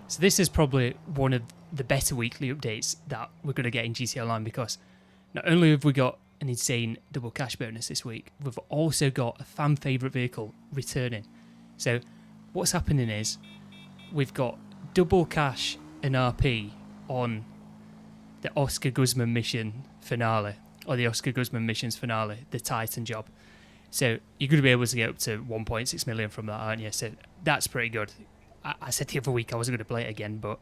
So this is probably one of the better weekly updates that we're going to get in GTA Online, because not only have we got an insane double cash bonus this week, we've also got a fan favourite vehicle returning. So what's happening is we've got double cash and RP on the Oscar Guzman mission finale, or the Oscar Guzman missions finale, the Titan job. So you're going to be able to get up to 1.6 million from that, aren't you? So that's pretty good. I said the other week I wasn't going to play it again, but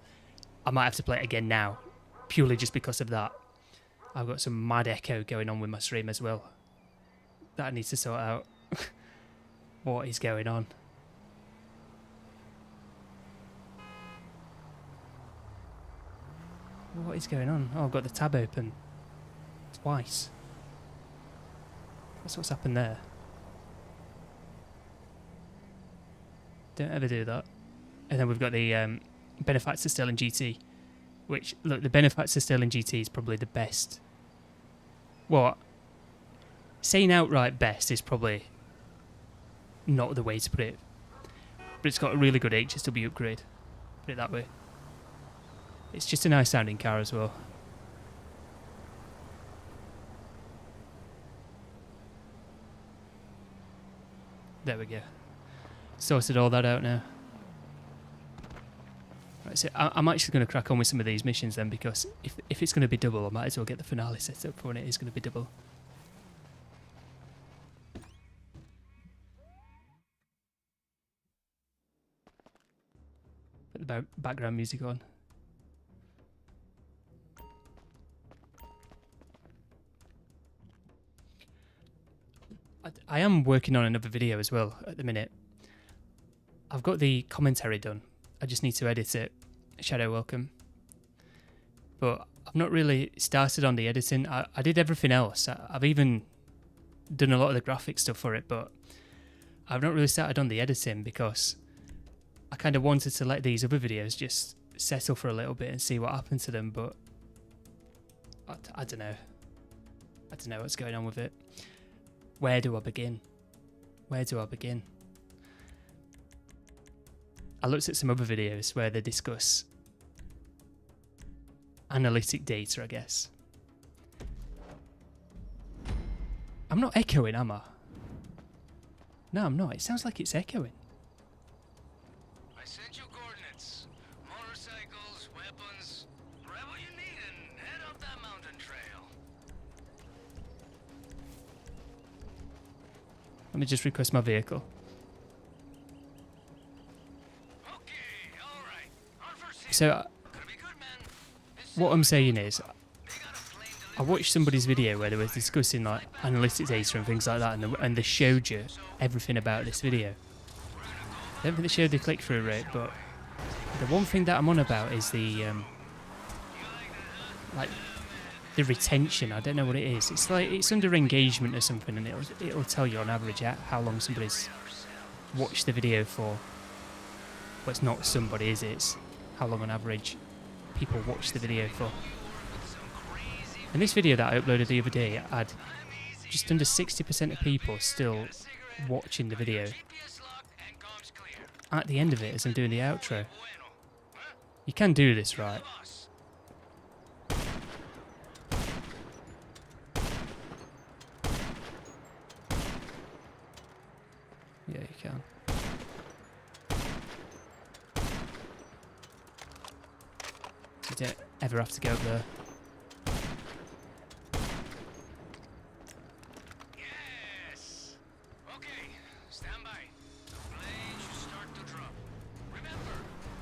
I might have to play it again now, purely just because of that. I've got some mad echo going on with my stream as well that I need to sort out. What is going on? What is going on? Oh, I've got the tab open twice. That's what's happened there. Don't ever do that. And then we've got the Benefactor Sterling GT, which, look, the Benefactor Sterling GT is probably the best. Well, saying outright best is probably not the way to put it, but it's got a really good HSW upgrade, put it that way. It's just a nice sounding car as well. There we go. Sorted all that out now. Right, so I'm actually going to crack on with some of these missions then, because if it's going to be double, I might as well get the finale set up for when it is going to be double. Put the background music on. I am working on another video as well at the minute. I've got the commentary done. I just need to edit it. Shadow welcome. But I've not really started on the editing. I did everything else. I've even done a lot of the graphic stuff for it, but I've not really started on the editing because I kind of wanted to let these other videos just settle for a little bit and see what happened to them, but I don't know. I don't know what's going on with it. Where do I begin? Where do I begin? I looked at some other videos where they discuss analytic data, I guess. I'm not echoing, am I? No, I'm not. It sounds like it's echoing. I sent you coordinates. Motorcycles, weapons, grab what you need and head up that mountain trail. Let me just request my vehicle. So, what I'm saying is, I watched somebody's video where they were discussing like analytics data and things like that, and they showed you everything about this video. I don't think they showed the click-through rate, but the one thing that I'm on about is the like the retention. I don't know what it is. It's like it's under engagement or something, and it'll tell you on average how long somebody's watched the video for. Well, it's not somebody, is it? It's how long on average people watch the video for. And this video that I uploaded the other day had just under 60% of people still watching the video at the end of it as I'm doing the outro. You can do this, right? Yeah, you can. You don't ever have to go up there. Yes. Okay, stand by. The plane should start to drop. Remember,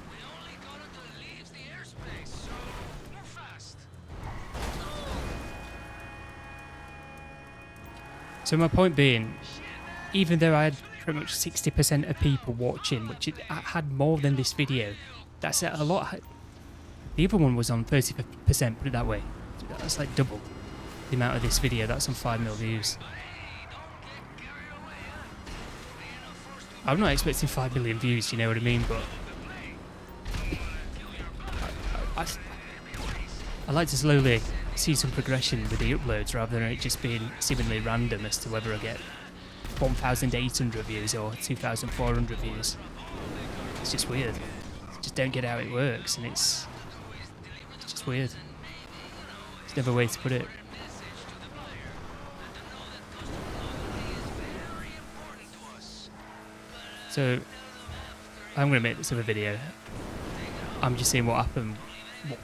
we only got it to leave the airspace, so move fast. So my point being, even though I had pretty much 60% of people watching, which I had more than this video, that's a lot. The other one was on 30%, put it that way. That's like double the amount of this video. That's on 5 mil views. I'm not expecting 5 million views, you know what I mean? But I like to slowly see some progression with the uploads rather than it just being seemingly random as to whether I get 1,800 views or 2,400 views. It's just weird. just don't get how it works, and it's just weird. There's no other way to put it. So I'm going to make this other video. I'm just seeing what happened,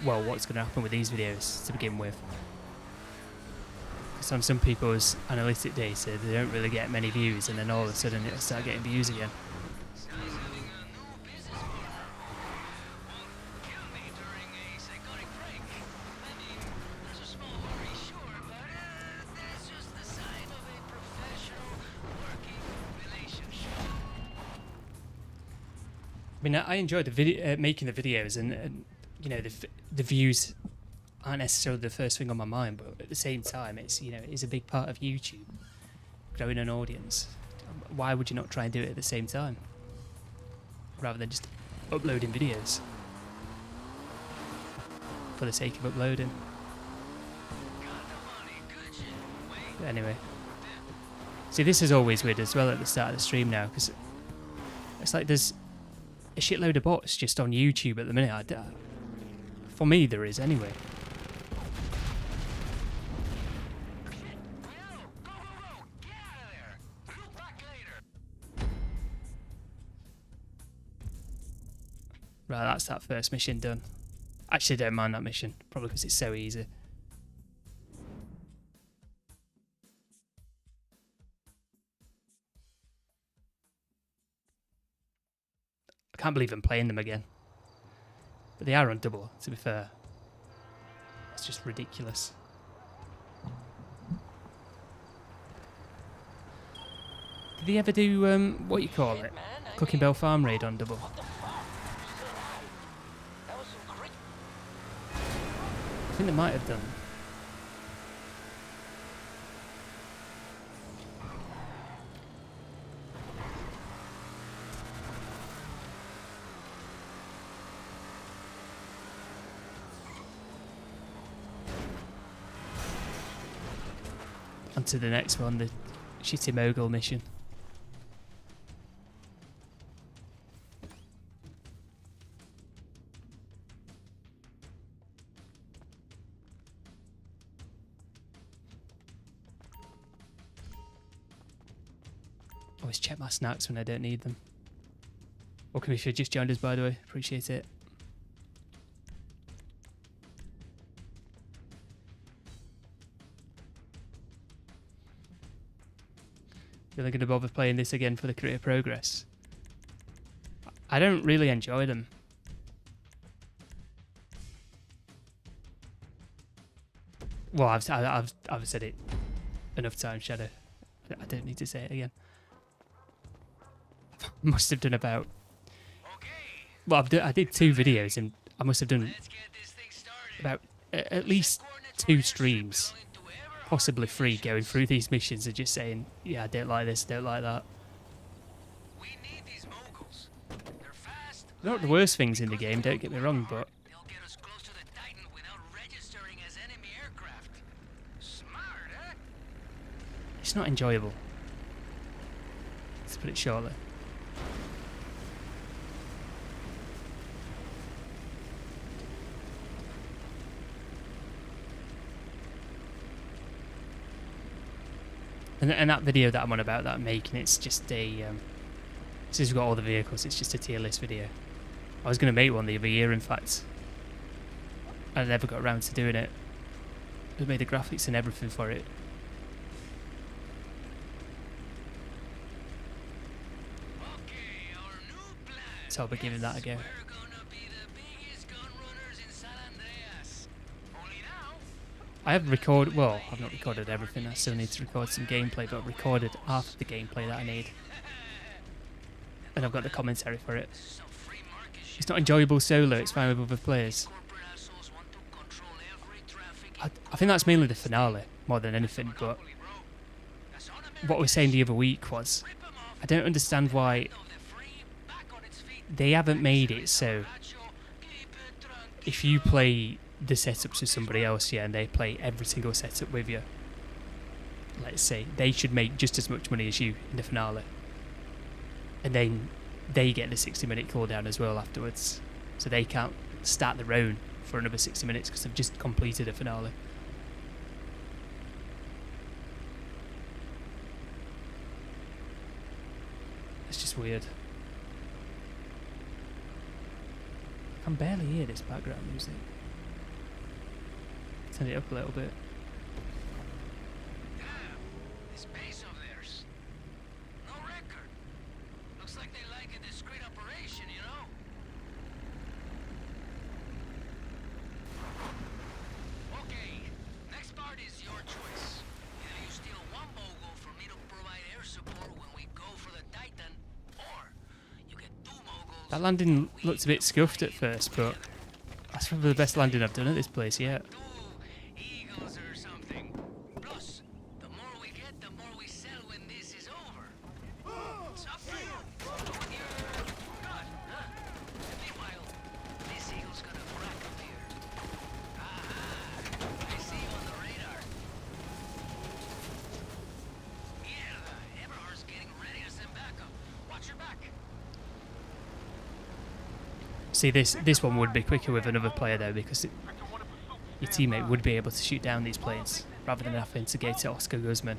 well, what's going to happen with these videos to begin with. Because on some people's analytic data, they don't really get many views, and then all of a sudden it'll start getting views again. I mean, I enjoy the video, making the videos, and you know, the views aren't necessarily the first thing on my mind, but at the same time, it's, you know, it is a big part of YouTube, growing an audience. Why would you not try and do it at the same time, rather than just uploading videos for the sake of uploading? But anyway, see, this is always weird as well at the start of the stream now, because it's like there's a shitload of bots just on YouTube at the minute. For me, there is anyway. Right, that's that first mission done. Actually, don't mind that mission, probably because it's so easy. I can't believe I'm playing them again. But they are on double, to be fair. It's just ridiculous. Did they ever do, what you call it? Cooking Bell Farm raid on double? I think they might have done. On to the next one, the Shitty Mogul mission. Always check my snacks when I don't need them. Welcome if you just joined us, by the way. Appreciate it. Really going to bother playing this again for the career progress? I don't really enjoy them. Well, I've said it enough times, Shadow. I don't need to say it again. Must have done about. Well, I did 2 videos, and I must have done about at least 2 streams. Possibly 3, going through these missions and just saying, yeah, I don't like this, don't like that. They're not the worst things in the game, don't get me wrong, but it's not enjoyable. Let's put it shortly. And that video that I'm on about that I'm making, it's just a since we've got all the vehicles, it's just a tier list video. I was going to make one the other year, in fact. I never got around to doing it. I made the graphics and everything for it. So I'll be giving that a go. I have recorded, well, I've not recorded everything, I still need to record some gameplay, but I've recorded half of the gameplay that I need. And I've got the commentary for it. It's not enjoyable solo, it's fine with other players. I think that's mainly the finale, more than anything, but what we were saying the other week was, I don't understand why they haven't made it so if you play the setups with somebody else, yeah, and they play every single setup with you, let's say, they should make just as much money as you in the finale. And then they get the 60-minute cooldown as well afterwards. so they can't start their own for another 60 minutes because they've just completed a finale. It's just weird. I can barely hear this background music. Turn it up a little bit. This base of theirs. No record. Looks like they like a discreet operation, you know? Okay, next part is your choice. Either you steal one mogul for me to provide air support when we go for the Titan, or you get 2 moguls. That landing looked a bit scuffed at first, but that's probably the best landing I've done at this place yet. Eagles or something. Plus, the more we get, the more we sell when this is over. It's up to you. Do with your gun, huh? Meanwhile, this eagle's gonna crack up here. Aha! I see you on the radar. Mierda! Eberhard's getting ready to send backup. Watch your back. See, this one would be quicker with another player though, because your teammate would be able to shoot down these planes rather than having to go to Oscar Guzman.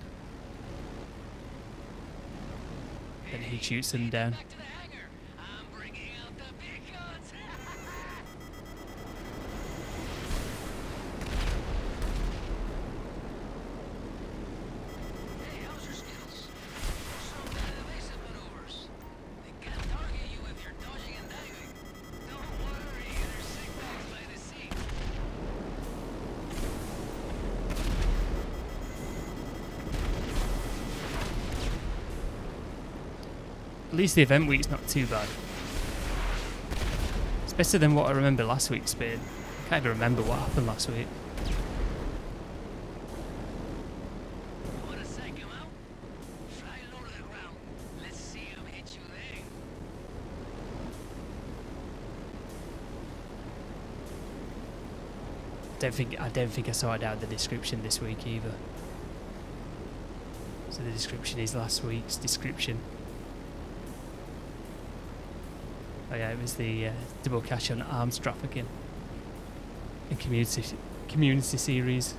Then he shoots them down. Back to the hangar. I'm bringing out the big guns. Hey, how's your skills? Some bad evasive maneuvers. They can't target you if you're dodging and diving. Don't worry, there's sick bags by the sea. At least the event week's not too bad. It's better than what I remember last week's been. I can't even remember what happened last week. Want to psych him out? Fly low to the ground. Let's see him hit you there. I don't think I saw it down in the description this week either. So the description is last week's description. Oh yeah, it was the double cash on Arms Trafficking and community series.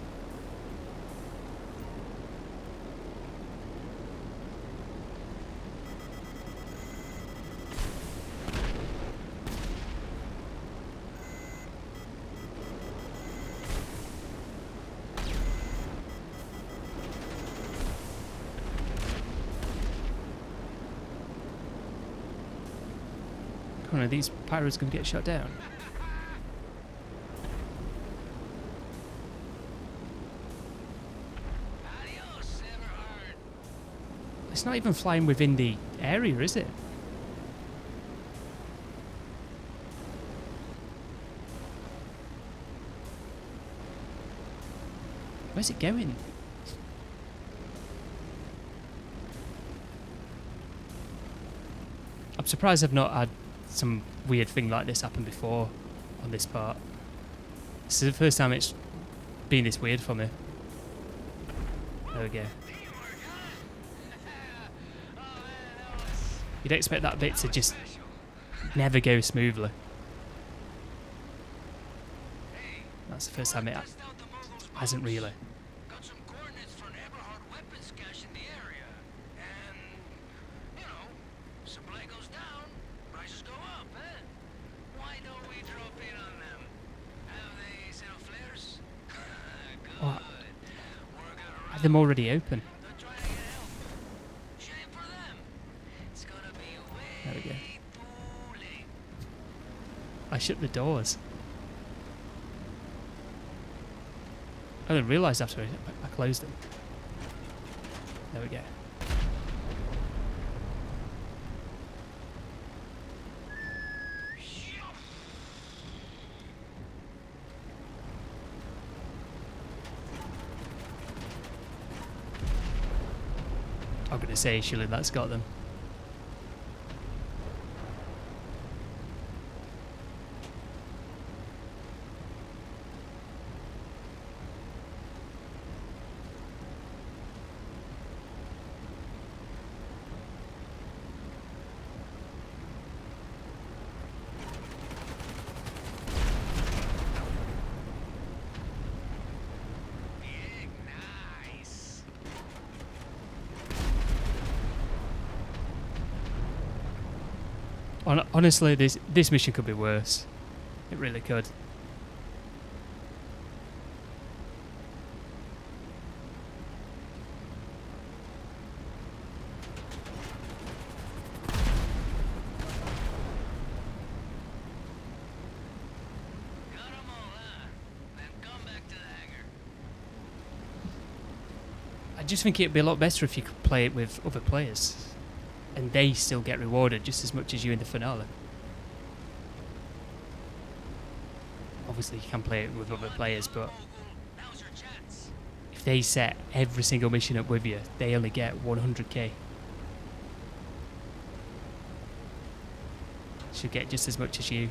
One of these pirates gonna get shot down. Adios, Eberhard. It's not even flying within the area, is it? Where's it going? I'm surprised I've not had some weird thing like this happen before on this part. This is the first time it's been this weird for me. There we go. You'd expect that bit to just never go smoothly. That's the first time it hasn't really. Got some coordinates for an Eberhard weapons cache in the area. And, you know, supply goes down, prices go up, eh? Why don't we drop in on them? Have they set up flares? Good. What? We're gonna Had them already open. They're trying to get help. Shame for them. It's gonna be There we go. way too late. I shut the doors. I didn't realise after I closed them. There we go. I'm going to say surely that's got them. Honestly, this mission could be worse. It really could. I just think it'd be a lot better if you could play it with other players and they still get rewarded just as much as you in the finale. Obviously you can play it with other players, but if they set every single mission up with you, they only get 100k. Should get just as much as you.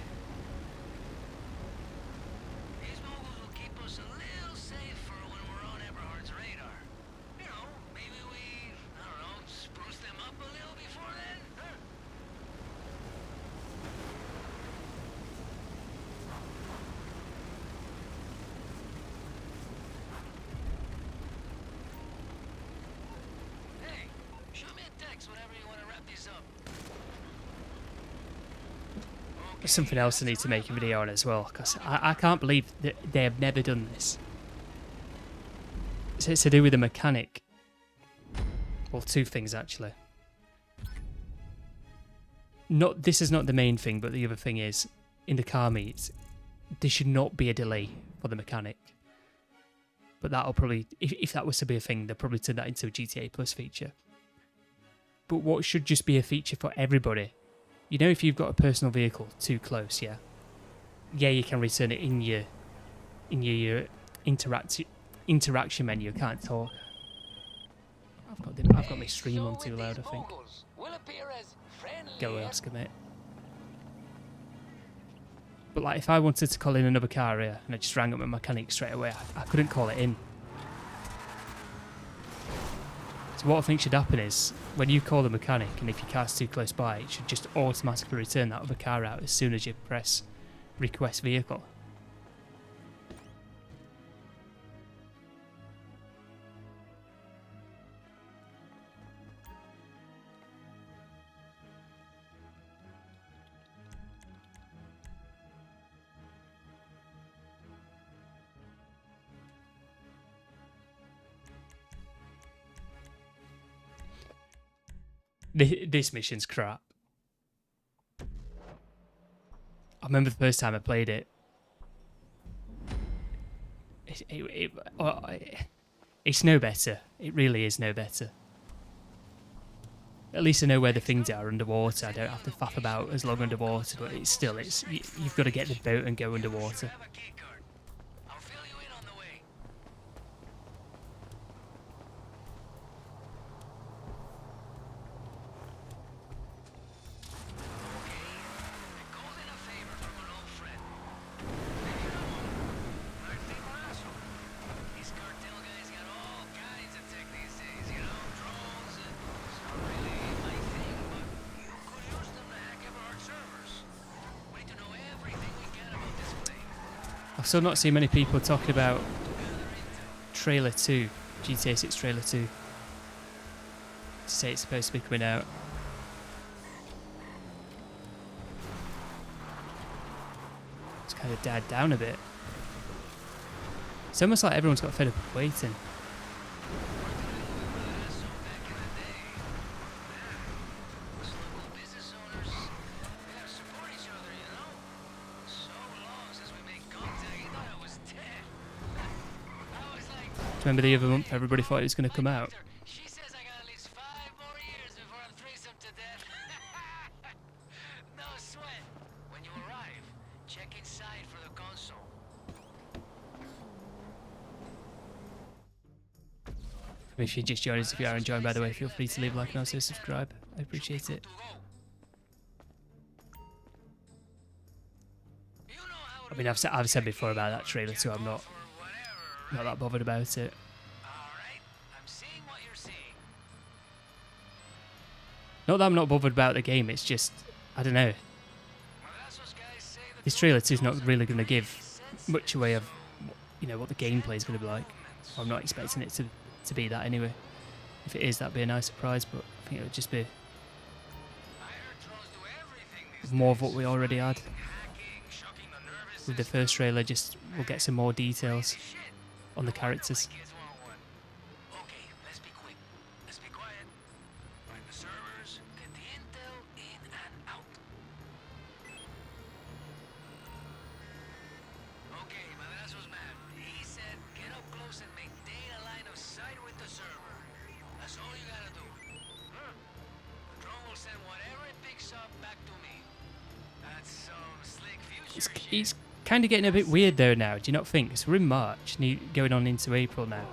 There's something else I need to make a video on as well, because I can't believe that they have never done this. So it's to do with the mechanic. Well, two things actually. This is not the main thing, but the other thing is, in the car meets, there should not be a delay for the mechanic. But that'll probably, if that was to be a thing, they'll probably turn that into a GTA Plus feature. But what should just be a feature for everybody? You know, if you've got a personal vehicle too close, yeah, you can return it in your interaction menu. Can't talk. I've got my stream on too loud, I think. Go Oscar, mate. But like, if I wanted to call in another car here and I just rang up my mechanic straight away, I couldn't call it in. So what I think should happen is, when you call the mechanic and if your car's too close by, it should just automatically return that other car out as soon as you press request vehicle. This mission's crap. I remember the first time I played it. It's no better. It really is no better. At least I know where the things are underwater. I don't have to faff about as long underwater, but you've got to get the boat and go underwater. I've still not seen many people talking about Trailer 2, GTA 6 Trailer 2. To say it's supposed to be coming out. It's kind of died down a bit. It's almost like everyone's got fed up of waiting. Remember the other month everybody thought it was going to come out? She says I got at least 5 more years before I'm threesome to death. No sweat. When you arrive, check inside for the console. If you just joined us, if you are enjoying, by the way, feel free to leave a like and also subscribe. I appreciate it. I mean, I've said before about that trailer too. I'm not that bothered about it. Not that I'm not bothered about the game, it's just, I don't know. This trailer 2 is not really going to give much away of, you know, what the gameplay is going to be like. I'm not expecting it to be that anyway. If it is, that'd be a nice surprise, but I think it would just be more of what we already had. With the first trailer, just we'll get some more details on the characters. Okay, let's be quick. Let's be quiet. Find the servers, get the intel in and out. Okay, Madrazo's man. He said get up close and maintain a line of sight with the server. That's all you gotta do. The drone will send whatever it picks up back to me. That's some slick future shit. It's kind of getting a bit weird though now, do you not think? So we're in March, going on into April now.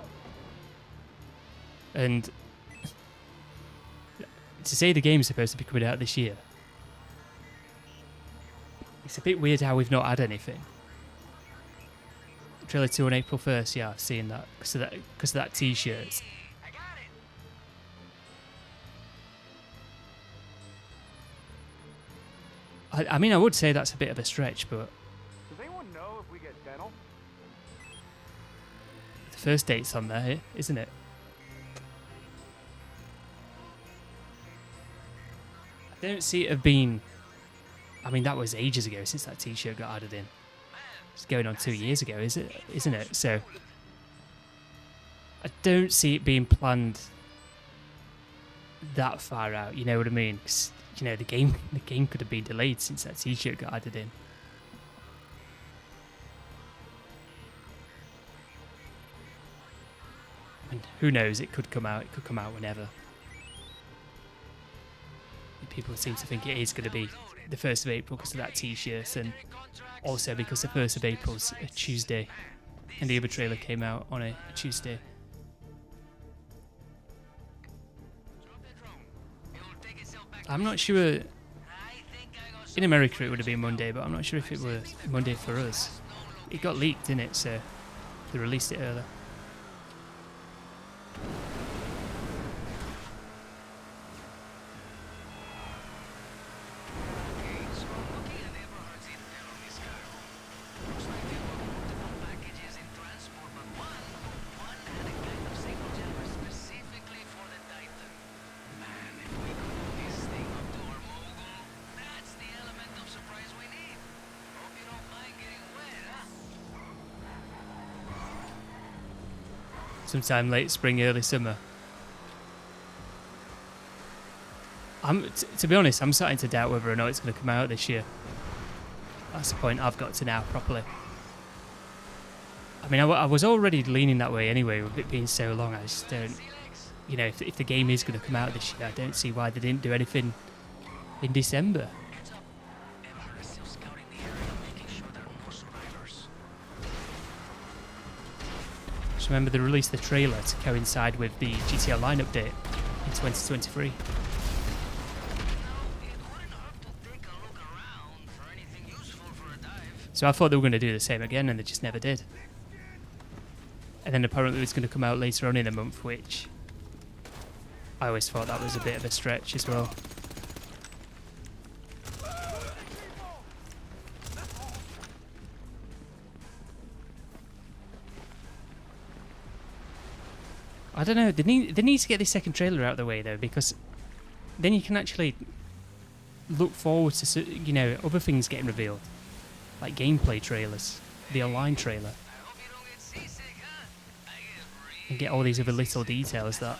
And to say the game's supposed to be coming out this year, it's a bit weird how we've not had anything. Trailer 2 on April 1st, yeah, I've seen that. Because of that t-shirt. I got it. I mean, I would say that's a bit of a stretch, but Does anyone know if we get dental? the first date's on there, isn't it? I don't see it have been... I mean, that was ages ago since that t-shirt got added in. It's going on 2 years ago, isn't it? So I don't see it being planned that far out, you know what I mean? 'Cause, you know, the game could have been delayed since that t-shirt got added in. I mean, who knows? It could come out. It could come out whenever. People seem to think it is going to be the 1st of April because of that t-shirt, and also because the 1st of April's a Tuesday, and the other trailer came out on a Tuesday. I'm not sure. In America it would have been Monday, but I'm not sure if it were Monday for us. It got leaked, didn't it? So they released it earlier. Sometime late spring, early summer. To be honest, I'm starting to doubt whether or not it's going to come out this year. That's the point I've got to now properly. I mean, I was already leaning that way anyway with it being so long. I just don't, you know, if the game is going to come out this year, I don't see why they didn't do anything in December. Remember, they released the trailer to coincide with the GTA Online update in 2023. So I thought they were going to do the same again, and they just never did. And then apparently it's going to come out later on in the month, which I always thought that was a bit of a stretch as well. I don't know. They need to get this second trailer out of the way though, because then you can actually look forward to, you know, other things getting revealed, like gameplay trailers, the online trailer, and get all these other little details that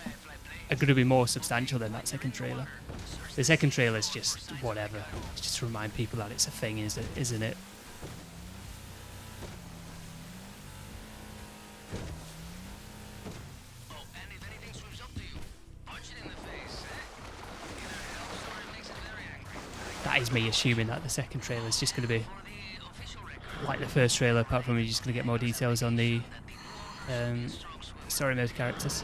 are going to be more substantial than that second trailer. The second trailer is just whatever. It's just to remind people that it's a thing, isn't it? That is me assuming that the second trailer is just going to be like the first trailer, apart from we're just going to get more details on the story mode characters.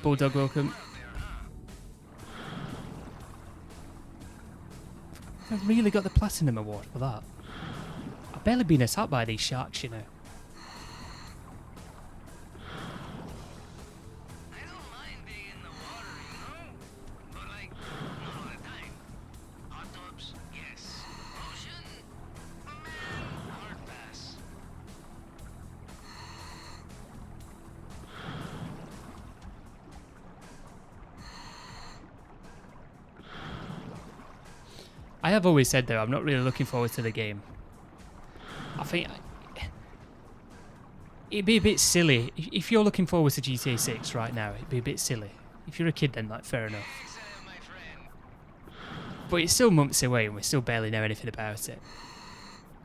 Bulldog, welcome. I've really got the Platinum Award for that. I've barely been attacked by these sharks, you know. I have always said though, I'm not really looking forward to the game. I think it'd be a bit silly if you're looking forward to GTA 6 right now. It'd be a bit silly. If you're a kid, then like fair enough. But it's still months away, and we still barely know anything about it.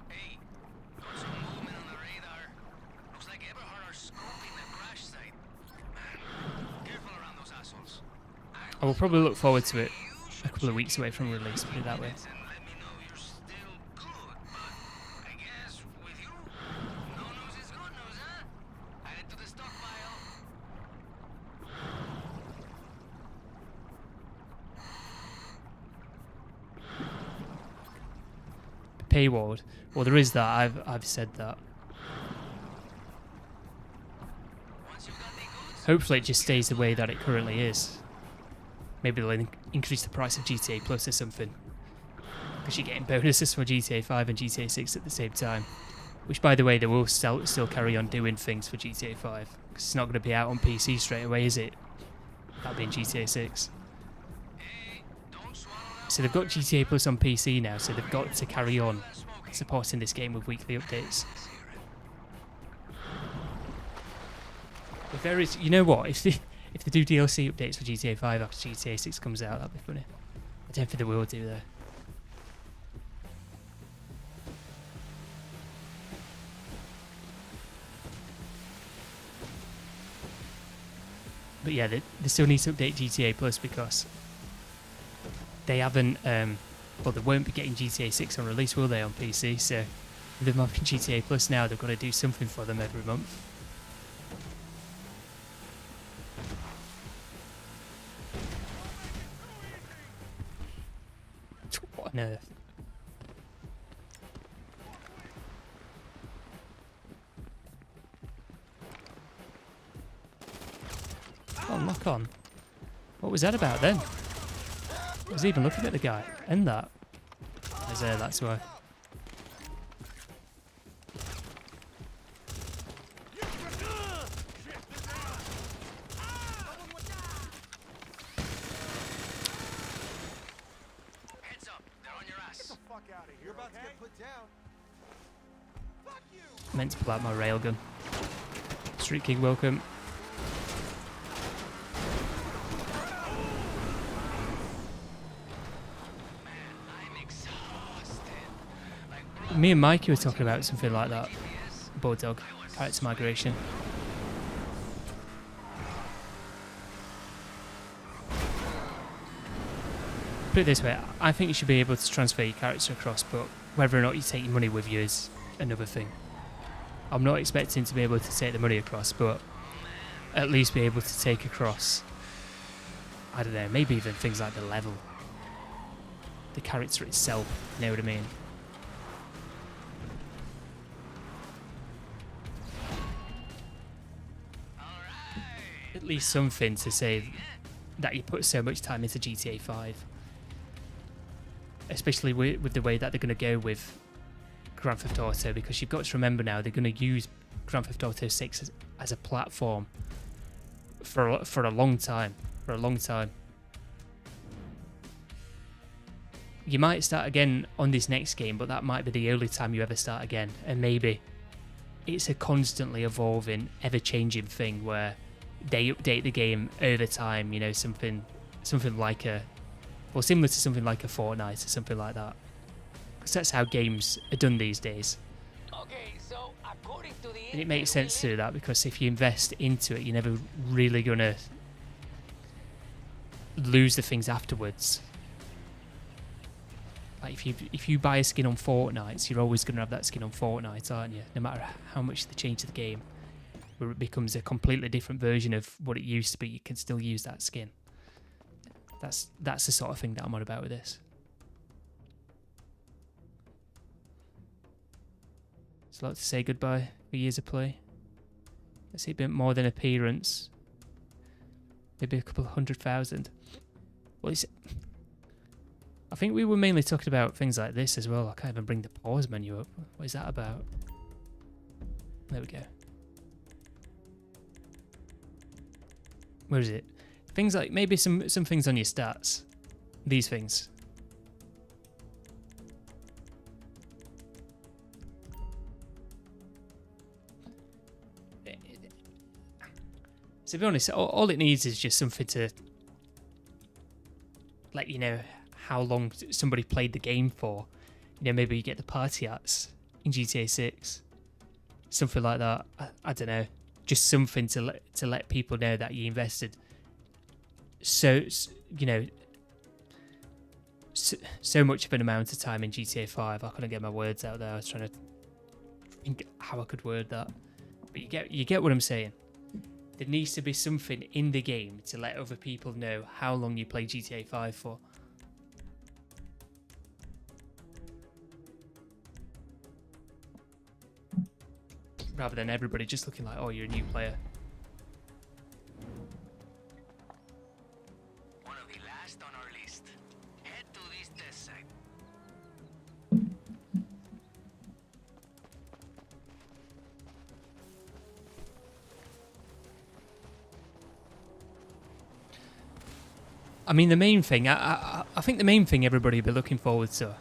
Hey, got some movement on the radar. Looks like Eberhard are scoping the crash site. Man, careful around those assholes. I will probably look forward to it a couple of weeks away from release, put it that way. And let me know you're still good, but I guess with you, no news is good news, huh? Add it to the stockpile. Paywall. Well, there is that. I've said that. Once you've got the goods, Hopefully, it just stays the way that it currently is. Maybe they'll increase the price of GTA Plus or something, because you're getting bonuses for GTA 5 and GTA 6 at the same time. Which, by the way, they will still carry on doing things for GTA 5, because it's not going to be out on PC straight away, is it? That'll be in GTA 6. hey, don't swallow that. So they've got GTA Plus on PC now, so they've got to carry on supporting this game with weekly updates. If there is, you know what? If they do DLC updates for GTA 5 after GTA 6 comes out, that'd be funny. I don't think they will do though. But yeah, they still need to update GTA Plus because they haven't. Well, they won't be getting GTA 6 on release, will they, on PC? So with them having GTA Plus now, they've got to do something for them every month. What on earth? Oh, lock on. What was that about then? I was even looking at the guy. End that. That's why. Heads up, they're on your ass. Fuck out of here. You're about to get put down. Fuck you. Meant to pull out my railgun. Street King, welcome. I'm exhausted. Like, Me and Mikey were talking about something like that. Bulldog, character migration. Put it this way, I think you should be able to transfer your character across, but whether or not you take your money with you is another thing. I'm not expecting to be able to take the money across, but at least be able to take across, I don't know, maybe even things like the level. The character itself, you know what I mean? At least something to say that you put so much time into GTA 5. Especially with the way that they're going to go with Grand Theft Auto, because you've got to remember now they're going to use Grand Theft Auto 6 as a platform for a long time. For a long time. You might start again on this next game, but that might be the only time you ever start again. And maybe it's a constantly evolving, ever-changing thing where they update the game over time, you know, something like similar to something like a Fortnite or something like that. Because that's how games are done these days. okay, so according to the And it makes sense to do that, because if you invest into it, you're never really going to lose the things afterwards. Like if you buy a skin on Fortnite, you're always going to have that skin on Fortnite, aren't you? No matter how much they change the game, where it becomes a completely different version of what it used to be, you can still use that skin. That's the sort of thing that I'm on about with this. It's like to say goodbye for years of play. Let's see a bit more than appearance. Maybe a couple of 100,000. Well, I think we were mainly talking about things like this as well. I can't even bring the pause menu up. What is that about? There we go. Where is it? Things like maybe some things on your stats. These things. To be honest, all it needs is just something to let you know how long somebody played the game for. You know, maybe you get the party hats in GTA 6, something like that. I don't know, just something to let people know that you invested. So you know, so much of an amount of time in GTA 5. I couldn't get my words out there. I was trying to think how I could word that, but you get what I'm saying. There needs to be something in the game to let other people know how long you play GTA 5 for. Rather than everybody just looking like, oh, you're a new player. One of the last on our list. Head to this test site. I mean, the main thing, I think the main thing everybody will be looking forward to,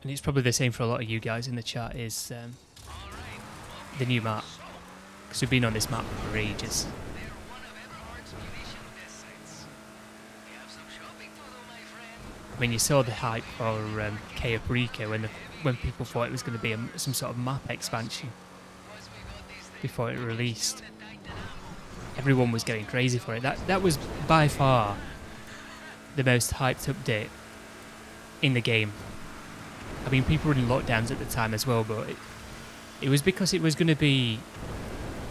and it's probably the same for a lot of you guys in the chat, is the new map. Because we've been on this map for ages. I mean, you saw the hype for Ceeday when people thought it was going to be some sort of map expansion before it released. Everyone was going crazy for it. That was by far the most hyped update in the game. I mean, people were in lockdowns at the time as well, but it was because it was going to be,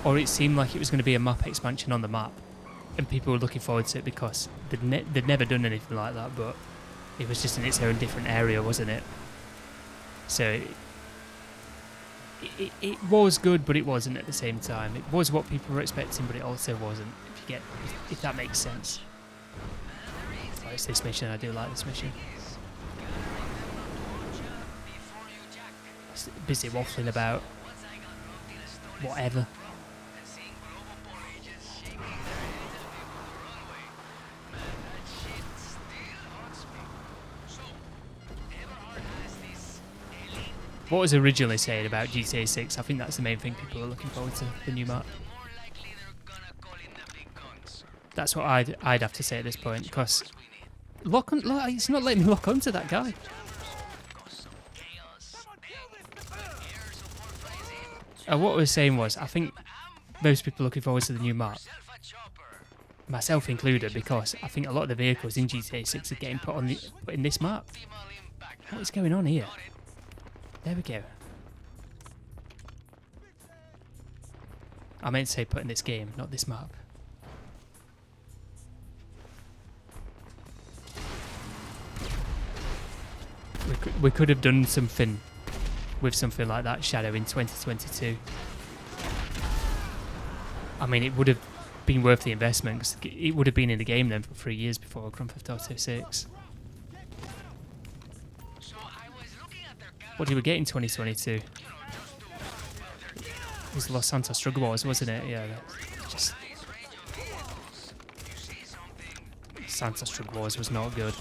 or it seemed like it was going to be a map expansion on the map, and people were looking forward to it because they'd never done anything like that, but it was just in its own different area, wasn't it? So it was good, but it wasn't at the same time. It was what people were expecting, but it also wasn't, if that makes sense. Oh, it's this mission. I do like this mission. Busy waffling about whatever. What was originally said about GTA 6, I think that's the main thing people are looking forward to, the new map. That's what I'd have to say at this point, because it's not letting me lock onto that guy. What I was saying was, I think most people are looking forward to the new map, myself included, because I think a lot of the vehicles in GTA 6 are getting put in this map. What is going on here? There we go. I meant to say put in this game, not this map. We could have done something with something like that Shadow in 2022. I mean, it would have been worth the investment, because it would have been in the game then for 3 years before Grand Theft Auto 6. What did we get in 2022? It was Los Santos Drug Wars, wasn't it? Yeah, just Santos Drug Wars was not good.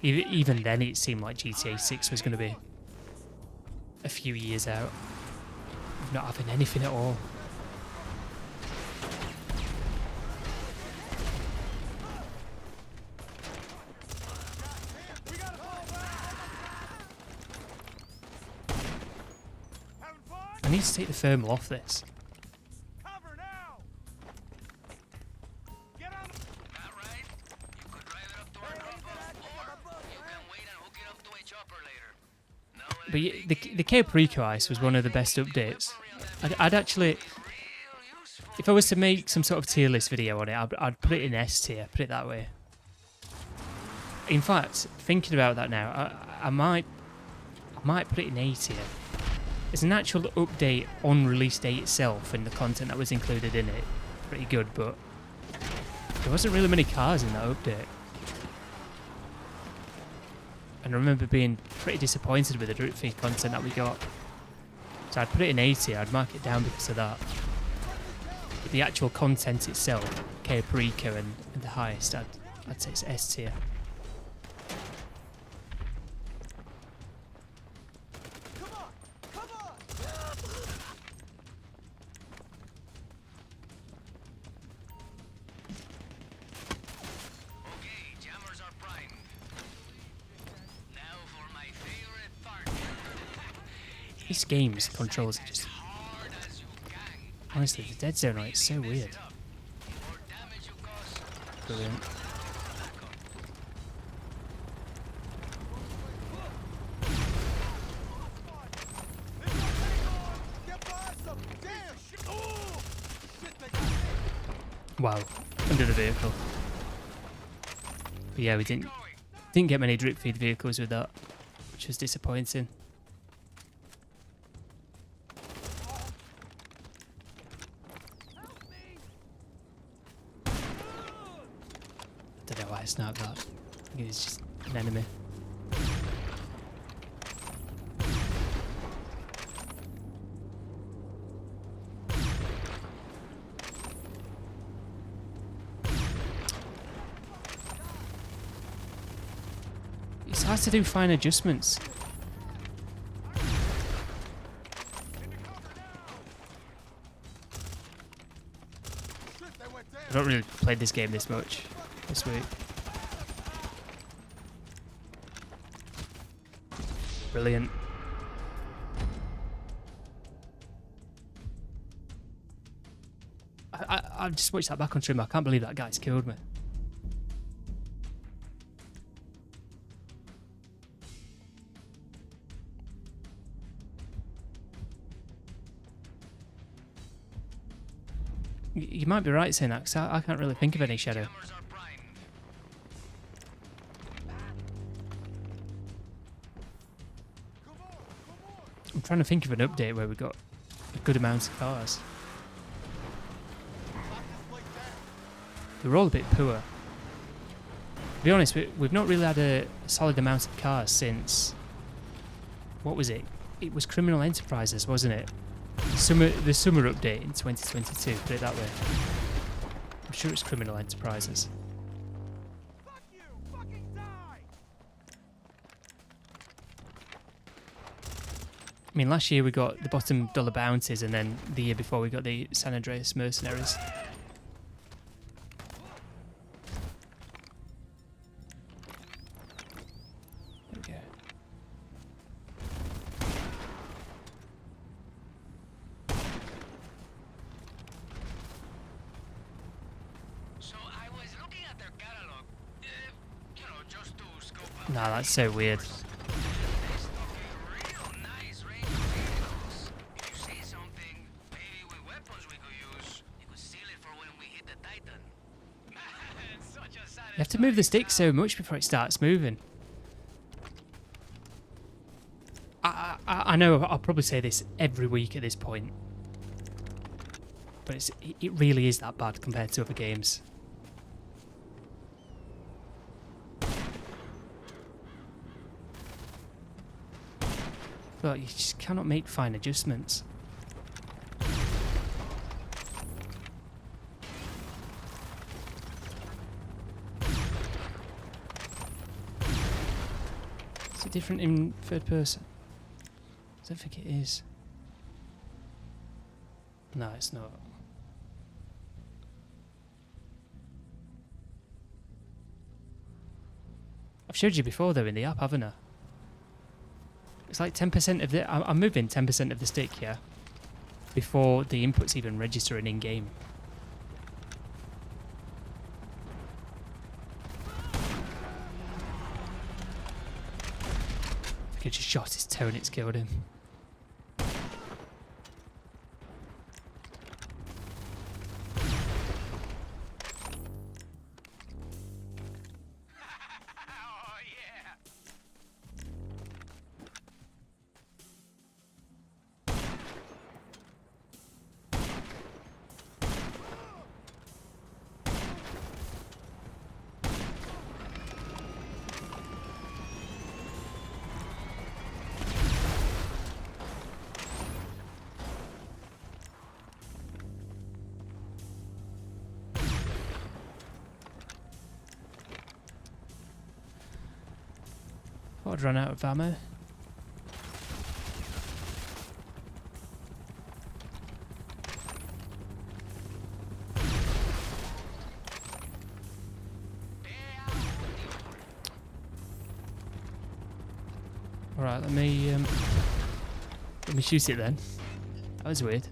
Even then, it seemed like GTA 6 was going to be a few years out of not having anything at all. I need to take the thermal off this. Cover now. Get on. That right? You could drive it up to our drop-off, or you can wait and hook it up to a chopper later. No, But the Ceeday Ice was one of the best updates. I'd actually, if I was to make some sort of tier list video on it, I'd put it in S tier, put it that way. In fact, thinking about that now, I might put it in A tier. It's an actual update on release date itself, and the content that was included in it, pretty good, but there wasn't really many cars in that update. And I remember being pretty disappointed with the Drip content that we got. So I'd put it in A tier, I'd mark it down because of that. But the actual content itself, Ceeday and the highest, I'd say it's S tier. This game's controls are just... Honestly, the dead zone on it's so weird. Brilliant. Wow, under the vehicle. But yeah, we didn't get many drip feed vehicles with that, which was disappointing. I don't know why I sniped that. I think it's just an enemy. It's hard to do fine adjustments. I've not really played this game this much this week. Brilliant. I've just watched that back on stream. I can't believe that guy's killed me. You might be right saying that, because I can't really think of any Shadow. I'm trying to think of an update where we got a good amount of cars. They're all a bit poor. To be honest, we've not really had a solid amount of cars since... What was it? It was Criminal Enterprises, wasn't it? The summer update in 2022, put it that way. I'm sure it's Criminal Enterprises. Fuck you! Fucking die! I mean, last year we got the bottom dollar bounties, and then the year before we got the San Andreas mercenaries. There we go. Nah, that's so weird. You have to move the stick so much before it starts moving. I know I'll probably say this every week at this point, but it really is that bad compared to other games. But you just cannot make fine adjustments. Is it different in third person? I don't think it is. No, it's not. I've showed you before though in the app, haven't I? It's like 10% of the... I'm moving 10% of the stick here before the inputs even register in-game. I could just shot his toe and it's killed him. I'd run out of ammo. Alright, let me Let me shoot it then. That was weird.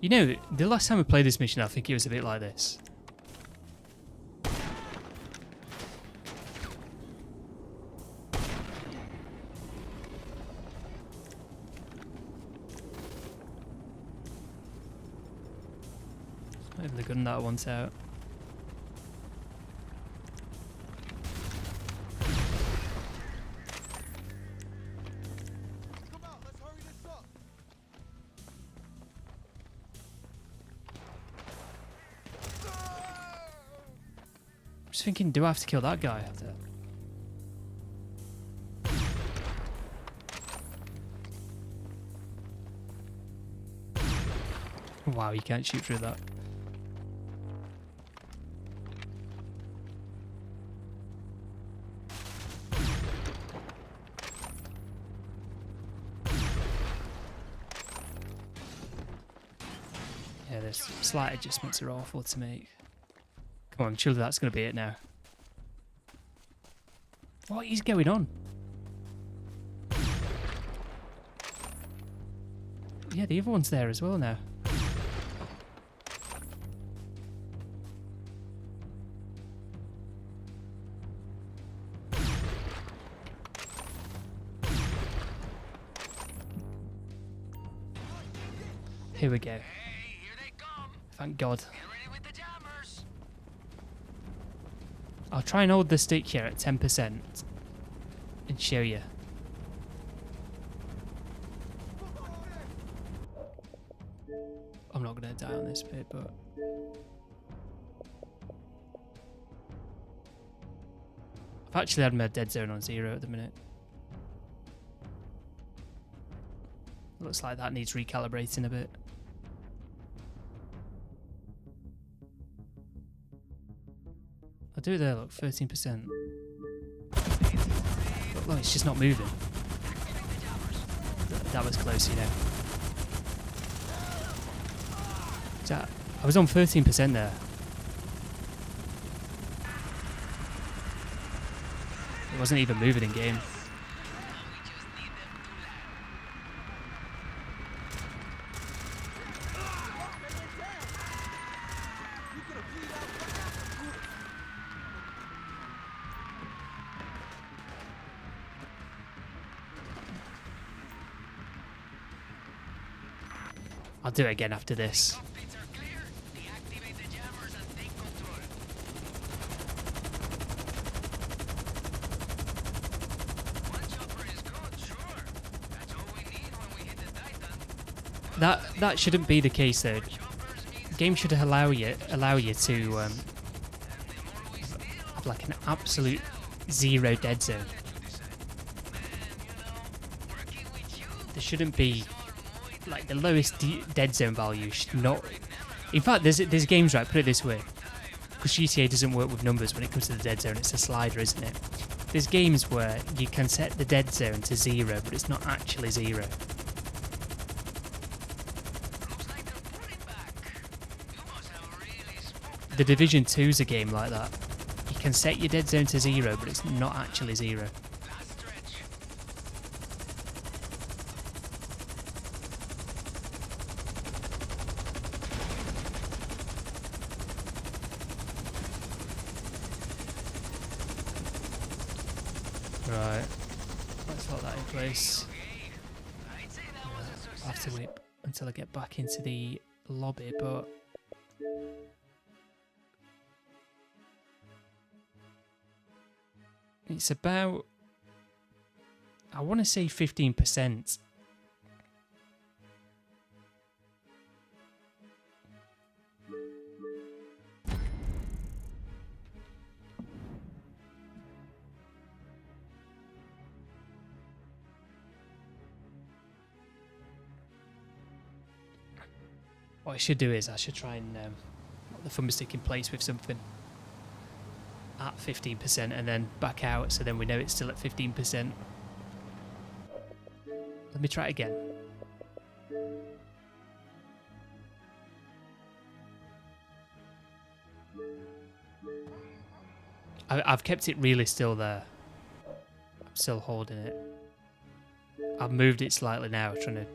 You know, the last time I played this mission, I think it was a bit like this. Maybe the gun that I want out. Come out, let's hurry this up. I'm just thinking, do I have to kill that guy? Wow, you can't shoot through that. Yeah, there's slight adjustments are awful to make. Come on, surely that's going to be it now. What is going on? Yeah, the other one's there as well now. Here we go. Hey, here they come. Thank God. Get ready with the jammers. I'll try and hold the stick here at 10% and show you. I'm not going to die on this bit, but... I've actually had my dead zone on 0 at the minute. Looks like that needs recalibrating a bit. I'll do it there, look, 13%. Look, it's just not moving. That was close, you know. I was on 13% there. It wasn't even moving in game. I'll do it again after this. Cockpits are clear. Deactivate the jammers and take control. One chopper is good, sure. That's all we need when we hit the Titan. That shouldn't be the case though. Game should allow you to have like an absolute 0 dead zone. There shouldn't be like the lowest dead zone value should not. In fact, there's games, right? Put it this way, because GTA doesn't work with numbers when it comes to the dead zone. It's a slider, isn't it? There's games where you can set the dead zone to 0, but it's not actually 0. Looks like they're pulling back. You must have really spooked The Division 2 is a game like that. You can set your dead zone to 0, but it's not actually 0. last stretch. Right. Let's lock that in place. I'd say that was a success. I'll have to wait until I get back into the lobby, but... It's about... I want to say 15%. What I should do is I should try and put the thumbstick in place with something at 15% and then back out so then we know it's still at 15%. Let me try it again. I've kept it really still there. I'm still holding it. I've moved it slightly now, trying to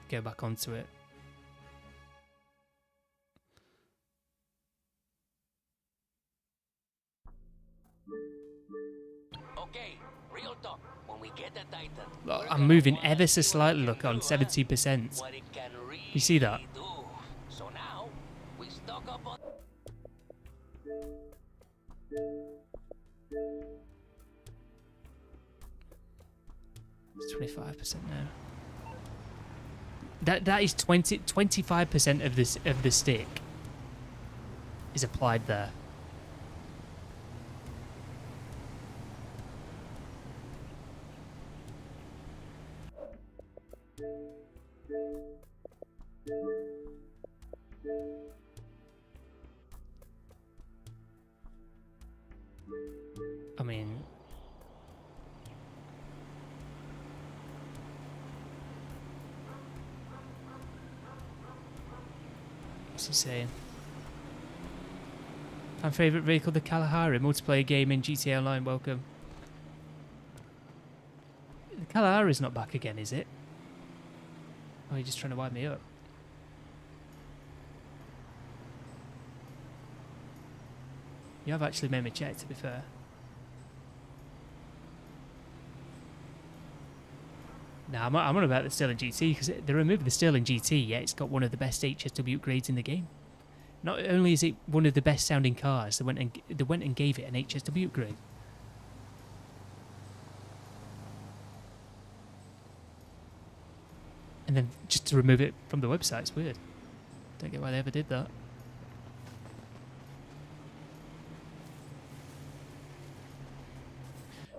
go back onto it. Okay, real talk. When we get the Titan, Look, I'm moving ever so slightly, look, on 70%. what it can really You see that? do. So now we stock up on. It's 25% now. That is 25% of this of the stick is applied there. I mean, what's he saying? My favourite vehicle, the Kalahari, multiplayer game in GTA Online, welcome. The Kalahari's not back again, is it? Oh, you're just trying to wind me up. You have actually made me check, to be fair. Nah, I'm on about the Sterling GT, because they removed the Sterling GT, yet it's got one of the best HSW upgrades in the game. Not only is it one of the best sounding cars, they went and gave it an HSW upgrade. And then just to remove it from the website, it's weird. Don't get why they ever did that.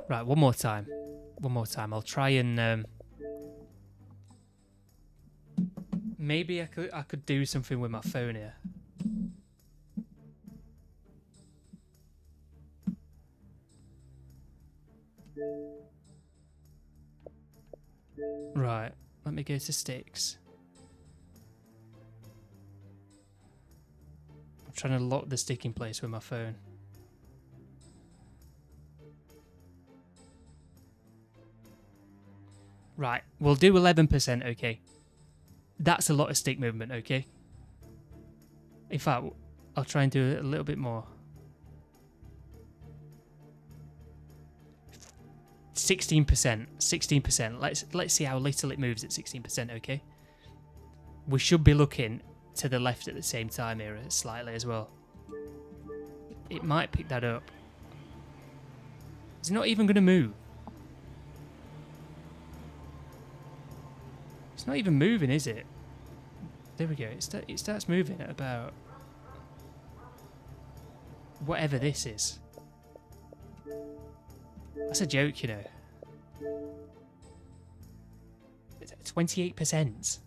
Right, one more time. One more time. I'll try and maybe I could do something with my phone here. Right, let me go to sticks. I'm trying to lock the stick in place with my phone. Right, we'll do 11%, okay? That's a lot of stick movement, okay? In fact, I'll try and do a little bit more. 16%, 16%. Let's see how little it moves at 16%, okay? We should be looking to the left at the same time here, slightly as well. It might pick that up. It's not even going to move. It's not even moving, is it? There we go. It starts moving at about whatever this is. That's a joke, you know. 28%.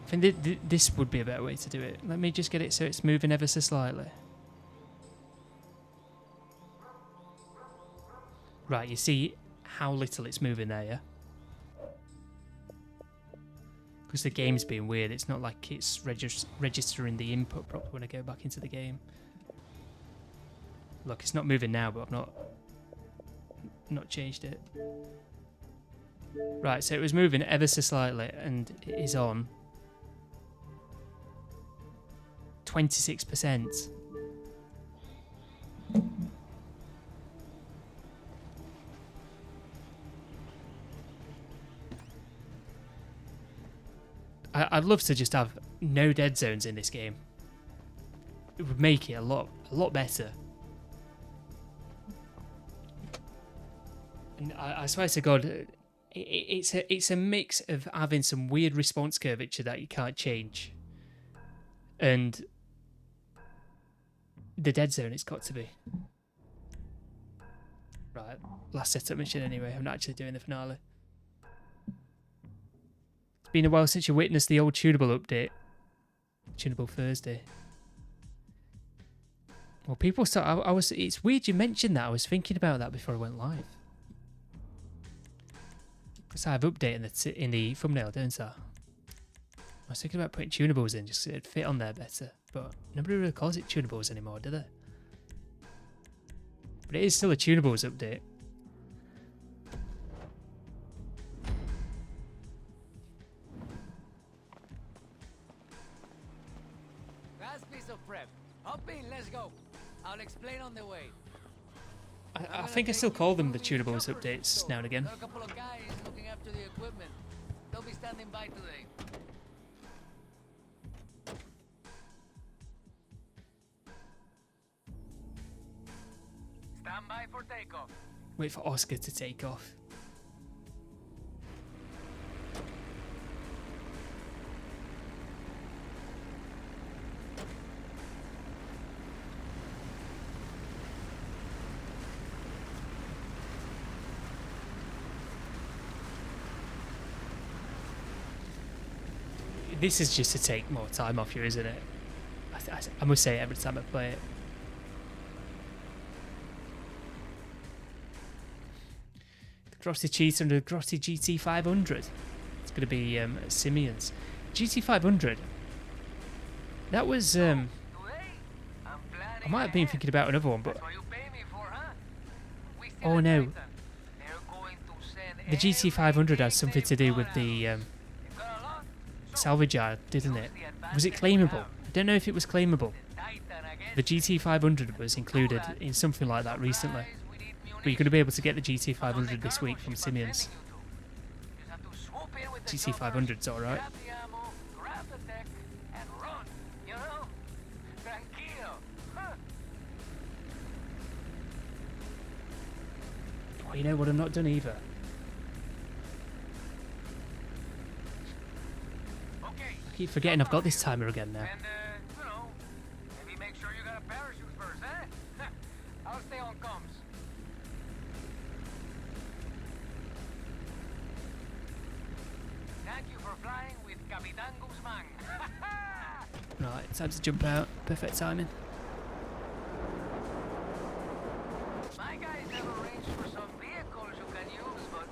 I think this would be a better way to do it. Let me just get it so it's moving ever so slightly. Right, you see how little it's moving there, yeah? Because the game's being weird. It's not like it's registering the input properly when I go back into the game. Look, it's not moving now, but I've not changed it. Right, so it was moving ever so slightly, and it is on 26%. I'd love to just have no dead zones in this game. It would make it a lot better. And I swear to God, it's a mix of having some weird response curvature that you can't change, and the dead zone it's got to be. Right, last setup mission anyway. I'm not actually doing the finale. It's been a while since you witnessed the old Tunable update. Tunable Thursday. Well, people start. I was. It's weird you mentioned that. I was thinking about that before I went live. Because I have updated in the thumbnail, don't I? I was thinking about putting tunables in just so it'd fit on there better. But nobody really calls it tunables anymore, do they? But it is still a tunables update. Last piece of prep. Hop in, let's go. I'll explain on the way. I think I still call them the tunables updates now and again. Got a couple of guys looking after the equipment. They'll be standing by today. Stand by for takeoff. Wait for Oscar to take off. This is just to take more time off you, isn't it? I must say it every time I play it. The Grotty Cheater and the Grotty GT500. It's going to be Simeon's. GT500. That was... I might have been thinking about another one, but... Oh no. The GT500 has something to do with the... salvage yard, didn't it? Was it claimable? I don't know if it was claimable. The GT500 was included in something like that recently. But you're going to be able to get the GT500 this week from Simeon's. GT500's alright. Oh, you know what I'm not done either? I keep forgetting I've got this timer again now. And, you know, maybe make sure you got a parachute first, eh? I'll stay on comms. Thank you for flying with Capitan Guzman. Right, time to jump out. Perfect timing. My guys have arranged for some vehicles you can use, but,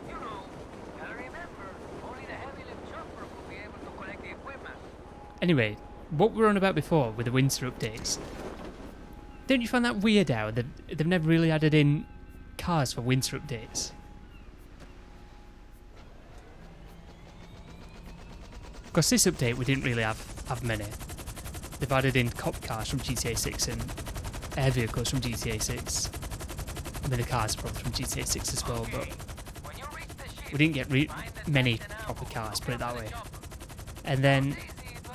you know, gotta remember, only the heavy lift chopper will be able to collect the equipment. Anyway, what we were on about before with the winter updates. Don't you find that weird how they've never really added in cars for winter updates? Because this update we didn't really have many. They've added in cop cars from GTA 6 and air vehicles from GTA 6. I mean the cars are probably from GTA 6 as well, but we didn't get many proper cars, put it that way. And then,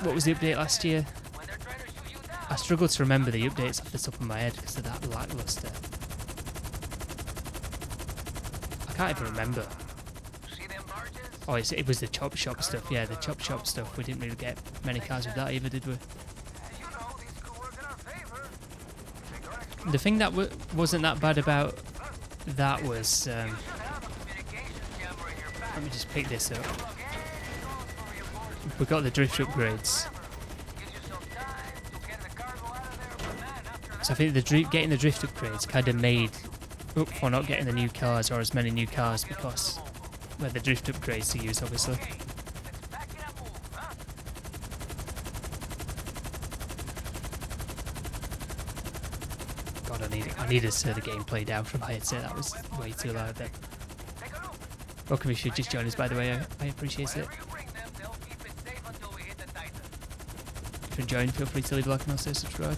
what was the update last year? I struggle to remember the updates off the top of my head because they're that lackluster. I can't even remember. Oh, it was the Chop Shop stuff. Yeah, the Chop Shop stuff. We didn't really get many cars with that either, did we? The thing that wasn't that bad about that was... let me just pick this up. We got the drift upgrades. So I think getting the drift upgrades kind of made up for not getting the new cars or as many new cars because well, the drift upgrades to use, obviously. God, I need to slow the gameplay down from my headset. That was way too loud there. Welcome if you just join us, by the way. I appreciate it. If you're enjoying, feel free to leave a like and also subscribe.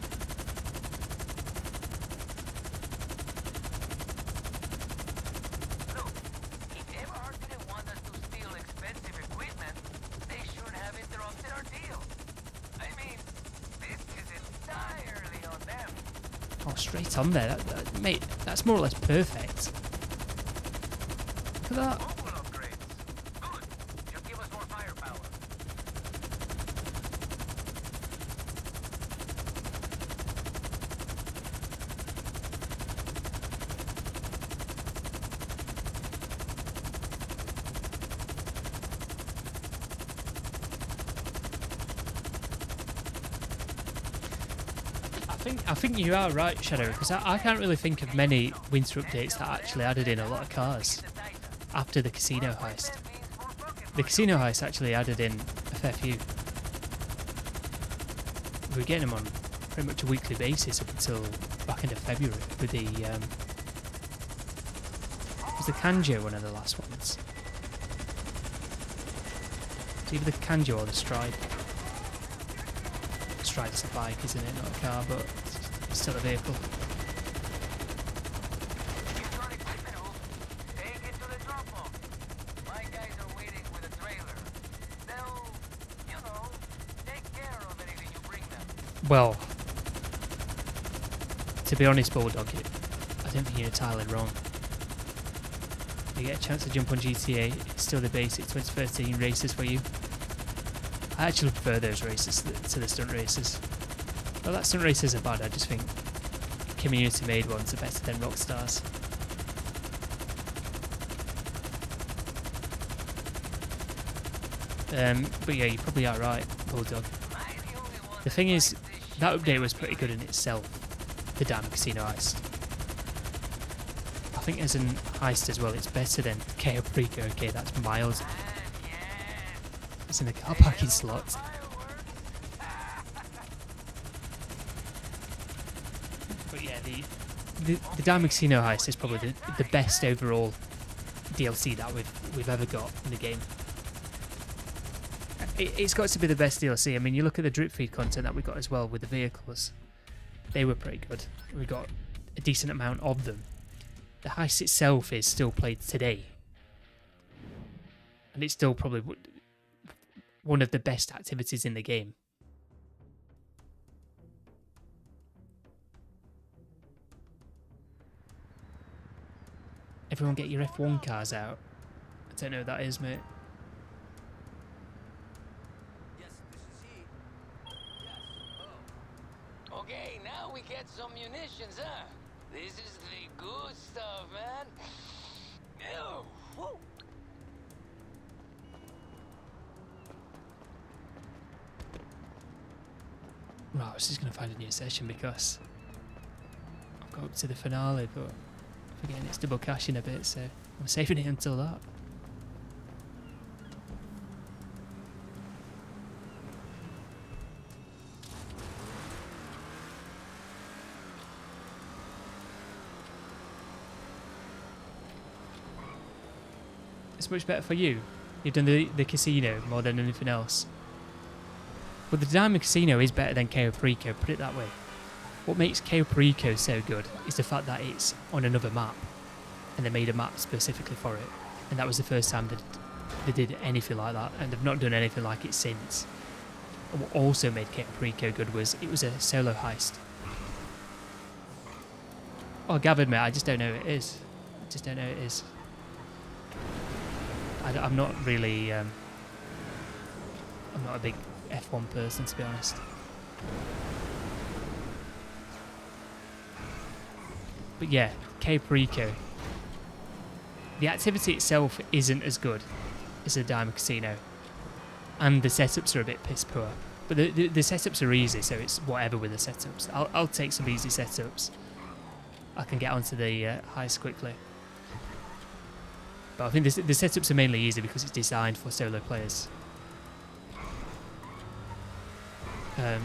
Straight on there, mate, that's more or less perfect. Look at that. I think you are right, Shadow, because I can't really think of many winter updates that actually added in a lot of cars after the casino heist. The casino heist actually added in a fair few. We were getting them on pretty much a weekly basis up until back into February with the was the Kanjo one of the last ones? It's either the Kanjo or the Stride. Stride's a bike, isn't it? Not a car, but it's still a vehicle. Well, to be honest, Bulldog, I don't think you're entirely wrong. You get a chance to jump on GTA, it's still the basic 2013 races for you. I actually prefer those races to the stunt races. Well, that stunt races are bad, I just think community made ones are better than Rockstar's. But yeah, you probably are right, Bulldog. The thing is, that update was pretty good in itself, the damn casino heist. I think as an heist as well, it's better than KO Preco. Okay, that's miles. It's in the car parking slot. But yeah, the damn casino heist is probably the best overall DLC that we've ever got in the game. It's got to be the best DLC. I mean, you look at the drip feed content that we got as well with the vehicles. They were pretty good. We got a decent amount of them. The heist itself is still played today. And it's still probably one of the best activities in the game. Everyone get your F1 cars out. I don't know what that is, mate. Okay, now we get some munitions, huh? This is the good stuff, man. Ew. Whoa. Right, I was just going to find a new session because I've got up to the finale, but I'm forgetting it's double cash in a bit, so I'm saving it until that. It's much better for you. You've done the casino more than anything else. But the Diamond Casino is better than KO Preco, put it that way. What makes KO Preco so good is the fact that it's on another map. And they made a map specifically for it. And that was the first time that they did anything like that. And they've not done anything like it since. And what also made KO Preco good was it was a solo heist. Oh, gathered, mate, I just don't know who it is. I just don't know who it is. I'm not really... I'm not a big F1 person, to be honest. But yeah, KO Preco. The activity itself isn't as good as the Diamond Casino. And the setups are a bit piss poor. But the setups are easy, so it's whatever with the setups. I'll take some easy setups. I can get onto the heist quickly. But I think the setups are mainly easy because it's designed for solo players.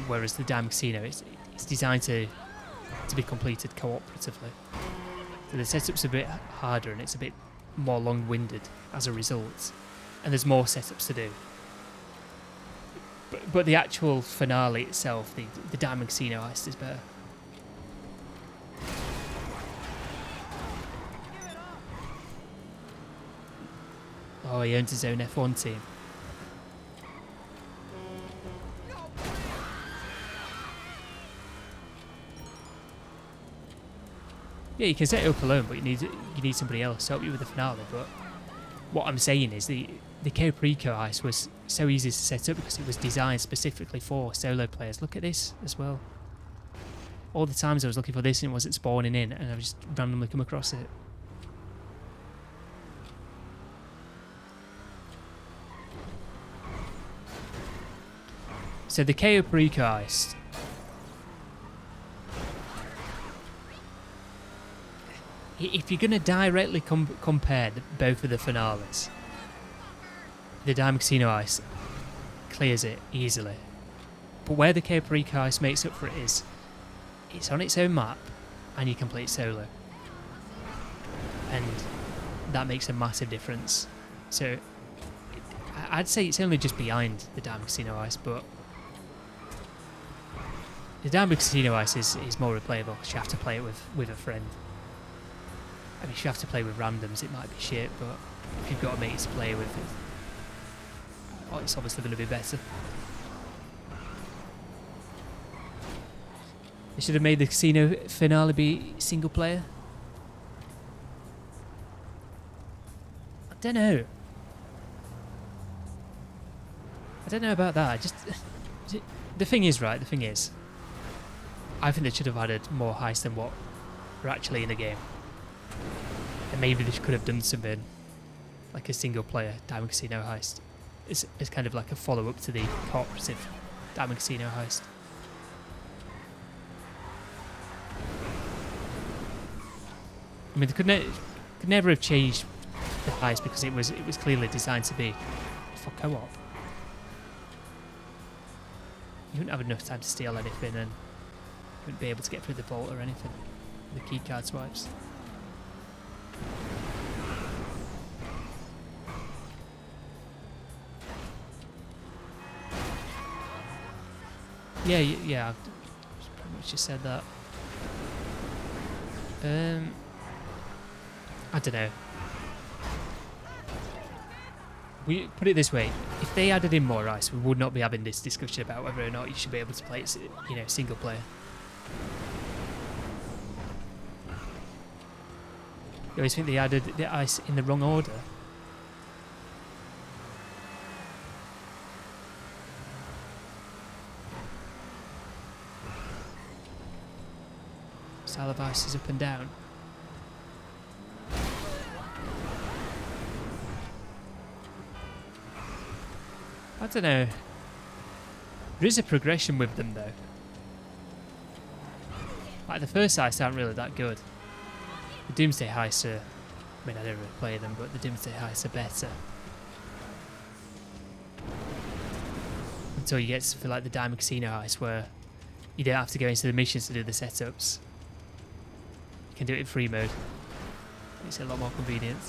Whereas the Diamond Casino, it's designed to be completed cooperatively. So the setup's a bit harder and it's a bit more long-winded as a result. And there's more setups to do. But the actual finale itself, the Diamond Casino heist is better. Oh, he owns his own F1 team. Yeah, you can set it up alone, but you need somebody else to help you with the finale. But what I'm saying is the KO Preco heist was so easy to set up because it was designed specifically for solo players. Look at this as well. All the times I was looking for this and it wasn't spawning in, and I just randomly come across it. So the KO Preco heist if you're going to directly compare both of the finales, the Diamond Casino Ice clears it easily. But where the Paprika Ice makes up for it is, it's on its own map, and you can play it solo. And that makes a massive difference. So, I'd say it's only just behind the Diamond Casino Ice, but the Diamond Casino Ice is more replayable because you have to play it with a friend. I mean, if you have to play with randoms, it might be shit, but if you've got a mate to play with, it's obviously going to be better. They should have made the casino finale be single player. I don't know. I don't know about that. The thing is, right? The thing is, I think they should have added more heists than what are actually in the game. And maybe they could have done something like a single player Diamond Casino heist. It's kind of like a follow up to the cooperative Diamond Casino heist. I mean, they could never have changed the heist because it was clearly designed to be for co-op. You wouldn't have enough time to steal anything, and you wouldn't be able to get through the vault or anything. The keycard swipes. Yeah, I've pretty much just said that. I don't know. We put it this way: if they added in more ice, we would not be having this discussion about whether or not you should be able to play it, single player. You always think they added the ice in the wrong order. Style of ice is up and down. I don't know. There is a progression with them though. Like the first heists aren't really that good. The Doomsday heists are, I mean, I don't really play them, but the Doomsday heists are better. Until you get something like the Diamond Casino heist where you don't have to go into the missions to do the setups. You can do it in free mode. It's a lot more convenient.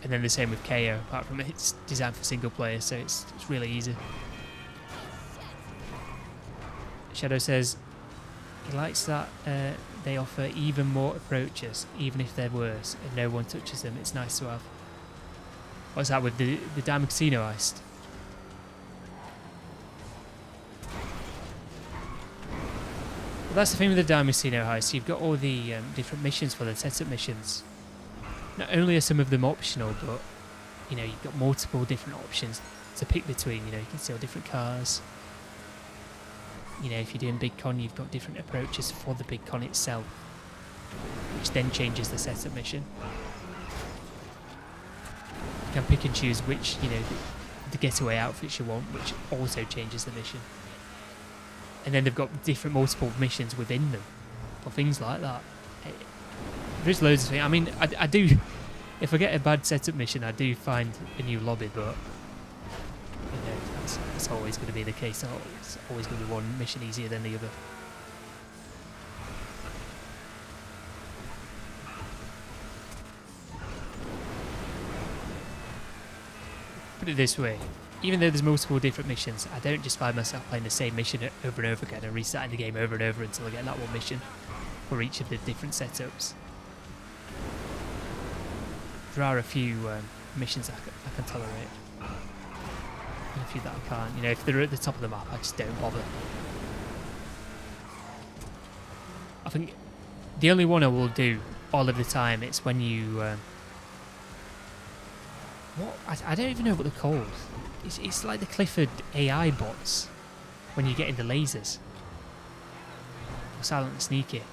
And then the same with KO, apart from it's designed for single player, so it's really easy. Shadow says he likes that they offer even more approaches, even if they're worse, and no one touches them. It's nice to have. What's that with the Diamond Casino heist? Well, that's the thing with the Diamond Casino heist. You've got all the different missions for the setup missions. Not only are some of them optional, but you've got multiple different options to pick between. You can steal different cars. If you're doing Big Con, you've got different approaches for the Big Con itself, which then changes the setup mission. You can pick and choose which, the getaway outfits you want, which also changes the mission. And then they've got different multiple missions within them, or things like that. There's loads of things. I mean, I do. If I get a bad setup mission, I do find a new lobby, but that's always going to be the case. It's always going to be one mission easier than the other. Put it this way: even though there's multiple different missions, I don't just find myself playing the same mission over and over again and restarting the game over and over until I get that one mission for each of the different setups. There are a few missions I can tolerate, and a few that I can't. If they're at the top of the map, I just don't bother. I think the only one I will do all of the time is when you... I don't even know what they're called. It's like the Clifford AI bots when you get into lasers. Or Silent and Sneaky.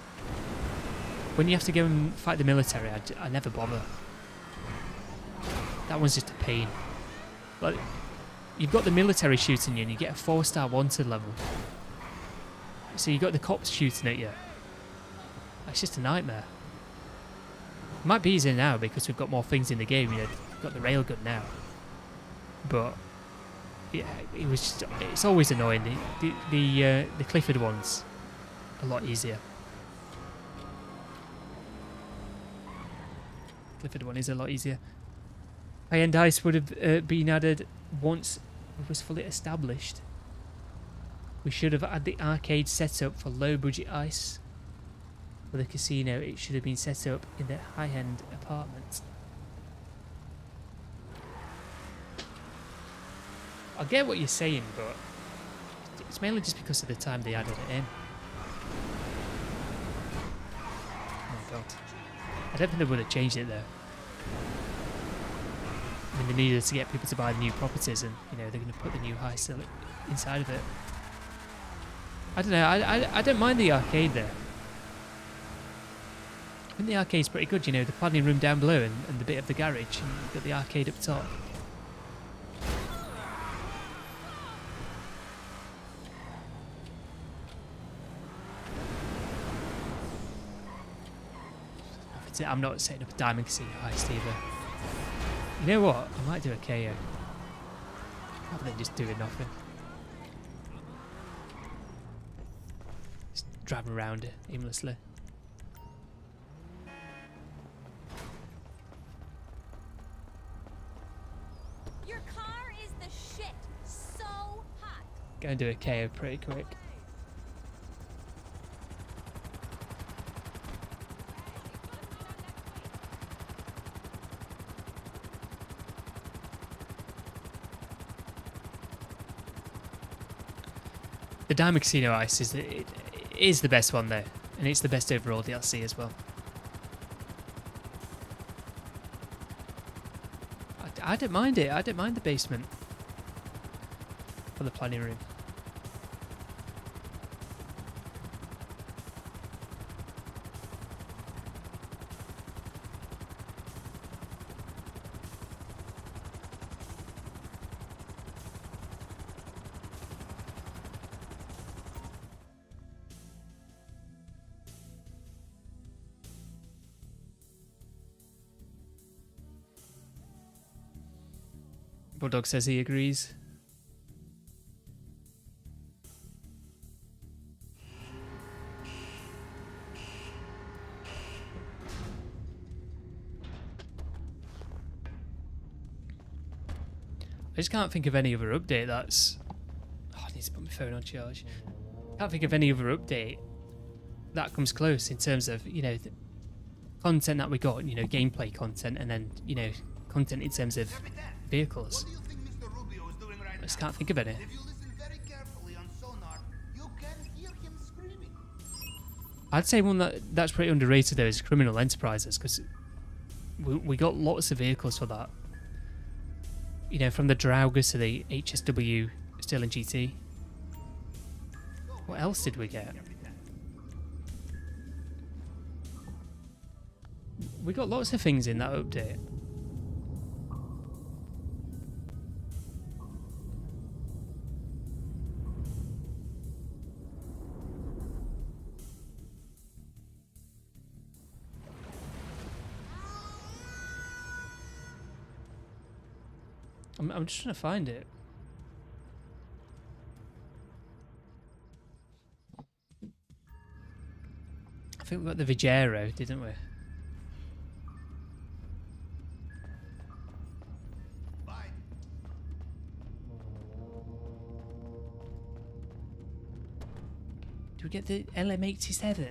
When you have to go and fight the military, I never bother. That one's just a pain. Like, you've got the military shooting you and you get a 4-star wanted level. So you got the cops shooting at you. It's just a nightmare. It might be easier now because we've got more things in the game. You know, we've got the railgun now. But yeah, it was just, it's always annoying. The Clifford one's a lot easier. Clifford one is a lot easier. High-end ice would have been added once it was fully established. We should have had the arcade set up for low-budget ice. For the casino, it should have been set up in the high-end apartment. I get what you're saying, but it's mainly just because of the time they added it in. Oh my god. I don't think they would have changed it though. I mean, they needed to get people to buy the new properties, and you know they're going to put the new high still inside of it. I don't know. I don't mind the arcade there. I think the arcade's pretty good. You know, the planning room down below and the bit of the garage, and you've got the arcade up top. I'm not setting up a diamond casino heist either. You know what? I might do a KO. Rather than just doing nothing. Just driving around aimlessly. Your car is the shit. So hot. Gonna do a KO pretty quick. The Diamond Casino Ice is the best one though, and it's the best overall DLC as well. I don't mind it. I don't mind the basement for the planning room. Bulldog says he agrees. I just can't think of any other update that's... Oh, I need to put my phone on charge. Can't think of any other update that comes close in terms of, you know, the content that we got, you know, gameplay content, and then, you know, content in terms of vehicles. I just can't think of any. I'd say one that's pretty underrated though is Criminal Enterprises, because we got lots of vehicles for that. You know, from the Drauga to the HSW Sterling GT. What else did we get? We got lots of things in that update. I'm just trying to find it. I think we got the Vigero, didn't we? Bye. Did we get the LM87?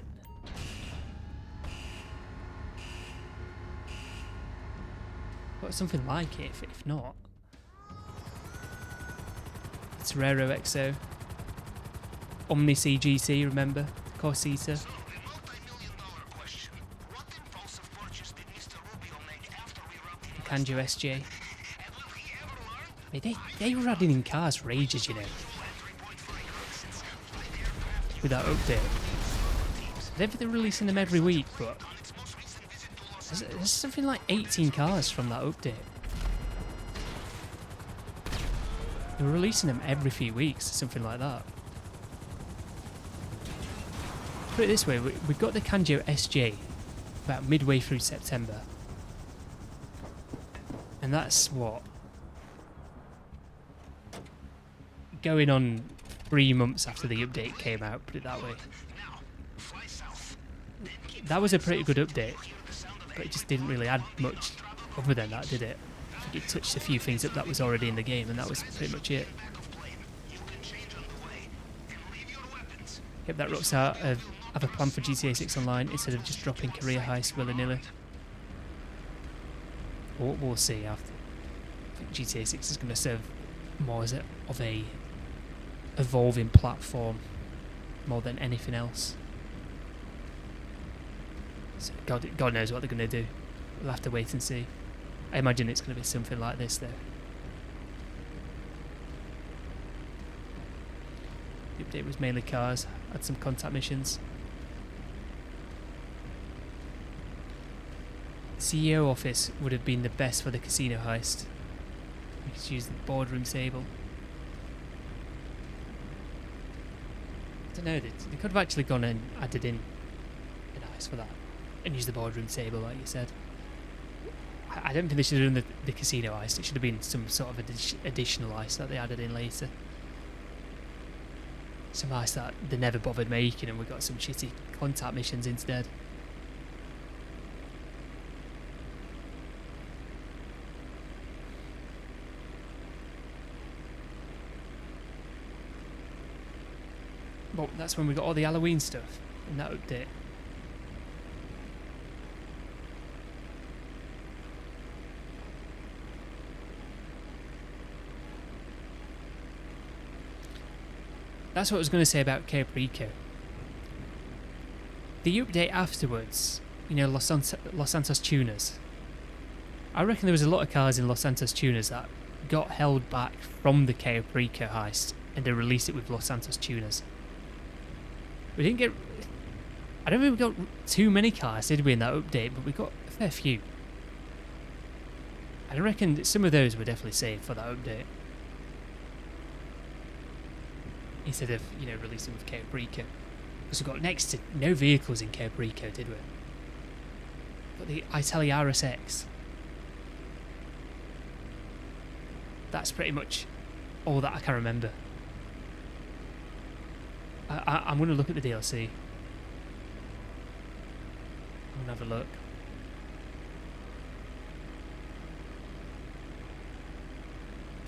Got something like it, if not. Torero XO. Omni CGC, remember? Corsita. Kanjo SJ. I mean, they were adding in cars for ages, you know. With that update. I don't think they're releasing them every week, but there's something like 18 cars from that update. They were releasing them every few weeks, something like that. put it this way, we got the Kanjo SJ about midway through September. And that's what? Going on 3 months after the update came out, put it that way. That was a pretty good update, but it just didn't really add much other than that, did it? I think it touched a few things up that was already in the game, and that was pretty much it. Yep, that Rockstar have a plan for GTA 6 Online instead of just dropping career heist willy-nilly. We'll see after. I think GTA 6 is going to serve more as of a evolving platform more than anything else. So God knows what they're going to do. We'll have to wait and see. I imagine it's going to be something like this though. The update was mainly cars, had some contact missions. CEO office would have been the best for the casino heist. We could use the boardroom table. I don't know, they could have actually gone and added in an heist for that and used the boardroom table like you said. I don't think they should have done the casino heist. It should have been some sort of additional heist that they added in later. Some heist that they never bothered making, and we got some shitty contact missions instead. Well, that's when we got all the Halloween stuff in that update. That's what I was going to say about Ceeday. The update afterwards, you know, Los Santos tuners. I reckon there was a lot of cars in Los Santos tuners that got held back from the Ceeday heist and they released it with Los Santos tuners. We didn't get... I don't think we got too many cars, did we, in that update, but we got a fair few. I reckon that some of those were definitely saved for that update. Instead of, you know, releasing with Ceeday. Because we got next to no vehicles in Ceeday, did we? Got the Italy RSX. That's pretty much all that I can remember. I'm going to look at the DLC. I'm going to have a look.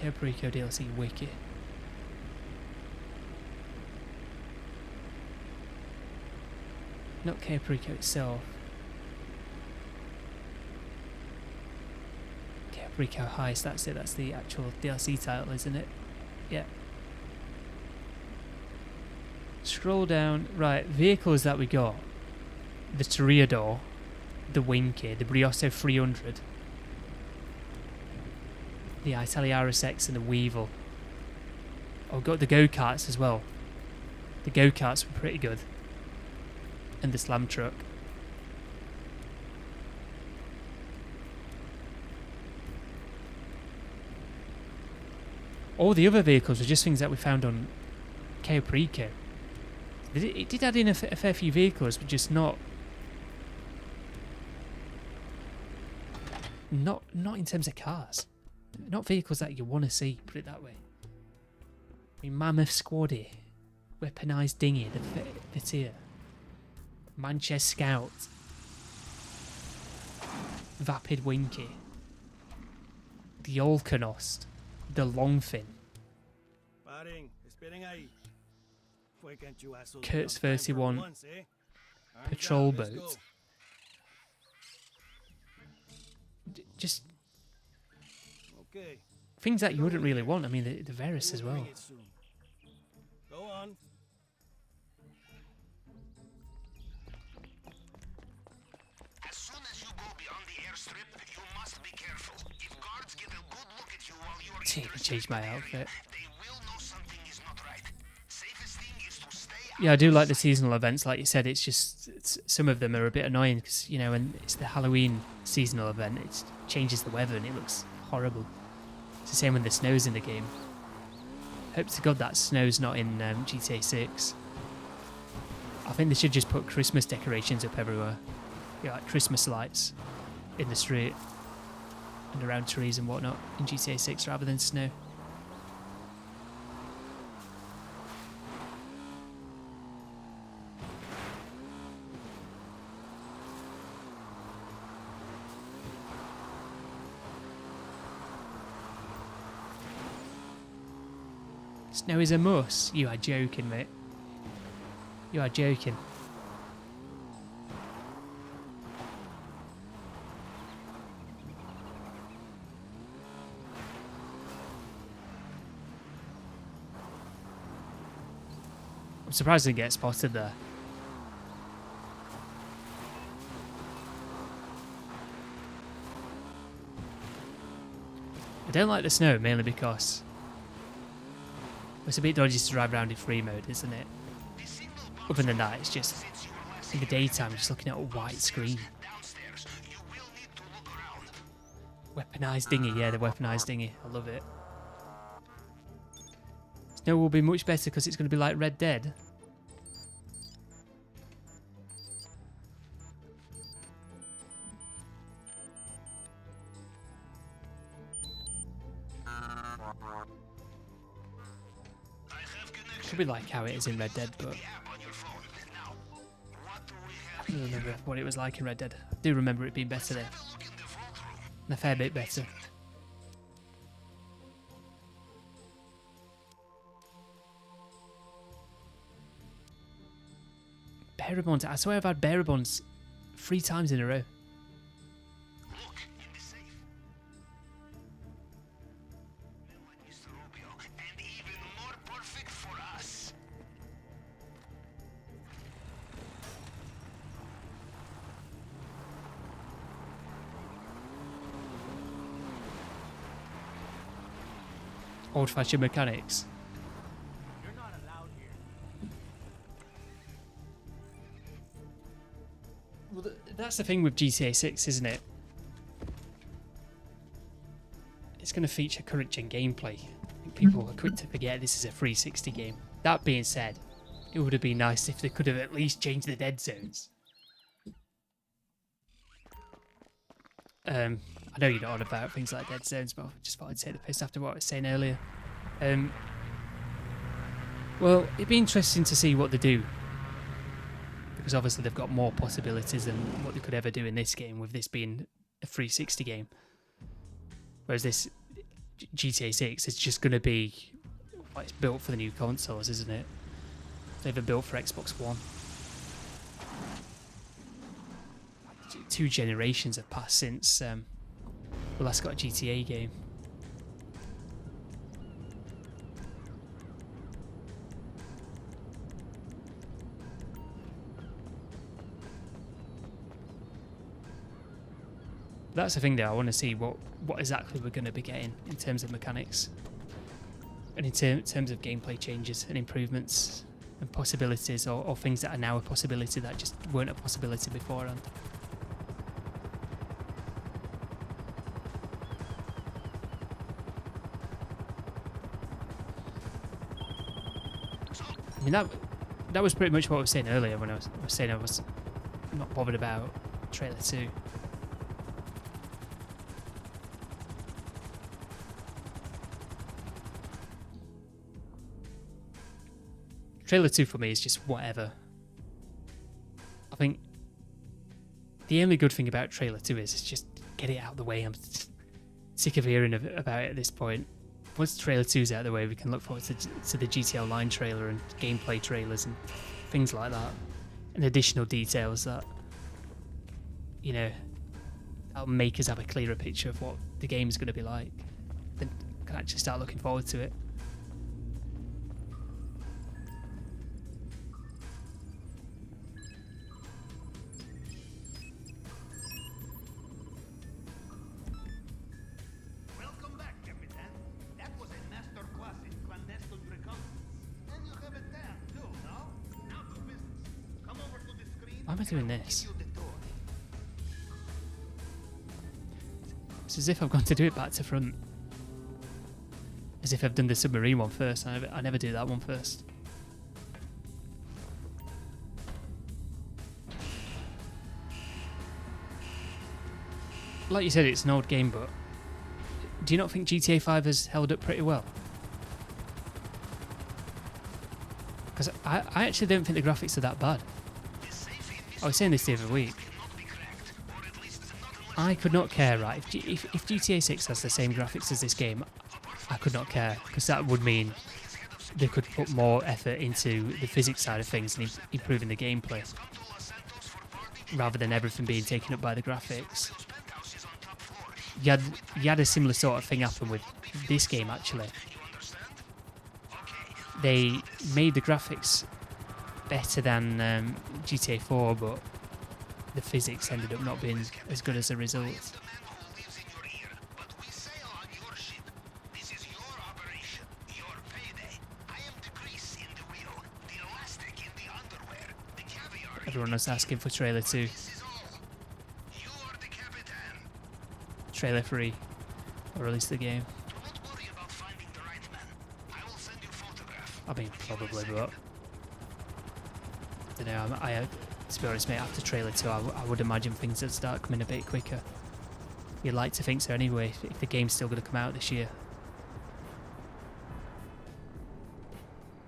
Ceeday DLC wiki. Not Ceeday itself. Ceeday Heist, that's it, that's the actual DLC title, isn't it? Yeah. Scroll down, right, vehicles that we got. The Toreador, the Winky, the Brioso 300, the Italy RSX and the Weevil. Oh, got the go-karts as well. The go-karts were pretty good. And the slam truck. All the other vehicles were just things that we found on Ceeday. It did add in a fair few vehicles, but just not in terms of cars. Not vehicles that you want to see, put it that way. I mean, Mammoth Squaddy, Weaponized Dinghy, the Vitia, Manchester Scout, Vapid Winky, the Olkanost, the Longfin, Kurtz 31, Patrol Boat. Just things that you wouldn't really want. I mean, the Verus as well. Go on. As soon as you go beyond the airstrip, you must be careful. If guards get a good look at you while you are in I changed my outfit. they will know something is not right. Safest thing is to stay Yeah, I do like the seasonal events. Like you said, it's just some of them are a bit annoying because, you know, when it's the Halloween seasonal event, it changes the weather and it looks horrible. It's the same when the snow's in the game. Hope to God that snow's not in GTA 6. I think they should just put Christmas decorations up everywhere. Yeah, like Christmas lights in the street and around trees and whatnot in GTA 6 rather than snow. Snow is a must. You are joking, mate. You are joking. I'm surprised I didn't get spotted there. I don't like the snow mainly because it's a bit dodgy to drive around in free mode, isn't it? Other than that, it's just in the daytime, just looking at a white screen. Weaponized dinghy, yeah, the weaponized dinghy. I love it. Snow will be much better because it's going to be like Red Dead. Could be like how it is in Red Dead, but I don't remember what it was like in Red Dead. I do remember it being better there. And a fair bit better. Bearer bonds. I swear I've had bearer bonds 3 times in a row. Old-fashioned mechanics. You're not allowed here. Well, that's the thing with GTA 6, isn't it? It's going to feature current-gen gameplay. I think people are quick to forget this is a 360 game. That being said, it would have been nice if they could have at least changed the dead zones. I know you're not on about things like dead zones, but I just thought I'd take the piss after what I was saying earlier. Well, it'd be interesting to see what they do, because obviously they've got more possibilities than what they could ever do in this game, with this being a 360 game. Whereas this GTA 6 is just going to be, well, it's built for the new consoles, isn't it? They've been built for Xbox One. 2 generations have passed since we last got a GTA game. That's the thing though, I want to see what exactly we're going to be getting in terms of mechanics. And in terms of gameplay changes and improvements and possibilities, or things that are now a possibility that just weren't a possibility beforehand. I mean, that was pretty much what I was saying earlier when I was saying I was not bothered about Trailer 2. Trailer 2 for me is just whatever. I think the only good thing about Trailer 2 is just get it out of the way. I'm sick of hearing about it at this point. Once Trailer 2's out of the way, we can look forward to the GTA Online trailer and gameplay trailers and things like that. And additional details that, you know, that'll make us have a clearer picture of what the game's going to be like. Then we can actually start looking forward to it. Why am I doing this? It's as if I've gone to do it back to front. As if I've done the submarine one first. I never do that one first. like you said, it's an old game, but do you not think GTA 5 has held up pretty well? Because I actually don't think the graphics are that bad. I was saying this the other week. I could not care, right? If GTA 6 has the same graphics as this game, I could not care, because that would mean they could put more effort into the physics side of things and improving the gameplay, rather than everything being taken up by the graphics. You had a similar sort of thing happen with this game, actually. They made the graphics better than GTA 4, but the physics ended up not being as good as a result. Everyone was asking for trailer 2. Trailer 3. Or release the game. I mean, probably, but I don't know. To be honest, mate, after trailer 2, I would imagine things would start coming a bit quicker. You'd like to think so anyway, if the game's still going to come out this year.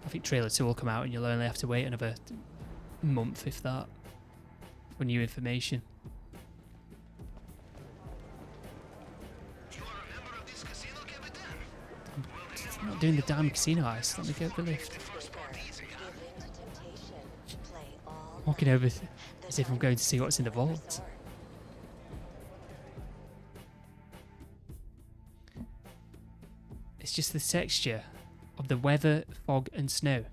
I think trailer 2 will come out and you'll only have to wait another month, if that, for new information. I'm not doing the damn casino heist. Let me get the lift. Walking over as if I'm going to see what's in the vault. It's just the texture of the weather, fog and snow.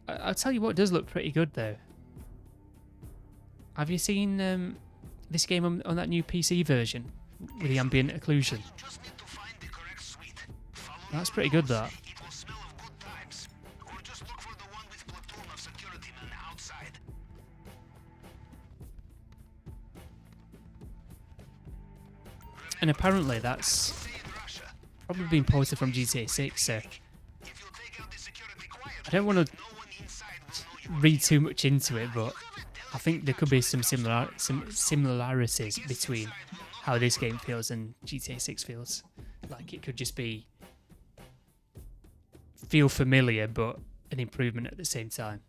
I'll tell you what does look pretty good though. Have you seen this game on that new PC version with the ambient occlusion? That's pretty good, that. And apparently that's probably been ported from GTA 6, so I don't want to read too much into it, but I think there could be some similarities between how this game feels and GTA 6 feels. Like it could just feel familiar, but an improvement at the same time.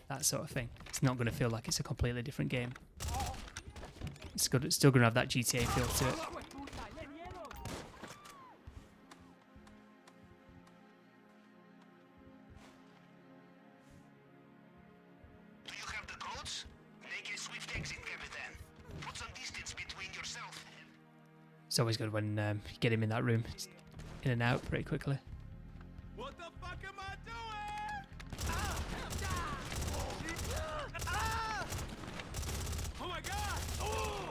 That sort of thing. It's not going to feel like it's a completely different game. It's still going to have that GTA feel to it. It's always good when you get him in that room, just in and out pretty quickly. What the fuck am I doing? Oh my god! Oh!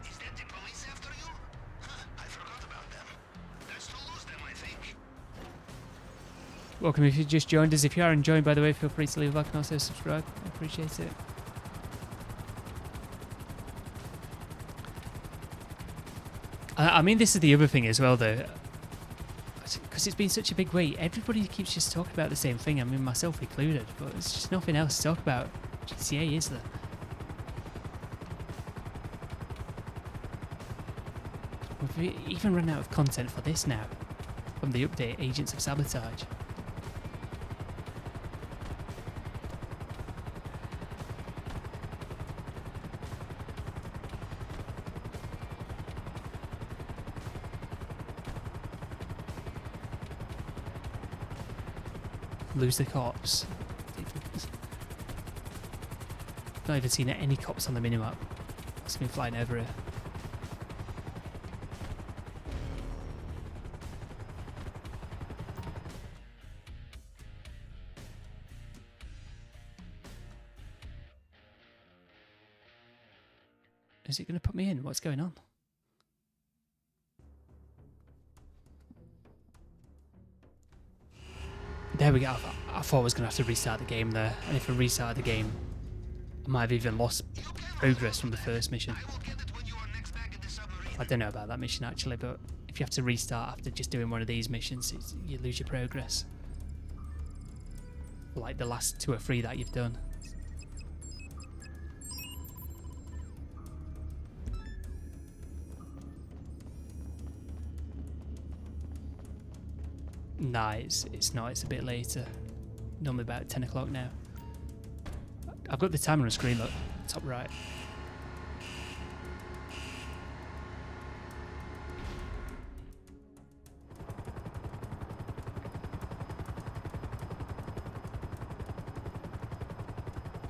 Is that the police after you? Huh, I forgot about them. That's to lose them, I think. Welcome if you just joined us. If you are enjoying, by the way, feel free to leave a like and also subscribe. I appreciate it. I mean, this is the other thing as well, though. Because it's been such a big wait. Everybody keeps just talking about the same thing. I mean, myself included. But there's just nothing else to talk about. GTA, is there? We've even run out of content for this now. From the update, Agents of Sabotage. Lose the cops. Not even seen any cops on the minimap. It's been flying over here. Is it going to put me in? What's going on? There we go. I thought I was going to have to restart the game there. And if I restart the game, I might have even lost progress from the first mission. I don't know about that mission actually, but if you have to restart after just doing one of these missions, you lose your progress. Like the last 2 or 3 that you've done. Nah, it's not. It's a bit later. Normally about 10 o'clock now. I've got the timer on the screen, look. Top right.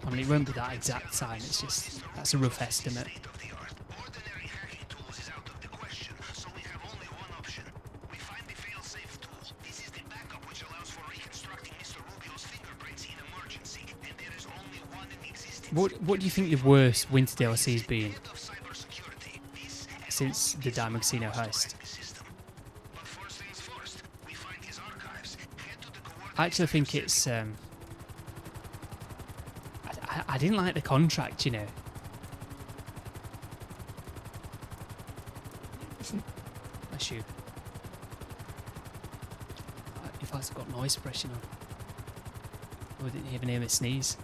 I mean, it won't be that exact time. It's just, that's a rough estimate. Ordinary hacking tools is out of the question, so we have only one option. We find the fail-safe tool. This is the backup which allows for reconstructing Mr. Rubio's fingerprints in emergency, and there is only one in existence. What do you think the worst winter DLC has been Head of cybersecurity. This and since the Diamond Casino heist? system. But first things first, we find his archives. Head to the coordinates. I actually think it's I didn't like the contract, you know. Bless you. If I've got noise suppression on. I didn't even hear me sneeze.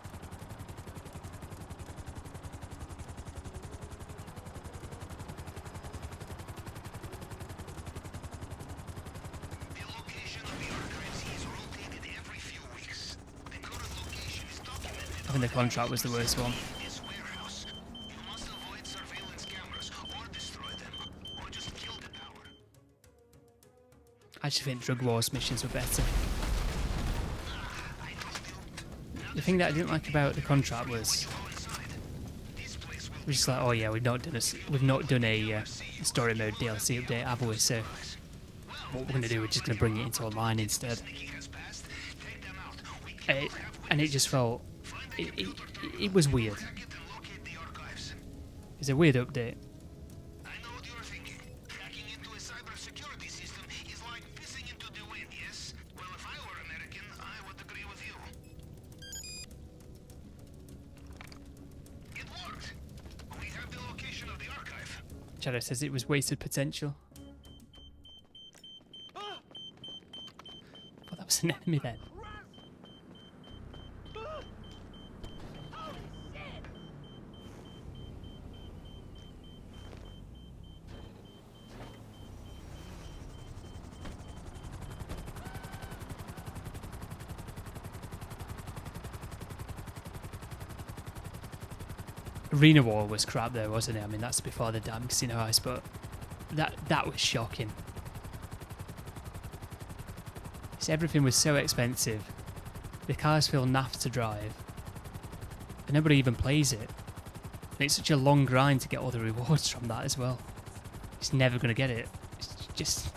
The location of the archives is rotated every few weeks. The current location is documented. I think the contract was the worst one. This warehouse. You must avoid surveillance cameras or destroy them, or just kill the power. I actually think Drug Wars missions were better. I told you. The thing that I didn't like about the contract was Go inside. This place will we're just like, oh yeah, we've not done a story mode DLC update, have we? So what we're gonna do, we're just gonna bring it into online instead. has passed. Take them out. We can And it just felt it was weird. hack it and locate the archives. It's a weird update. I know what you're thinking. Hacking into a cybersecurity system is like pissing into the wind, yes? Well, if I were American, I would agree with you. It worked. We have the location of the archive. Shadow says it was wasted potential. Oh, that was an enemy then. Arena War was crap though, wasn't it? I mean, that's before the damn casino heist, but that was shocking. So everything was so expensive. The cars feel naff to drive. And nobody even plays it. And it's such a long grind to get all the rewards from that as well. It's never going to get it. It's just...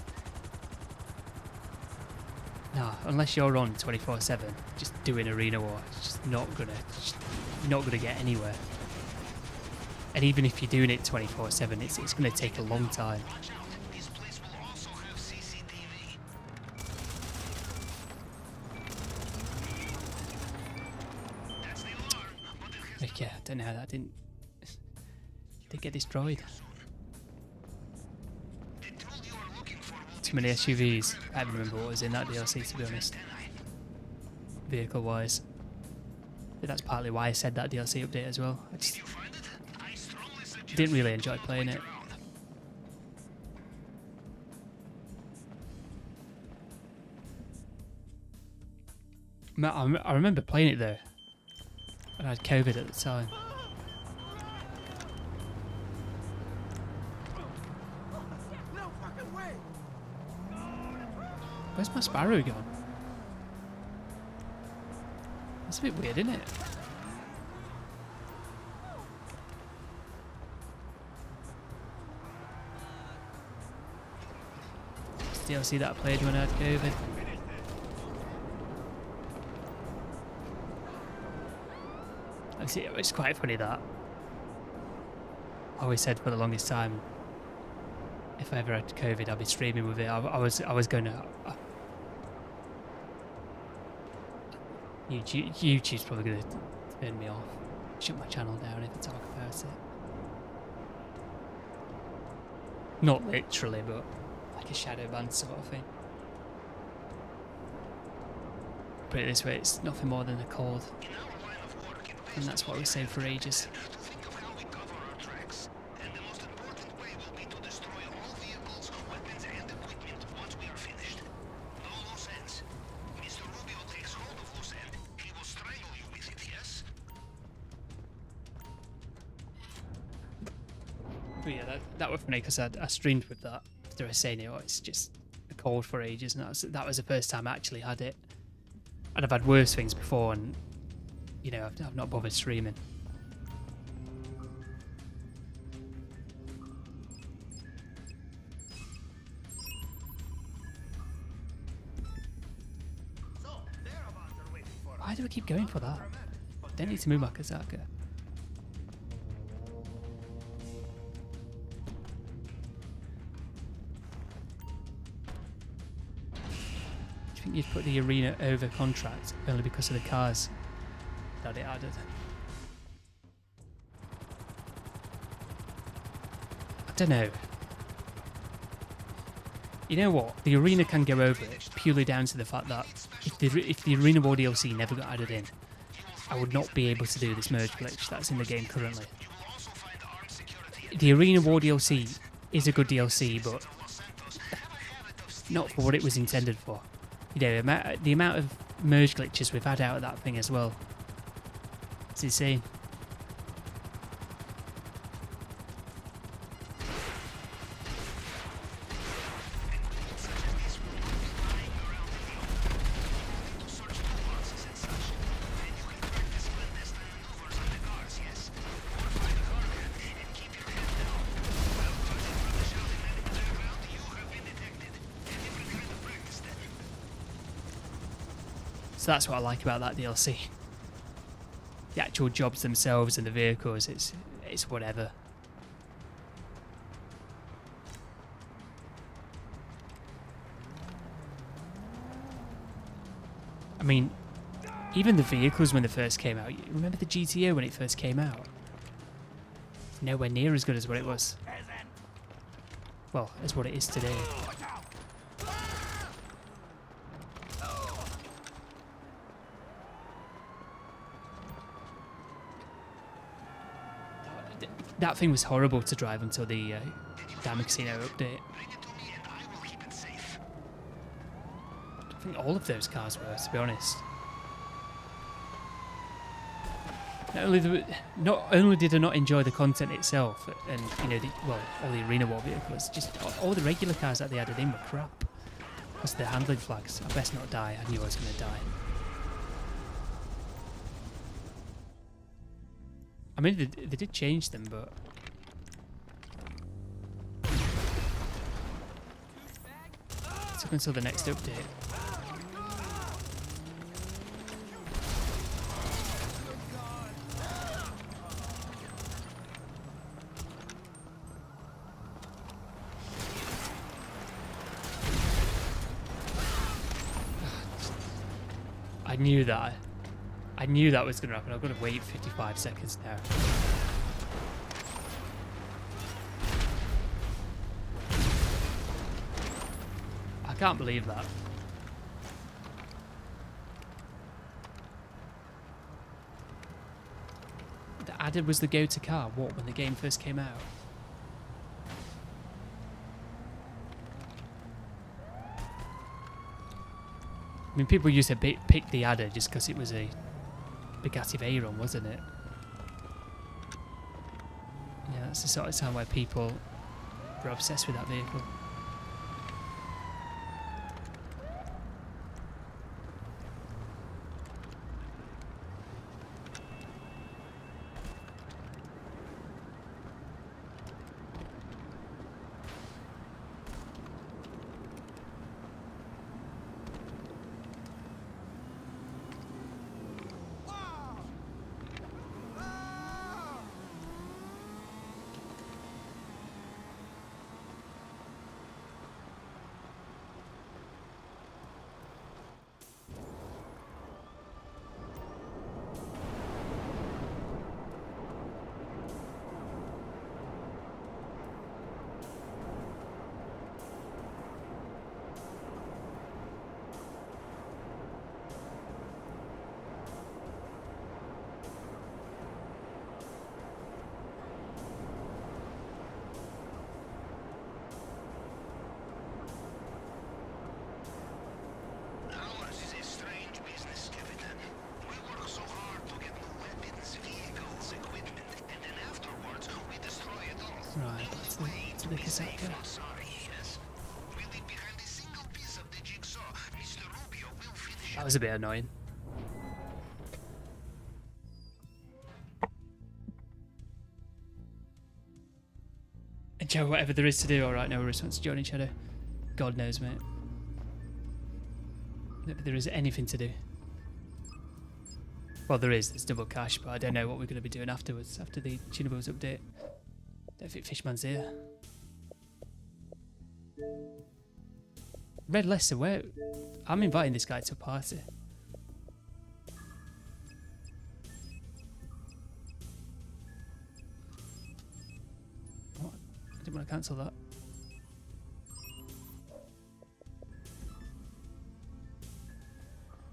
Nah, unless you're on 24/7, just doing Arena War, it's just not gonna get anywhere. And even if you're doing it 24/7, it's going to take a long time. Watch out. This place will also have CCTV. That's the alarm, but it has Like, yeah, I don't know how that didn't get destroyed. the tool you are looking for will Too many SUVs. I don't remember what was in that DLC, to be honest. Vehicle-wise. But that's partly why I said that DLC update as well. I just you find it? I strongly suggest didn't really enjoy playing it. I remember playing it though. And I had COVID at the time. No fucking way! Where's my Sparrow gone? That's a bit weird, isn't it? It's the DLC that I played when I had COVID. It's quite funny that I always said for the longest time, if I ever had COVID, I'd be streaming with it. I was going to. YouTube's probably going to turn me off, shut my channel down if I talk about it. Not literally, but like a shadow ban sort of thing. Put it this way, it's nothing more than a cold. And that's what we say for ages. But yeah, that was funny because I streamed with that. After I was saying it, it's just a cold for ages, and that was the first time I actually had it. And I've had worse things before, and you know, I've not bothered streaming. Why do I keep going for that? Don't need to move my Kazaka. Do you think you'd put the arena over contract only because of the cars that it added? I don't know. You know what? The arena can go over it purely down to the fact that if the Arena War DLC never got added in, I would not be able to do this merge glitch that's in the game currently. The Arena War DLC is a good DLC, but not for what it was intended for. You know, the amount of merge glitches we've had out of that thing as well. It's insane. So that's what I like about that DLC. The actual jobs themselves and the vehicles, it's whatever. I mean, even the vehicles when they first came out. You remember the GTO when it first came out? It's nowhere near as good as what it was. Well, as what it is today. That thing was horrible to drive until the Damn Casino update. I think all of those cars were, to be honest. Not only did I not enjoy the content itself, and you know, all the Arena War vehicles, just all the regular cars that they added in were crap. Because of the handling flags. I best not die. I knew I was going to die. I mean, they did change them, but... It took until the next update. I knew that was going to happen. I've got to wait 55 seconds now. I can't believe that. The added was the go-to car, what, when the game first came out? I mean, people used to pick the adder just because it was a Bugatti Veyron, wasn't it? Yeah, that's the sort of time where people were obsessed with that vehicle. the cassette go? That was a bit annoying. And Joe, whatever there is to do, alright, no response to Johnny Shadow. God knows, mate. If there is anything to do. Well, there's double cash, but I don't know what we're going to be doing afterwards, after the Tunables update. Don't think Fishman's here. RedLester, where? I'm inviting this guy to a party. What? I didn't want to cancel that.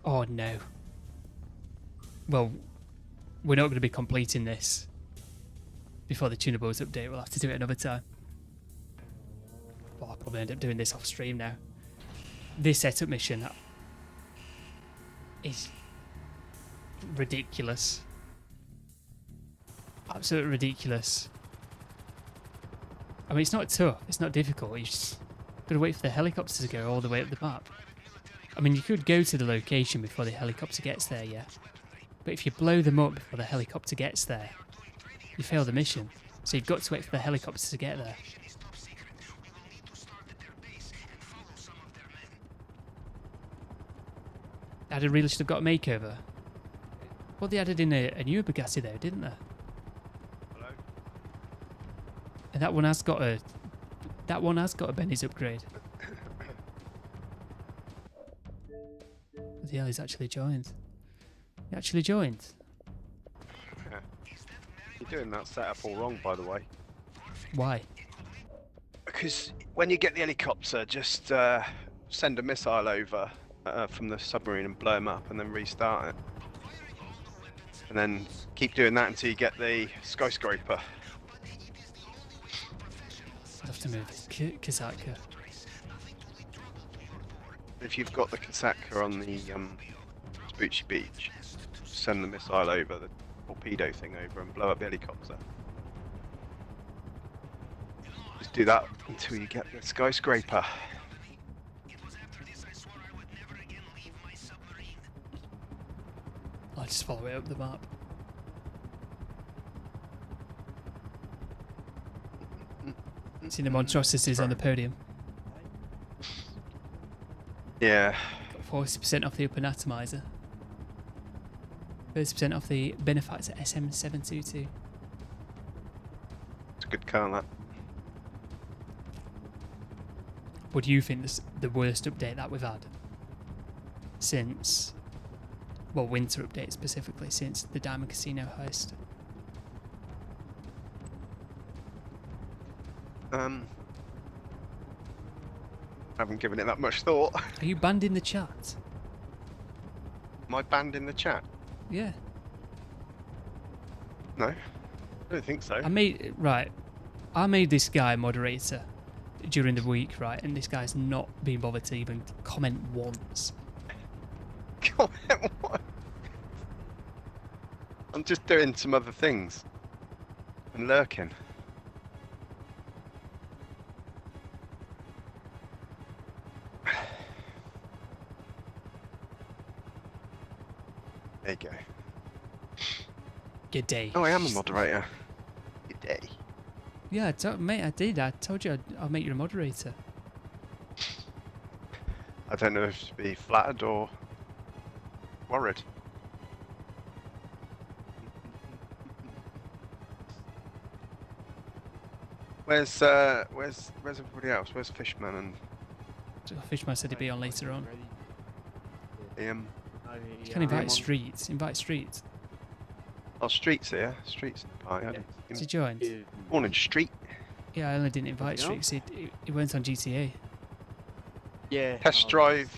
Oh no. Well, we're not going to be completing this before the Tunables update. We'll have to do it another time. Well, I'll probably end up doing this off stream now. This setup mission is ridiculous. Absolutely ridiculous. I mean, it's not tough. It's not difficult. You just got to wait for the helicopter to go all the way up the map. I mean, you could go to the location before the helicopter gets there, yeah. But if you blow them up before the helicopter gets there, you fail the mission. So you've got to wait for the helicopter to get there. I'd really should have got a makeover. Well, they added in a newer Bugatti though, didn't they? Hello? And that one has got a Benny's upgrade. The hell, he's actually joined. He actually joined. You're doing that setup all wrong, by the way. Why? Because when you get the helicopter, just send a missile over from the submarine and blow him up, and then restart it. And then keep doing that until you get the skyscraper. I'd have to move Kazaka. If you've got the Kasaka on the Spoochie Beach, send the missile over, the torpedo thing over, and blow up the helicopter. Just do that until you get the skyscraper. I'll just follow it up the map. See the monstrosities on the podium. Yeah. Got 40% off the upper atomizer. 30% off the Benefactor SM722. It's a good car, that. What do you think is the worst update that we've had since, well, winter update specifically, since the Diamond Casino heist? Haven't given it that much thought. Are you banned in the chat? Am I banned in the chat? Yeah. No, I don't think so. I made this guy moderator during the week, right? And this guy's not been bothered to even comment once. Comment what? I'm just doing some other things and lurking. There you go. Good day. Oh, I am a moderator. Good day. Yeah, mate, I did. I told you I'll make you a moderator. I don't know if to be flattered or worried. Where's everybody else? Where's Fishman and Fishman said he'd be on later on. Ian? You can invite Streets. Invite Streets. Oh, Street's here. Street's in the party. Has he joined? Morning, Street. Yeah, I only didn't invite Streets. He went on GTA. Yeah. Test Drive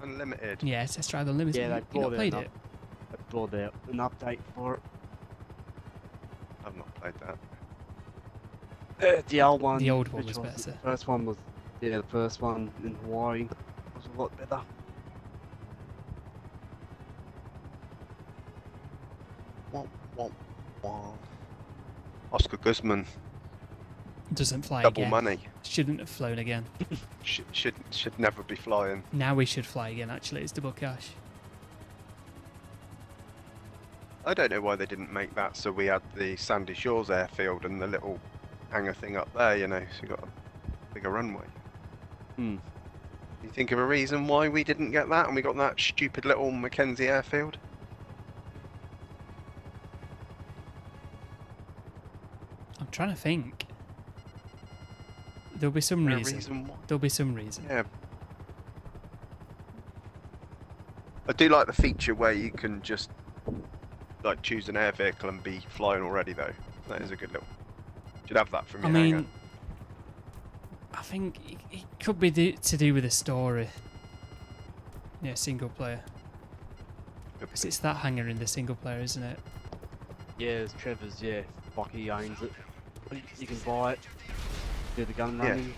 Unlimited. Yeah, Test Drive Unlimited. Yeah, they you not played it. They brought out an update for it. I've not played that. The old one. The old one which was better. The first one was, yeah, the first one in Hawaii was a lot better. Oscar Guzman. Doesn't fly Double again. money. Shouldn't have flown again. Should never be flying. Now we should fly again, actually. It's double cash. I don't know why they didn't make that so we had the Sandy Shores airfield and the little hangar thing up there, you know, so you got a bigger runway. Hmm. You think of a reason why we didn't get that and we got that stupid little Mackenzie airfield? I'm trying to think. There'll be some No reason. why. There'll be some reason. Yeah. I do like the feature where you can just like choose an air vehicle and be flying already though. That is a good little. Should have that from your I mean, hangar. I think it could be to do with the story. Yeah, single player. Because it's that hangar in the single player, isn't it? Yeah, it's Trevor's, yeah. Like he owns it. You can buy it. Do the gun running.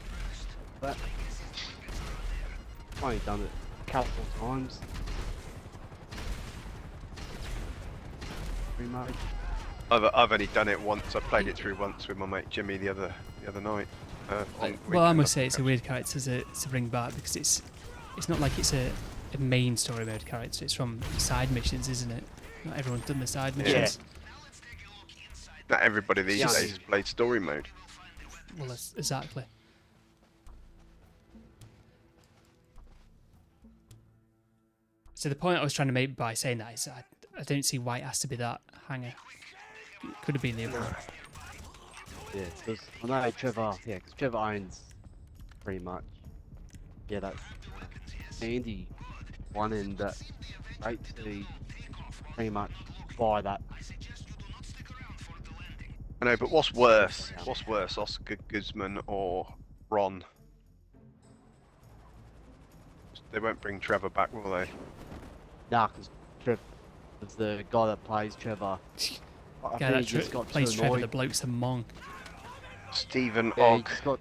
That. I've only done it a couple of times. Remote. I've only done it once. I played it through once with my mate Jimmy the other night. Well, I must say it's a weird character to bring back because it's not like it's a main story mode character. It's from side missions, isn't it? Not everyone's done the side missions. Not everybody these Yeah. days has played story mode. Well, that's exactly. So the point I was trying to make by saying that is I don't see why it has to be that hangar. It could have been the other one. Yeah, because I know Trevor, yeah, because Trevor owns pretty much. Yeah, that's Andy one end that right to pretty much buy that. I know, but what's worse? What's worse, Oscar Guzman or Ron? They won't bring Trevor back, will they? Nah, because Trevor is the guy that plays Trevor. I Yeah, that he just got plays too Trevor, annoyed. the bloke's a monk. Stephen Yeah, he Ogg. just got.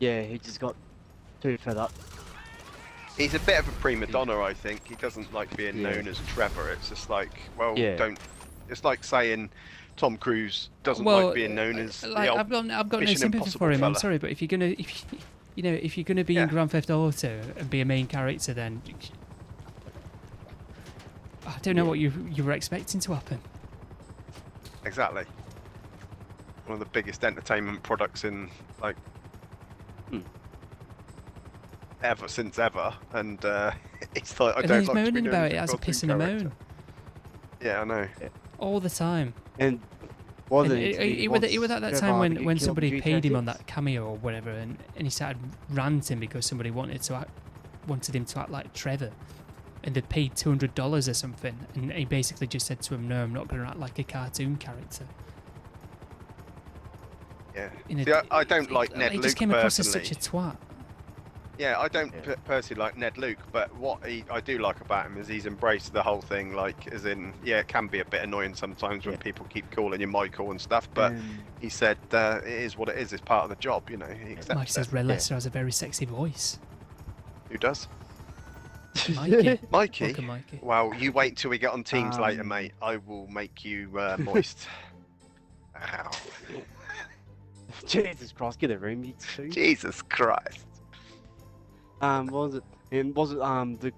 Yeah, he just got too fed up. He's a bit of a prima donna, I think. He doesn't like being Yeah. known as Trevor. It's just like, well, Yeah. don't. It's like saying Tom Cruise doesn't Well, like being known as like, the old I've got no Mission sympathy Impossible for him. I'm fella. sorry, but if you're gonna be Yeah. in Grand Theft Auto and be a main character, then I don't know what you were expecting to happen. Exactly. One of the biggest entertainment products in like ever since ever, and it's like I And don't he's like to be moaning known about as it a as a cartoon piss and a character. moan Yeah, I know. all the time. And And wasn't it was at that time when somebody paid him on that cameo or whatever, and he started ranting because somebody wanted him to act like Trevor, and they paid $200 or something, and he basically just said to him, "No, I'm not going to act like a cartoon character." Yeah. In See, I don't like Ned He Luke just came across as personally. such a twat. Yeah, I don't personally like Ned Luke, but what I do like about him is he's embraced the whole thing, like, as in, yeah, it can be a bit annoying sometimes when people keep calling you Michael and stuff, but he said it is what it is, it's part of the job, you know, he accepts Mike says it. RedLester has a very sexy voice. Who does? Mikey. Mikey? Welcome, Mikey. Well, you wait till we get on Teams later, mate. I will make you moist. Ow. Jesus Christ, get a room, you two. Jesus Christ. What was it? And was it the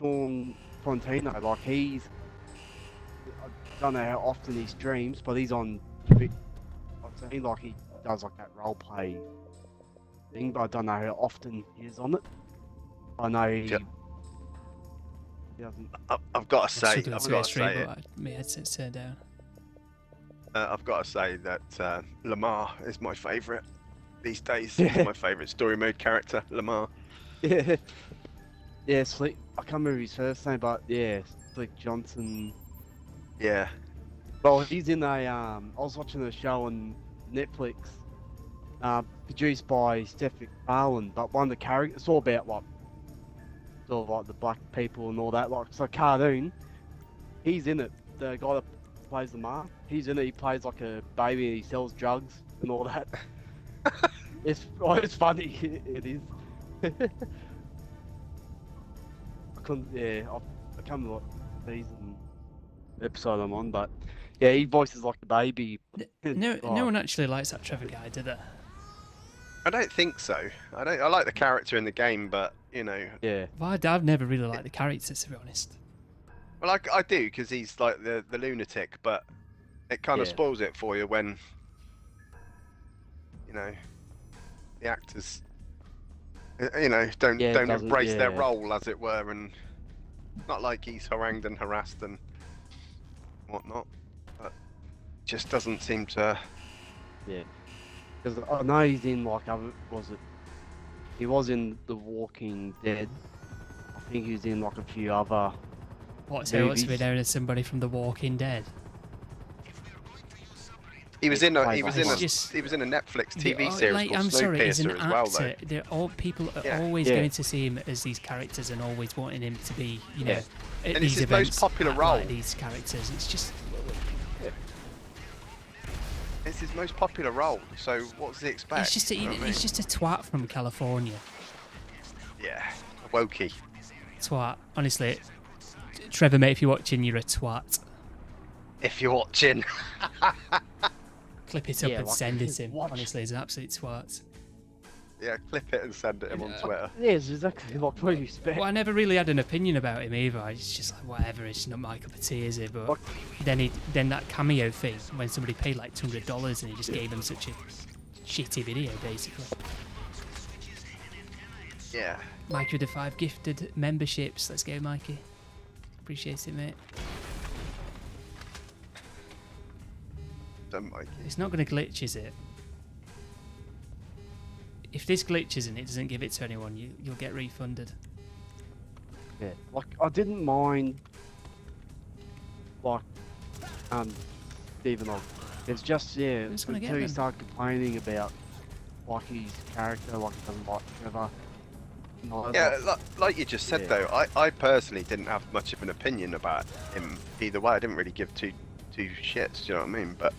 Dawn Frontino? Like he's, I don't know how often he streams, but he's on. I've seen like he does like that role play thing, but I don't know how often he is on it. I know he. Yep. He doesn't. I've got to say, I've I've got to say it. my headset's turned down. I've got to say that Lamar is my favourite these days. Yeah. He's my favourite story mode character, Lamar. Yeah. Yeah, Slick. I can't remember his first name, but yeah, Slick Johnson. Yeah. Well, he's in a. I was watching a show on Netflix, produced by Steph McFarlane, but one of the characters, it's all about like, sort of like the black people and all that. Like it's a cartoon. He's in it. The guy that plays Lamar. He's in it. He plays like a baby and he sells drugs and all that. It's funny. It is. I can't remember what season episode I'm on, but yeah, he voices like a baby. No one actually likes that Trevor guy, do they? I don't think so. I like the character in the game, but you know. Yeah. Well, I've never really liked the characters, to be honest. Well, I do because he's like the lunatic, but it kind of Yeah. spoils it for you when you know the actors, you know, don't doesn't- embrace their yeah. role, as it were, and not like he's harangued and harassed and whatnot, but just doesn't seem to. Yeah. Because I know he's in like he was in The Walking Dead. I think he was in like a few other. So he wants to be Movies. known as somebody from The Walking Dead. He was in a It's he was in a just- he was in a Netflix TV Yeah, series like, called I'm sorry, as an Snowpiercer as well, actor, though. they're all people are Yeah. always Yeah. going to see him as these characters and always wanting him to be, you know, Yeah. at And it's these his most events, popular act role. like these characters. It's just It's his most popular role, so what does he expect? he's just You know what I mean? he's just a twat from California. Yeah, a wokey. Twat. Honestly, Trevor, mate, if you're watching, you're a twat. If you're watching. Clip it up Yeah, and like, send it him. watch. Honestly, he's an absolute twat. Yeah, clip it and send it him on Twitter. Yeah, it's exactly what we expect. Well, I never really had an opinion about him either. It's just like whatever. It's not my cup of tea, is it? But then that cameo thing when somebody paid like $200 and he just gave him such a shitty video, basically. Yeah. Mikey with the 5 gifted memberships. Let's go, Mikey. Appreciate it, mate. Don't like it. It's not going to glitch, is it? If this glitches and it doesn't give it to anyone, you'll get refunded. Yeah, like I didn't mind, like, Stephen off. It's just Who's gonna get until he them? started complaining about like his character, like he doesn't like Trevor. And I was Yeah, like, like you just said Yeah. though, I personally didn't have much of an opinion about him either way. I didn't really give two shits, do you know what I mean? But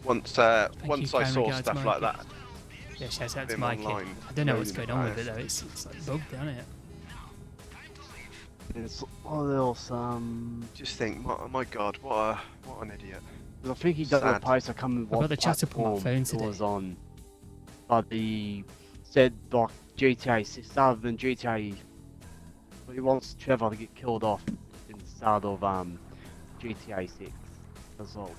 once once you, I kind saw regards, stuff like Mikey. that, Yeah, shout out to Him Mikey. online, I don't know what's moaning going on with about it though. It's like bugged, isn't it? it's what else? just think, my God, what an idiot. 'Cause I think he done a Sad. post. I can't remember I've what got the chat up on my platform phone it today. was on, but he said like GTA 6 rather than GTA. But he wants Trevor to get killed off in the start of GTA 6 as well.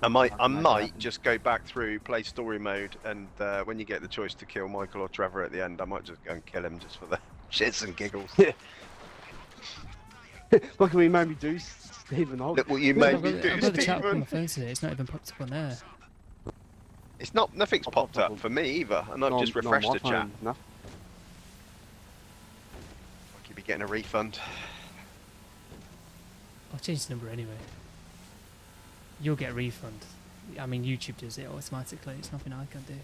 I might just go back through, play story mode, and when you get the choice to kill Michael or Trevor at the end, I might just go and kill him just for the shits and giggles. Look, we made me do, Stephen. Look what you I've made me got, do, I've got the chat up on Stephen. my phone today. It's not even popped up on there. It's not, nothing's popped up for me either, and I've just refreshed the chat. No. You'll be getting a refund. I'll change the number anyway. You'll get a refund. I mean, YouTube does it automatically. It's nothing I can do.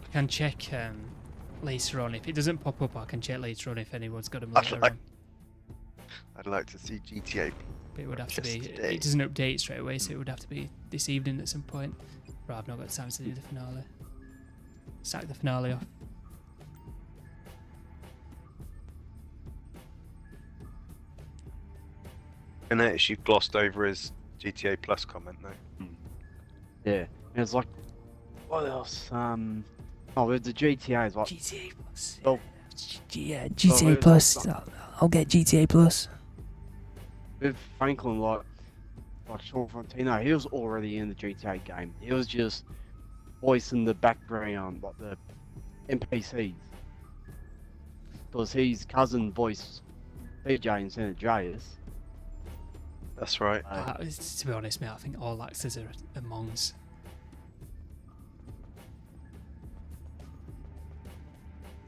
I can check later on. If it doesn't pop up, I can check later on if anyone's got them later on. I'd like to see GTA. But it would have to just be. today. It doesn't update straight away, so it would have to be this evening at some point. But I've not got time to do the finale. Sack the finale off. I noticed you glossed over his GTA Plus comment though. Yeah, and it's like, what else? Oh, with the GTA's like, GTA Plus. Oh. Yeah, GTA Plus. I'll get GTA Plus. with Franklin, like Sean Frontino, he was already in the GTA game. He was just voicing the background, like the NPCs. Because his cousin voiced PJ in San Andreas. That's right. To be honest, mate, I think all actors are Mongs.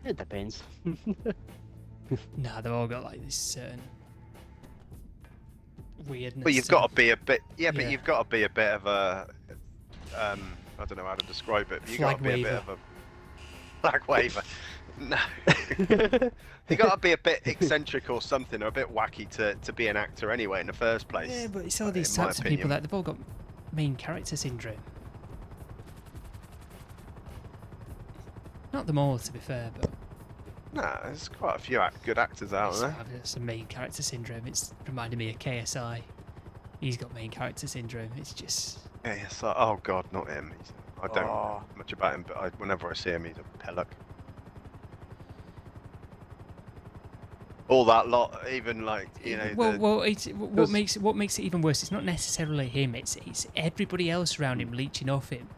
It depends. Nah, they've all got like this certain weirdness. But you've to got to them. be a bit, yeah, but Yeah. you've got to be a bit of a, I don't know how to describe it. But you've got Flag to be a bit waver. of a flag waver. No. You got to be a bit eccentric or something, or a bit wacky to be an actor anyway in the first place. Yeah, but it's all in these my types of people opinion. that they've all got main character syndrome. Not them all, to be fair, but Nah, there's quite a few good actors out there. it's a main character syndrome. It's reminding me of KSI. He's got main character syndrome. It's just Yeah, yes, oh god, not him. I don't Oh. know much about him, but whenever I see him, he's a pellock. All that lot, even like what makes it even worse? It's not necessarily him. It's everybody else around him leeching off him.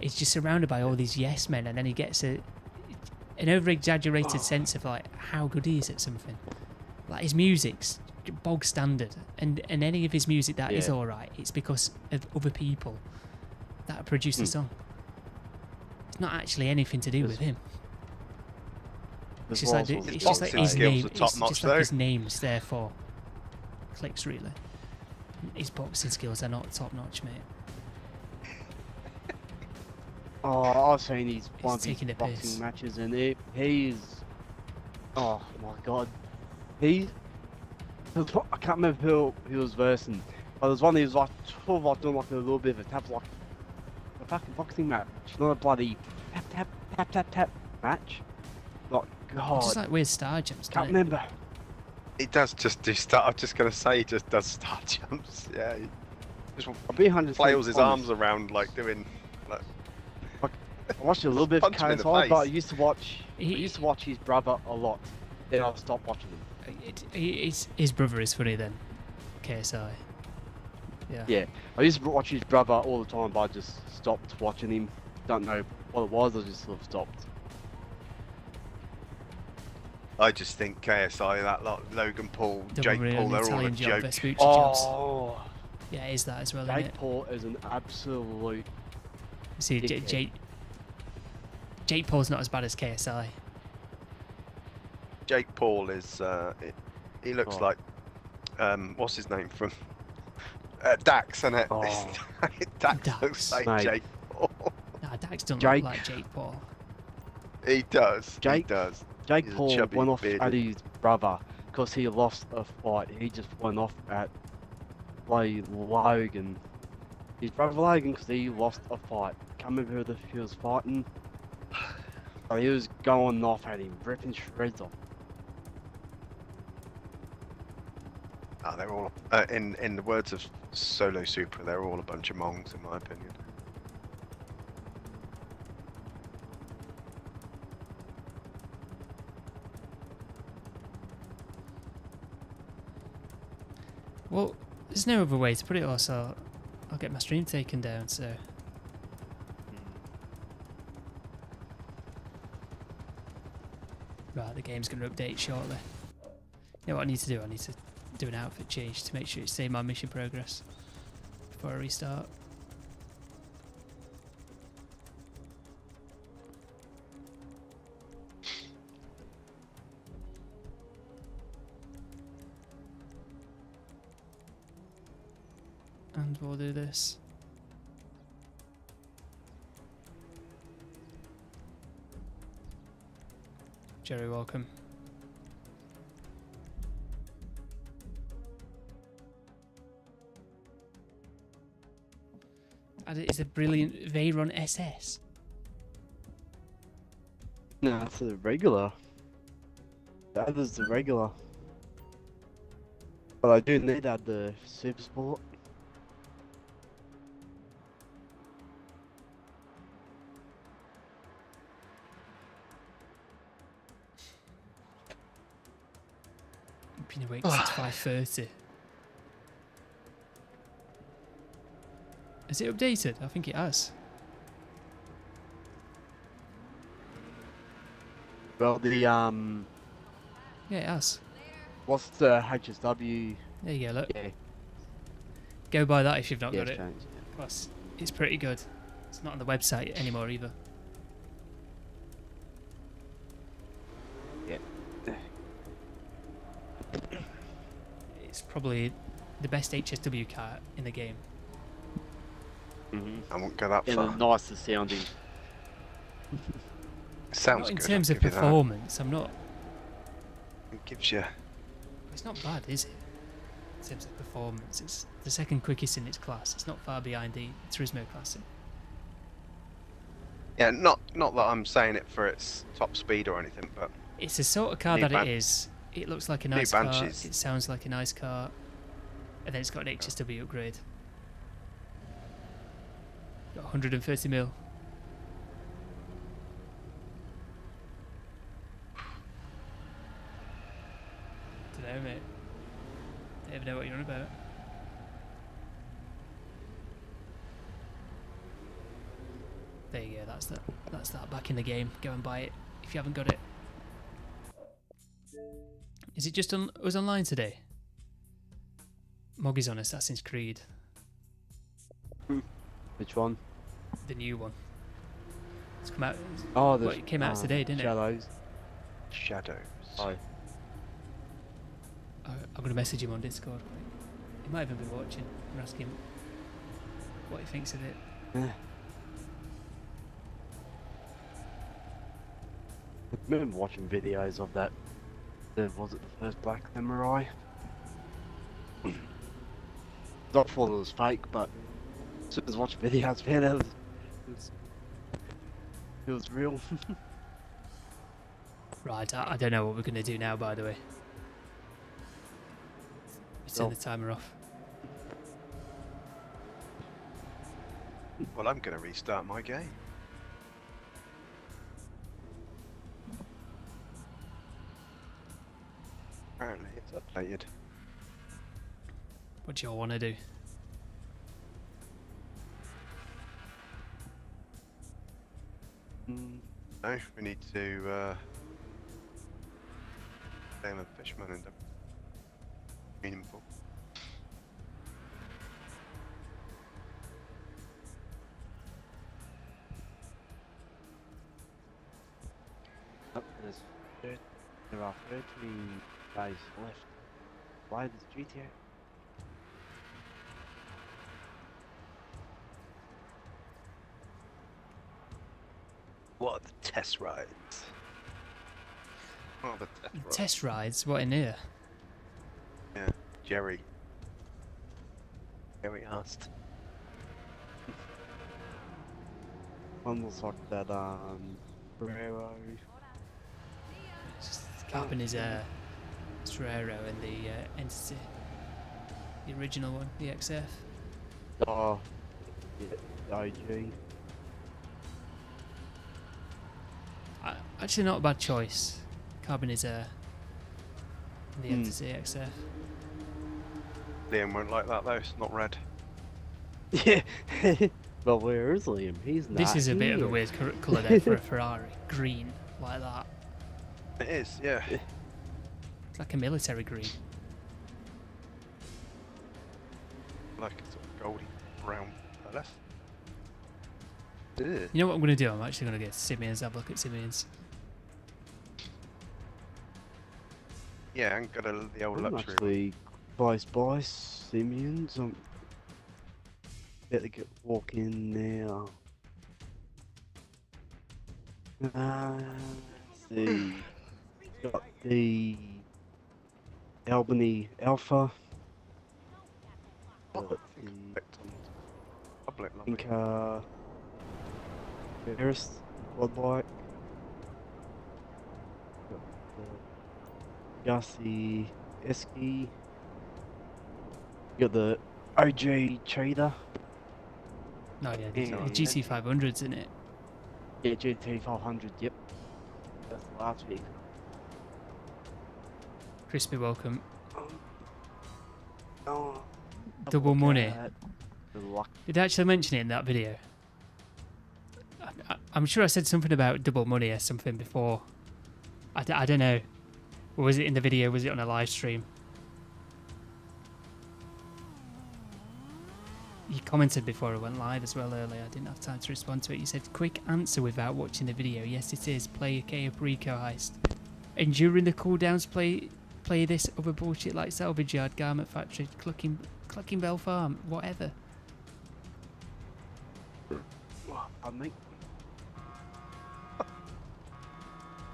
He's just surrounded by all these yes men, and then he gets an over-exaggerated sense of like how good he is at something. Like his music's bog standard, and any of his music that is all right, it's because of other people that produce the song. It's not actually anything to do with him. It's just like his name. It's just like his name's there for clicks, really. His boxing skills are not top notch, mate. Oh, I've seen his one of his taking the piss. boxing matches, and he's. Oh my god, I can't remember who he was versing, but there's one he was like sort of like doing like a little bit of a tap, like a fucking boxing match, not a bloody tap match. Like god, It's just like weird star jumps. can't doesn't it? remember. He does just do stuff. I'm just gonna say he just does star jumps. Yeah, he just I'll be 100% flails his honest. arms around like doing. Like, I watched a little bit of Punch him in the KSI, but I face. used to watch his brother a lot. Then I stopped watching him. His brother is funny then. KSI. Yeah. Yeah, I used to watch his brother all the time, but I just stopped watching him. Don't know what it was, I just sort of stopped. I just think KSI, that lot, Logan Paul, Jake Double Paul, they're all a Italian job, joke. Vespucci jobs. Oh, Yeah, it is that as well, isn't Jake it? Paul is an absolute. See, dickhead. Jake Paul's not as bad as KSI. Jake Paul is, he looks Oh. like, what's his name from? Dax, innit? Oh. Dax Dax. looks like Mate. Jake Paul. Nah, Dax don't Jake- look like Jake Paul. He does. He Jake- does. Jake He's a Paul chubby, went off bearded- at his brother because he lost a fight. He just went off at Logan. His brother Logan, because he lost a fight. Can't remember who he was fighting. But he was going off at him, ripping shreds off. Oh, they're all, in the words of Solo Supra, they're all a bunch of mongs, in my opinion. Well, there's no other way to put it, or so I'll get my stream taken down, so. Right, the game's going to update shortly. You know what I need to do? I need to do an outfit change to make sure it's saving my mission progress before I restart. And we'll do this. Jerry, welcome. And it's a brilliant Veyron SS. No, it's a regular. That is the regular. But I do need that the Super Sport. Been awake since 5:30. Has it updated? I think it has. Well, the Yeah, it has. what's the HSW? There you go, look. Yeah, Go buy that if you've not yeah, got it's it. changed. Plus, it's pretty good. It's not on the website anymore either. Yeah. It's probably the best HSW car in the game. Mm-hmm. I won't go that And far. the nicest sounding. Sounds Not in good. terms I'll of give you that. performance, I'm not. It gives you. It's not bad, is it? In terms of performance, it's the second quickest in its class. It's not far behind the Turismo Classic. Yeah, not that I'm saying it for its top speed or anything, but It's the sort of car New that it is. It looks like a nice car. Banshees. It sounds like a nice car. And then it's got an HSW upgrade. Got 130 mil. Dunno, mate. Don't even know what you're on about. There you go. That's that. That's that. Back in the game. Go and buy it if you haven't got it. Is it just on us online today? Moggy's on Assassin's Creed. Which one? The new one. It's come out. Oh, Well, it came out today, didn't it? Shadows. shadows. Oh. I'm going to message him on Discord. He might even be watching and ask him what he thinks of it. Yeah. I remember watching videos of that. Was it the first Black Samurai? Not thought it was fake, but as soon as I watched videos, man, it was real. Right, I don't know what we're going to do now, by the way. We turn Oh. the timer off. Well, I'm going to restart my game. Apparently it's updated. What do y'all want to do? No, we need to game of Fishman and meaningful. Oh, there are 13 guys left. Why the street here? What are the test rides? What are the test rides? Test rides? What in here? Yeah, Jerry asked. One was like that, Ferrero. It's just capping his Strero and the Entity. The original one, the XF. Oh, yeah, IG. Actually, not a bad choice. Carbon is and the Entity XF. Liam won't like that though, it's not red. Yeah. Well, where is Liam? He's not. This is a bit of a here. weird colour there for a Ferrari. Green, like that. It is, yeah. It's like a military green. Like a sort of goldy brown colour. Ew. You know what I'm going to do? I'm actually going to go to Simeon's, have a look at Simeon's. Yeah, and got the old I'm luxury. actually close by Simeon's. I'm about to walk in now. Let's see. Got the Albany Alpha. Got the Public lobby. Inca Ferris quad bike. Got the Gussie Esky. Got the OG Trader. No, yeah, the Yeah. GT500's in it. Yeah, GT 500, yep. That's the last week. Crispy welcome. Oh, Double money. The luck. Did I actually mention it in that video? I'm sure I said something about double money or something before. I don't know. Or was it in the video? Was it on a live stream? You commented before I went live as well earlier. I didn't have time to respond to it. You said, quick answer without watching the video. Yes, it is. Play a Caprico heist. And during the cooldowns, play this other bullshit like Salvage Yard, Garment Factory, Clucking Bell Farm, whatever. I mean,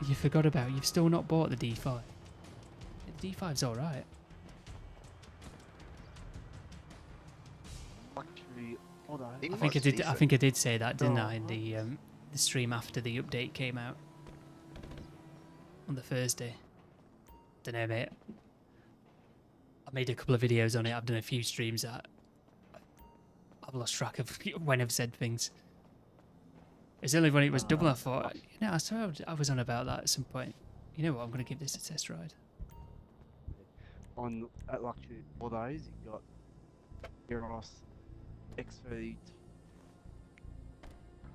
You forgot about. You've still not bought the D5. The D5's all right. Luxury auto. I think I did. I think I did say that, didn't I? In the stream after the update came out on the Thursday. Don't know, mate. I made a couple of videos on it. I've done a few streams that I've lost track of when I've said things. It's only when it was double I thought, you know, I swear I was on about that at some point. You know what? I'm going to give this a test ride. On at Luxury autos, you got Jarvis, X-Feed,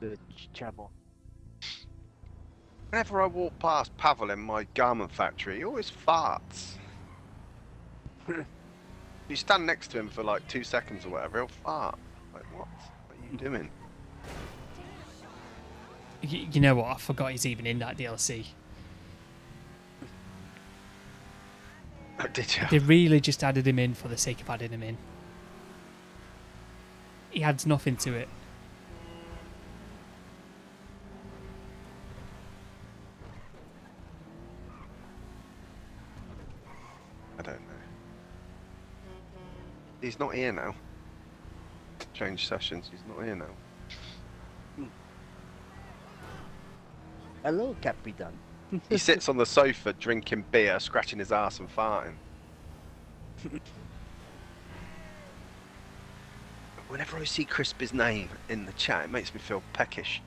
the Chabot. Whenever I walk past Pavel in my garment factory, he always farts. You stand next to him for like 2 seconds or whatever, he'll fart. Like, what are you doing? You know what? I forgot he's even in that DLC. Oh, did you? They really just added him in for the sake of adding him in. He adds nothing to it. I don't know. He's not here now. Change sessions, he's not here now. Hello, Capitan. He sits on the sofa drinking beer, scratching his ass and farting. Whenever I see Crispy's name in the chat, it makes me feel peckish.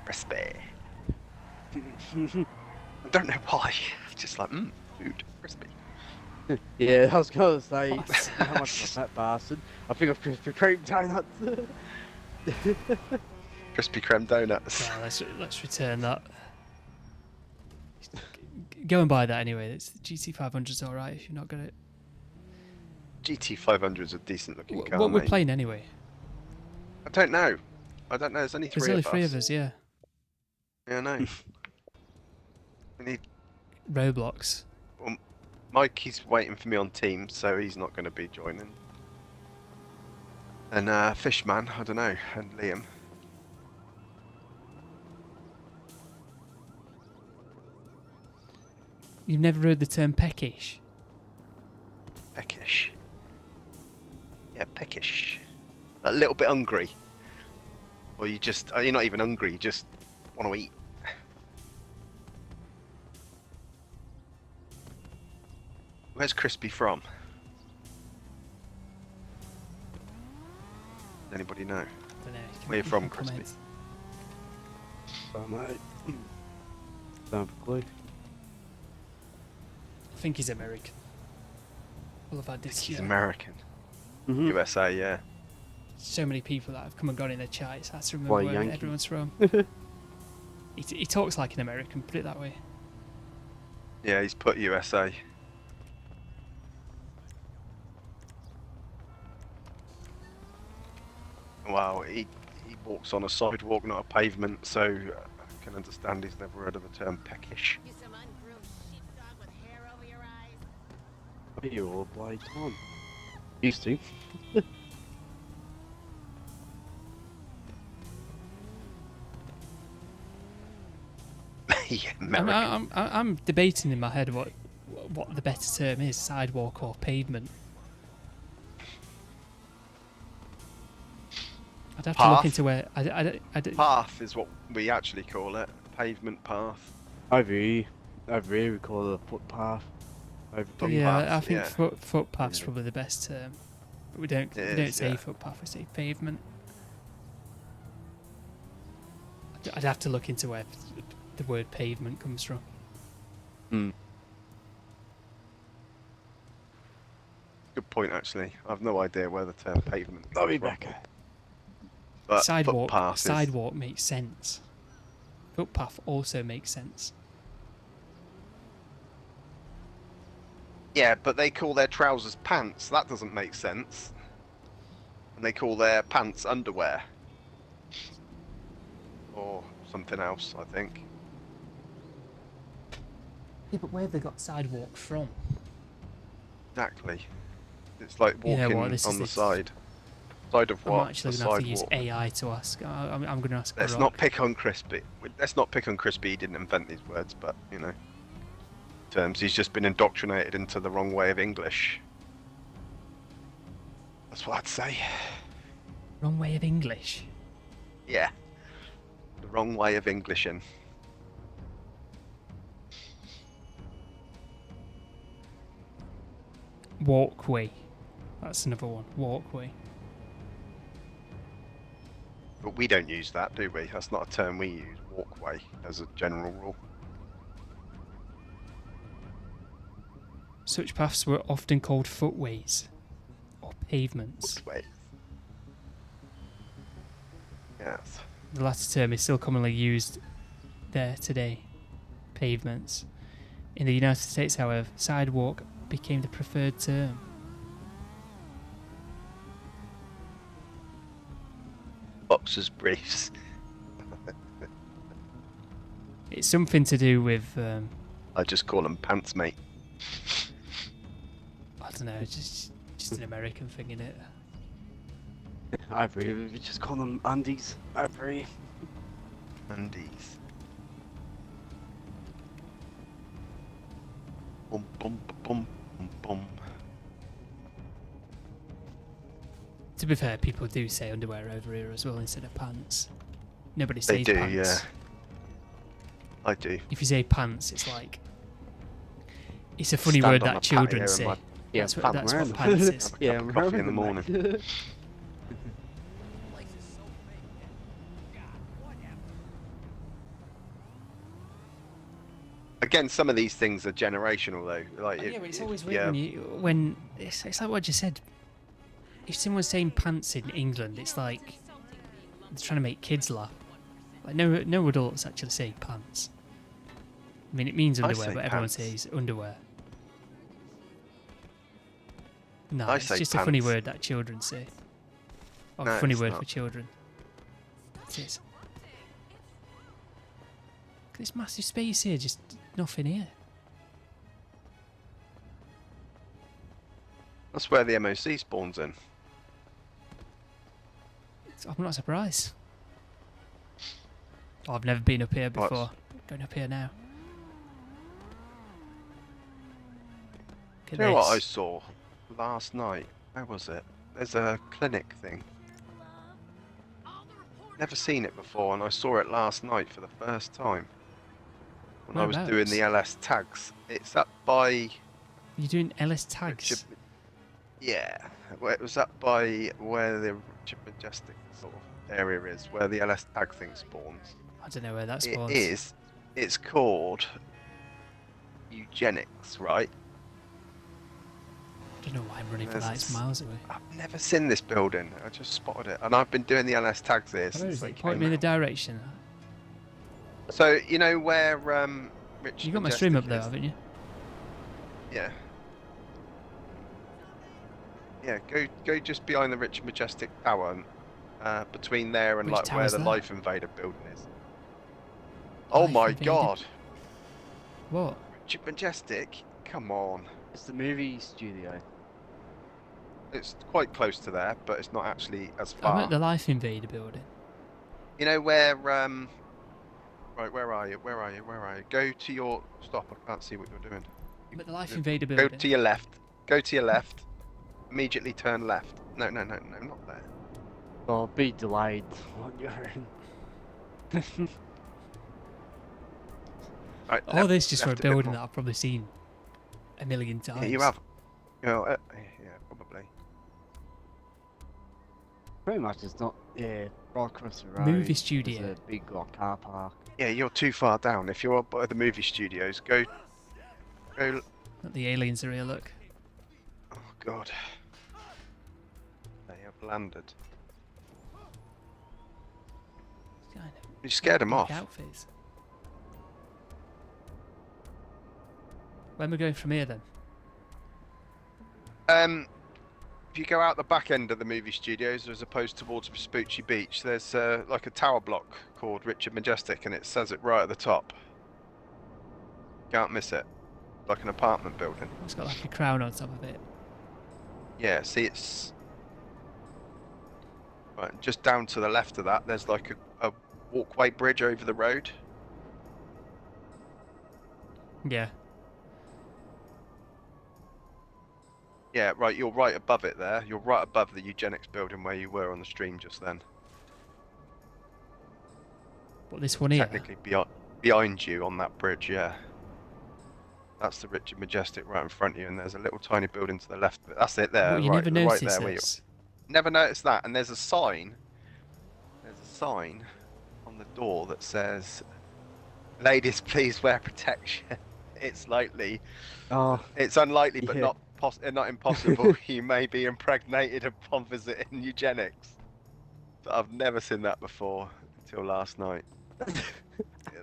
Crispy. I don't know why. It's just like, food, crispy. Yeah, I was gonna say, how much of a fat bastard. I think of Krispy Kreme donuts. Crispy creme donuts. Yeah, let's return that. Go and buy that anyway. It's the GT500's all right if you've not got it. GT500's a decent looking car, What we're mate. playing anyway? I don't know. There's only There's three only of us. three of us, yeah. Yeah, I know. We need... Roblox. Well, Mike, he's waiting for me on Teams, so he's not going to be joining. And Fishman, I don't know, and Liam. You've never heard the term peckish? Peckish. Yeah, peckish. A little bit hungry. Or you just, you're not even hungry, you just want to eat. Where's Crispy from? Does anybody know? Don't know. Where you from, Crispy? Comment. Oh, mate. Don't have a clue. I think he's American. We'll have had this. He's American. Mm-hmm. USA, yeah. So many people that have come and gone in the chat. It's hard to remember Why, where Yankee? everyone's from. He talks like an American. Put it that way. Yeah, he's put USA. Wow, he walks on a sidewalk, not a pavement, so I can understand he's never heard of the term peckish. You some ungroomed sheepdog with hair over your eyes. You're all blades on. Used to. Yeah, American. I'm debating in my head what the better term is, sidewalk or pavement. I'd have to look Path. into where. Path is what we actually call it. Pavement path. Over here we call it a footpath. Over yeah, Footpath, I think yeah. footpath's Yeah. probably the best term. But we don't It don't is, say yeah. footpath. We say pavement. I'd have to look into where the word pavement comes from. Good point, actually. I've no idea where the term pavement I'll be comes back. from. But Sidewalk footpath is... sidewalk makes sense. Footpath also makes sense. Yeah, but they call their trousers pants. That doesn't make sense. And they call their pants underwear. Or something else, I think. Yeah, but where have they got sidewalk from? Exactly. It's like You know walking what, this is on the it. side. Side of I'm what? actually The going to have to use sidewalk. AI to ask. I'm going to ask. Let's Rock. not pick on Crispy. Let's not pick on Crispy. He didn't invent these words, but you know, terms. He's just been indoctrinated into the wrong way of English. That's what I'd say. Wrong way of English. Yeah, the wrong way of Englishing. Walkway. That's another one. Walkway. But we don't use that, do we? That's not a term we use. Walkway, as a general rule. Such paths were often called footways or pavements. Footways. Yes. The latter term is still commonly used there today. Pavements. In the United States, however, sidewalk became the preferred term. Boxers briefs. It's something to do with, I just call them pants, mate. I don't know, just an American thing, innit? I agree. We just call them undies. I agree. Undies. Bum bum bum bum bum. To be fair, people do say underwear over here as well instead of pants. Nobody They says do, pants. yeah. I do. If you say pants, it's like... It's a funny Stand word on that a children patio say. in my- Yeah, That's what pants pants is. Have a Yeah, cup of coffee in the mate. morning. Again, some of these things are generational, though. Like, Yeah, but it's always yeah, weird when it's like what I just said. If someone's saying pants in England, it's like they're trying to make kids laugh. Like no adults actually say pants. I mean, it means I underwear, say but everyone pants. says underwear. No, I it's say just a funny pants. word that children say. Or No, a funny it's word not. for children. It is. Look at this massive space here, just nothing here. That's where the MOC spawns in. I'm not surprised. Oh, I've never been up here What? before. Going up here now. Look at Do you know what I this. saw last night? Where was it? There's a clinic thing. Never seen it before, and I saw it last night for the first time. When I was doing Whereabouts? the LS tags. It's up by... You're doing LS tags. Richard, yeah, well, it was up by where the Richard Majestic sort of area is, where the LS tag thing spawns. I don't know where that It spawns. is. It's called Eugenics, right? I don't know why I'm running for There's that. It's this- miles away. I've never seen this building. I just spotted it, and I've been doing the LS tags here Where since is they it? Point came me in the out. direction. So you know where Richard You got my stream up Majestic there, is? haven't you? Yeah. Yeah, go just behind the Richard Majestic Tower, and, between there and Which like where tower's the that? Life Invader building is. Oh Life my Invader? god, What? Richard Majestic, come on. It's the movie studio. It's quite close to there, but it's not actually as I'm far. at the Life Invader building. You know where right, where are you? Where are you? Where are you? Go to your stop, I can't see what you're doing. I'm at the Life Invader Go building. to your left. Go to your left. Immediately turn left. No, not there. Well, be delayed on your own. Right, All left- this just for a left bit building more. that I've probably seen a million times. Yeah, you have. You know, yeah, probably. Pretty much it's not, yeah, right across the road. Movie there's studio. a big like, car park. Yeah, you're too far down. If you're by the movie studios, go. Look, the aliens are here, look. Oh God. They have landed. Kind You scared them big off. outfits. Where am I going from here then? If you go out the back end of the movie studios as opposed towards Vespucci Beach, there's like a tower block called Richard Majestic, and it says it right at the top. Can't miss it. Like an apartment building. It's got like a crown on top of it. Yeah, see, it's Right, just down to the left of that, there's like a walkway bridge over the road. Yeah. Yeah, right, you're right above it there. You're right above the eugenics building where you were on the stream just then. What, this one here? Technically behind you on that bridge, yeah. That's the Richard Majestic right in front of you, and there's a little tiny building to the left of it. That's it there, Well, you right, never right noticed there where you this. never noticed that, and there's a sign. There's a sign on the door that says, "Ladies, please wear protection." It's likely. Oh, It's unlikely, but yeah. not impossible. You may be impregnated upon visiting eugenics. But I've never seen that before until last night. Yeah,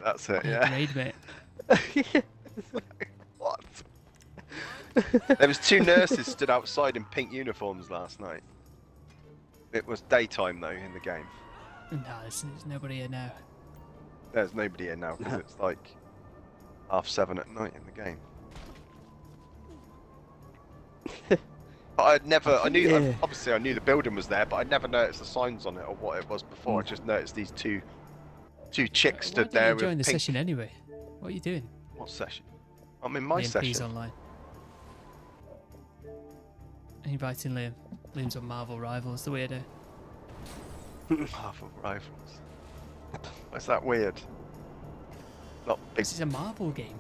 that's it. Yeah. Great, mate. What? There was 2 nurses stood outside in pink uniforms last night. It was daytime though in the game. No, there's nobody here now. There's nobody here now because it's like 7:30 at night in the game. But I knew, Yeah. obviously I knew the building was there, but I never noticed the signs on it or what it was before. I just noticed these two chicks stood Why there didn't with you join the pink... session anyway? What are you doing? What session? I'm in my Liam P's session. online. Inviting Liam. Liam's on Marvel Rivals, the weirdo. Marvel Rivals. What's that weird? Not big, This is a Marvel game.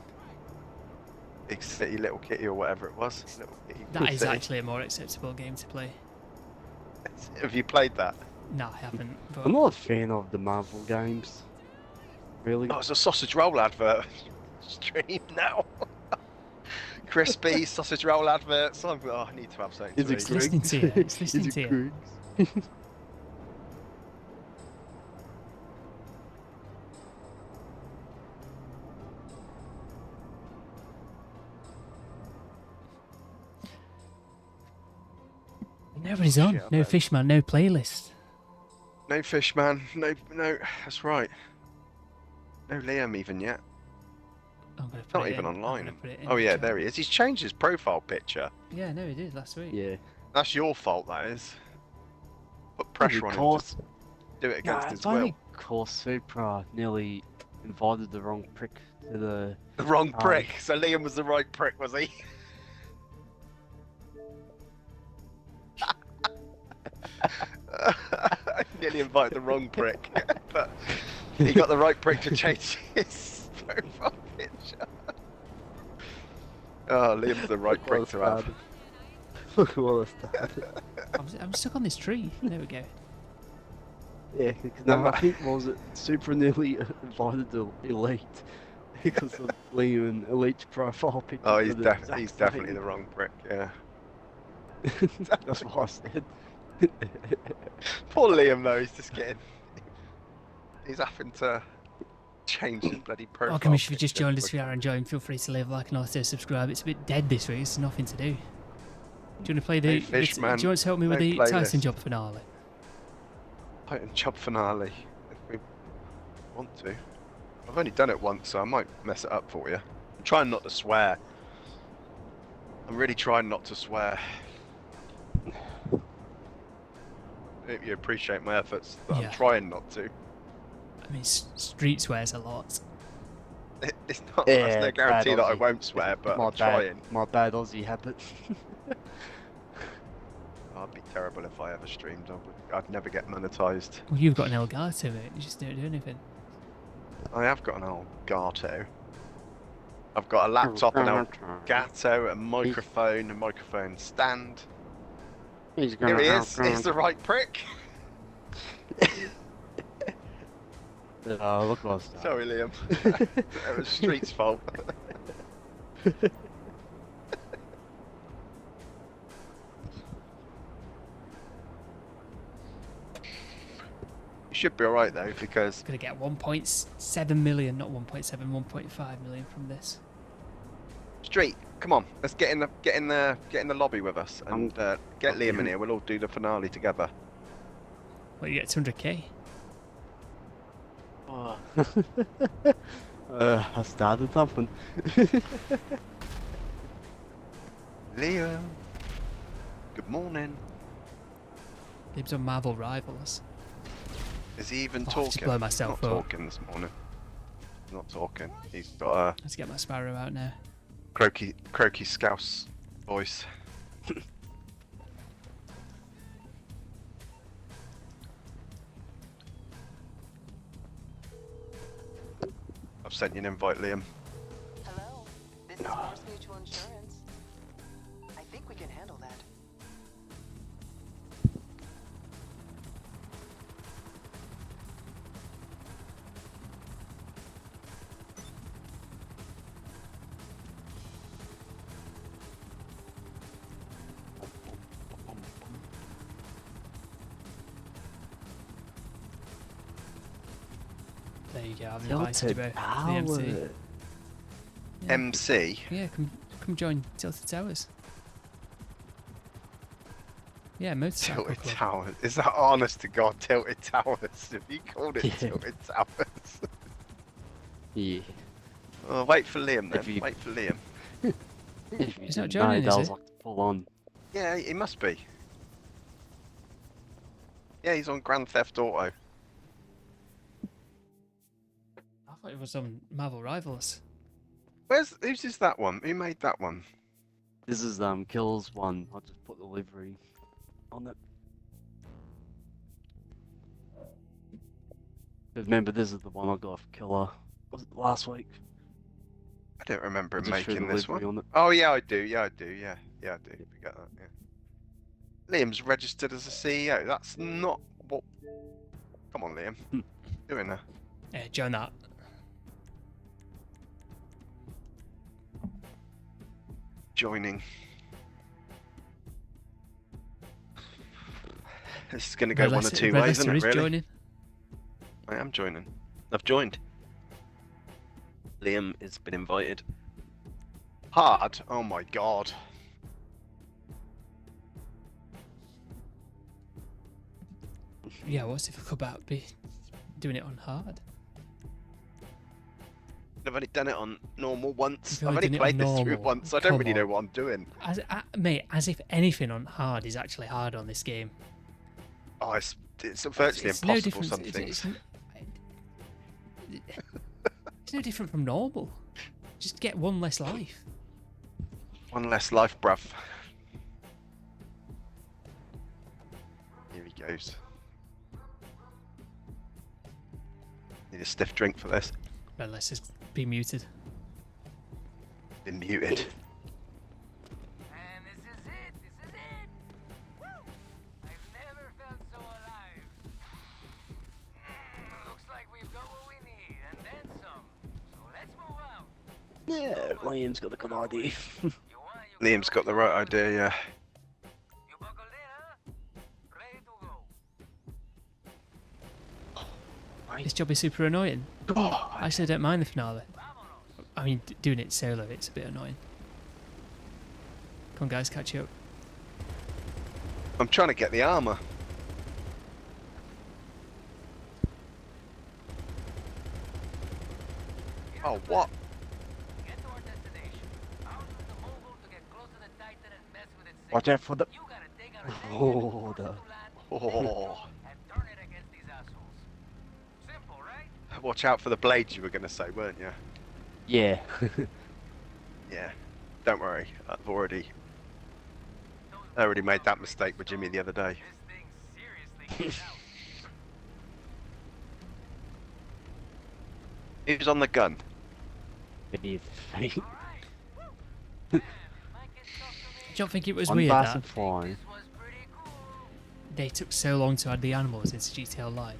big city, little kitty or whatever it was. Little kitty, That Big is City. actually a more acceptable game to play. Have you played that? No, I haven't. But I'm not a fan of the Marvel games. Really? Oh, it's a sausage roll advert. Stream now. Crispy sausage roll adverts. I need to have something Is to it eat. listening to you, it's listening Is to it you. Griggs? Nobody's on. Shit, I No bet. Fishman, no playlist. No Fishman. No, that's right. No Liam even yet. I'm gonna put Not it even in. I'm online. gonna put it in Oh the yeah, chat. there he is. He's changed his profile picture. Yeah, no, he did last week. Yeah. That's your fault, that is. Put pressure on him. Course, To do it against nah, his it's only will. cause Supra nearly invited the wrong prick to the. The wrong Oh. prick. So Liam was the right prick, was he? I nearly invited the wrong prick, but he got the right prick to change his profile picture. Oh, Liam's the right prick to have. Look what I started. I'm stuck on this tree. There we go. Yeah, because no, I think was it Supra nearly invited the Elite because of Liam and Elite's profile picture. Oh, he's, for the exact he's definitely same. the wrong prick, yeah. That's what I said. Poor Liam though, he's just getting... He's having to change his bloody profile Welcome if you've just picture. joined us, we are enjoying. Feel free to leave a like and also subscribe. It's a bit dead this week, there's nothing to do. Do you want to play the... Hey, Fishman, do you want to help me with no the playlist. Tyson job finale? Titan Job finale, if we want to. I've only done it once, so I might mess it up for you. I'm trying not to swear. I'm really trying not to swear. I hope you appreciate my efforts, but Yeah. I'm trying not to. I mean, street swears a lot. It's not. Yeah, There's no bad guarantee that I Aussie. won't swear, but my I'm trying. my bad Aussie habit. I'd be terrible if I ever streamed. I'd never get monetized. Well, you've got an Elgato, mate. You just don't do anything. I have got an Elgato. I've got a laptop, an Elgato, a microphone stand. He's Here he is. He's the right prick. Oh, look what I started. Sorry, Liam. It was Street's fault. You should be alright though, because Gonna get 1.7 million, not 1.7, 1.5 million from this. Street, come on, let's get in the lobby with us and get Liam in here. We'll all do the finale together. Well, you get 200k. Oh. I started something. Liam, good morning. Lives on Marvel Rivals. Is he even Oh, I talking? just blow myself He's not up. talking this morning. He's not talking. He's got Let's get my Sparrow out now. a croaky scouse voice. I've sent you an invite, Liam. Hello, this is Force Mutual Insurance. I think we can handle that. There you go. I've invited you both. Tilted The MC. Tower. Yeah. MC. Yeah, come join Tilted Towers. Yeah, motorcycle Tilted club. Towers. Is that honest to God Tilted Towers? Have you called it Yeah. Tilted Towers? Yeah. Oh, wait for Liam If then. you- Wait for Liam. He's not No, joining, that is was he? like full on. Yeah, he must be. Yeah, he's on Grand Theft Auto. I thought it was on Marvel Rivals. Whose is that one? Who made that one? This is Kills one. I'll just put the livery on it. But remember, this is the one I got off Killer. Was it last week? I don't remember I him just threw making the this livery one. on it. Oh yeah, I do. Yeah, I do. Yeah, yeah, I do. Forget that. Yeah. Liam's registered as a CEO. That's not what. Come on, Liam. Doing that. Yeah, join that. Joining. This is going to go one of two ways, isn't it? is Really? joining. I am joining. I've joined. Liam has been invited. Hard? Oh my god. Yeah, what's if I could about be doing it on hard? I've only done it on normal once. You've I've only only done it on played this through normal. once. I don't Come really know on. what I'm doing. Mate, as if anything on hard is actually hard on this game. Oh, it's virtually It's no impossible. different. Some It's things. no different from normal. Just get one less life. One less life, bruv. Here he goes. Need a stiff drink for this. Well, let's just be muted. Been muted. And this is it. This is it. Woo! I've never felt so alive. Looks like we've got what we need, and then some. So let's move out. Yeah, Liam's got a good idea. You want, you Liam's got the right idea, yeah. You buckled in, huh? Ready to go. This job is super annoying. God. I actually don't mind the finale. I mean, doing it solo, it's a bit annoying. Come on, guys, catch you up. I'm trying to get the armor. Oh, what? Get to our destination. I'll use the mobile to get close to the Titan and mess with its signal. Watch out for the. You gotta take out a Oh, the. Oh. and turn it against these assholes. Simple, right? Watch out for the blades you were going to say, weren't you? Yeah. Yeah. Don't worry. I already made that mistake with Jimmy the other day. This thing seriously gets out. Who's on the gun? Beneath. All right. Woo. Man, Mike gets stuff to me. Do you not think it was One weird fast that and flying. This was pretty cool. they took so long to add the animals into GTA Online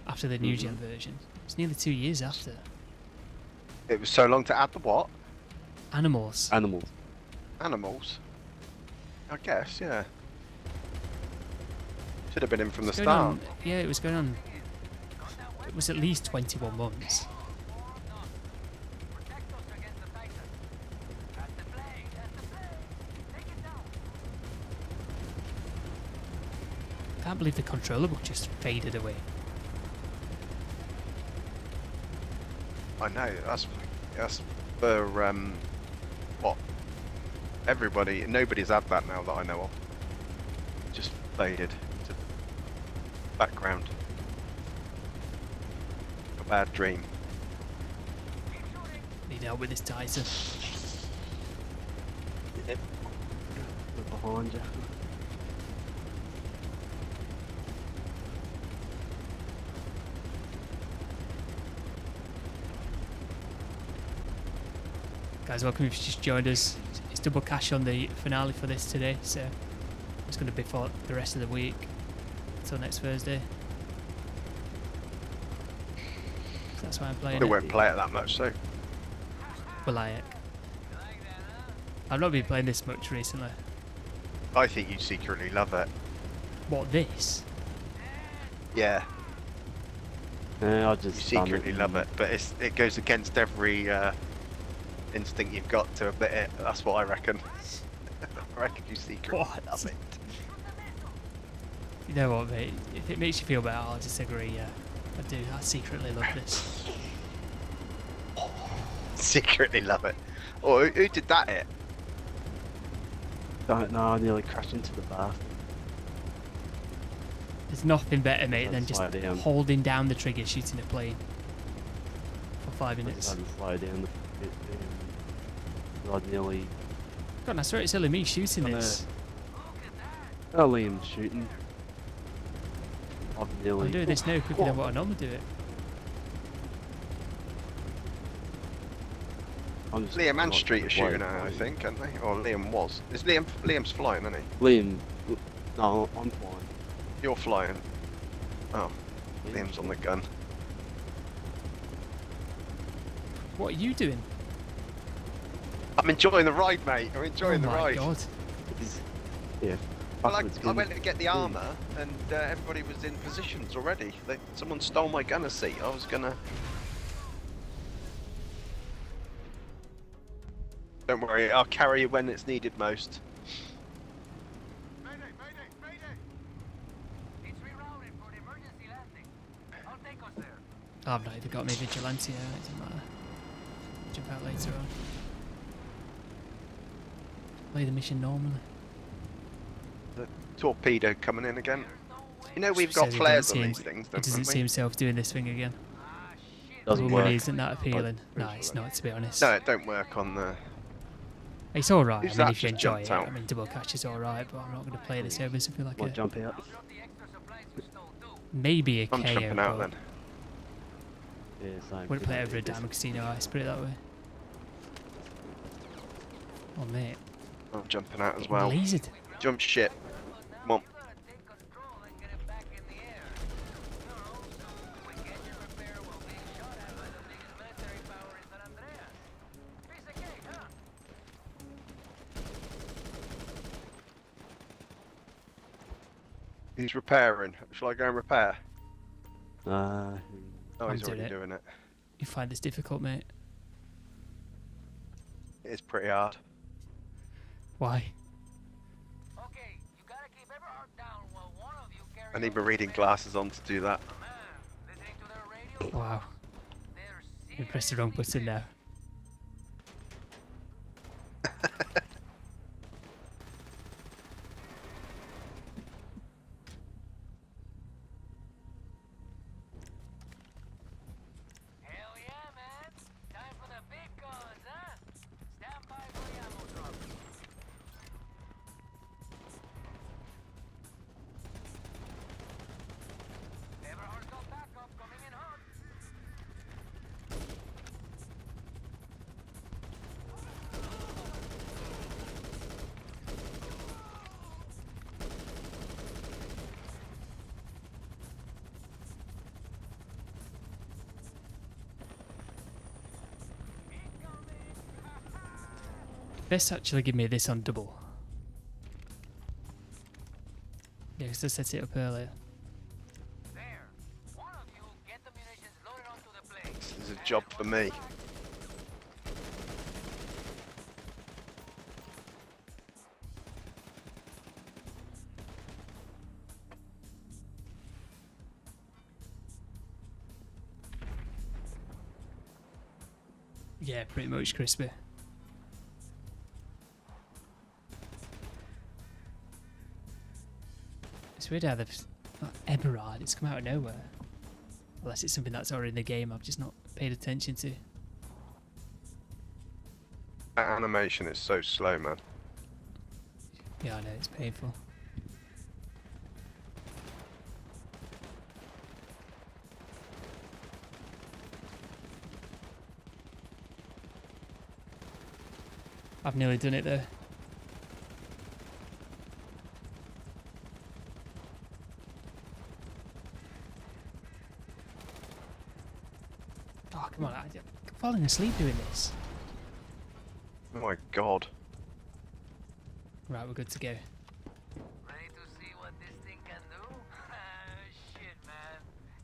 after the new gen version? It's nearly 2 years after. It was so long to add the what? Animals. Animals. Animals? I guess, yeah. Should have been in from the It's going start. on- yeah, it was going on. It was at least 21 months. Protect us against the Titan. That's the play. That's the play. Take it down. I can't believe the controller book just faded away. I know, that's for, what? Everybody, nobody's had that now that I know of. Just faded to background. A bad dream. Need help with this Tyson. Yep. We're behind you. Guys, welcome if you just joined us. It's double cash on the finale for this today, so it's going to be for the rest of the week until next Thursday. So that's why I'm playing We it. won't play it that much, so Will I? I've not been playing this much recently. I think you secretly love it. What, this? Yeah, Yeah, I you just secretly love it, but it goes against every instinct you've got to admit it. That's what I reckon. I reckon you secretly What? love it. You know what, mate? If it makes you feel better, I'll disagree, yeah. I do. I secretly love this. Secretly love it. Oh, who did that hit? Don't know, I nearly crashed into the bath. There's nothing better, mate, than That's just why I am. holding down the trigger, shooting a plane for 5 I just minutes. had to slow down the bit and I nearly... God, I swear it's only me shooting I know. this. Oh, Liam's shooting. I've nearly... I'm doing this now quicker than what I normally do it. I'm just Liam and not Street are gonna shooting play at it, I it. think, aren't they? Or Liam was. Liam's flying, isn't he? Liam... No, I'm fine. You're flying. Oh, Liam's on the gun. What are you doing? I'm enjoying the ride, mate. I'm enjoying the oh my ride. God. Yeah. Well, backwards I gun. went to get the armour, and everybody was in positions already. Someone stole my gunner seat. I was gonna. Don't worry, I'll carry you when it's needed most. Mayday, mayday, mayday! It's rerouted for the emergency landing. I'll take us there. I've not even got me vigilante out, it doesn't matter. Jump out later on. Play the mission normally. The torpedo coming in again. You know we've Says got he flares doesn't on see these him- things, He don't doesn't see we? himself doing this thing again. Doesn't The work. money isn't that appealing. No, pretty it's sure not, to be honest. No, it don't work on the. It's alright, Who's I mean, that if you just enjoy jumped it. out? I mean, double catch is alright, but I'm not going to play this over something like Might a... jump out. Maybe a I'm KO, jumping out but then. Yeah, same. wouldn't play it over a Diamond Casino Ice, put it that way. Oh, mate. I'm jumping out as well. Lasered. Jump ship. Come on. He's repairing. Shall I go and repair? Uh, Oh, I'm he's doing already it. doing it. You find this difficult, mate? It's pretty hard. Why? Okay, you gotta keep every heart down while one of you carries I need my on reading the glasses on to do that. man. Listening to their radio? Wow. They're You pressed the wrong button now. Hell yeah, man. Time for the big guns, huh? Stand by for the ammo drop. Everhard's got backup coming in hot. Best actually give me this on double. Yeah, because I set it up earlier. There. One of you get the munitions loaded onto the plane. This is a job for me. Yeah, pretty much crispy. It's weird how they've Eberhard. It's come out of nowhere. Unless it's something that's already in the game, I've just not paid attention to. That animation is so slow, man. Yeah, I know, it's painful. I've nearly done it though. Oh, come on, I'm falling asleep doing this. Oh my god. Right, we're good to go. Ready to see what this thing can do? Shit, man.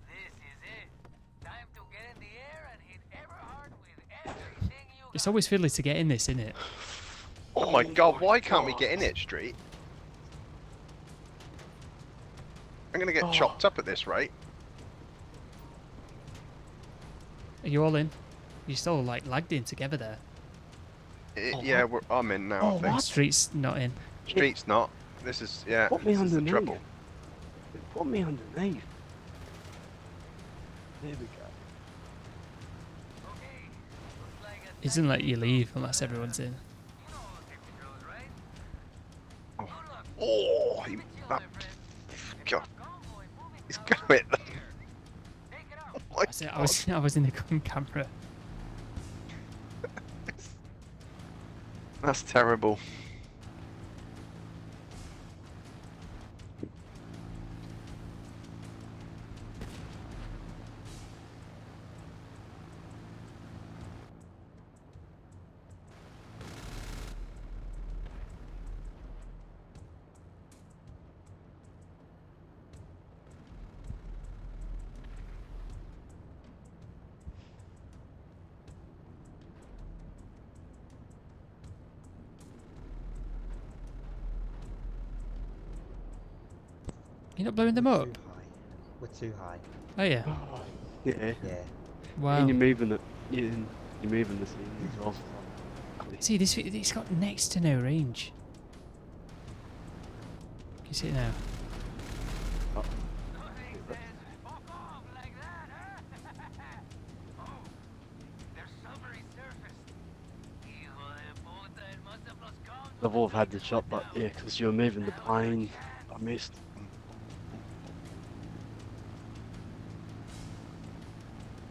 This is it. Time to get in the air and hit Eberhard with everything you It's always fiddly to get in this, isn't it? Oh my god, why can't we get in it, Street? I'm gonna get chopped up at this rate. Are you all in? You're still like lagged in together there. Yeah, I'm in now, I think. Street's not in. Street's not. This is, yeah, Put me this is the underneath. trouble. Put me underneath. There we go. Okay. Looks like a It doesn't let you leave unless everyone's in. you know how Techy goes, right? Oh, he, that, God, Convoy moving he's down going. here. Take it out. Oh my I was in the gun camera. That's terrible. You're not blowing them up? Too high. We're too high. Oh yeah. Yeah. Yeah. Wow. And you're moving it. You're moving the scene as well. See, it's got next to no range. Can you see it now? Nothing says fuck off like that, huh? Oh, their submarine surfaced. Hijo de puta, it must have lost contact. They've all had the shot, but yeah, because you're moving the plane. I missed.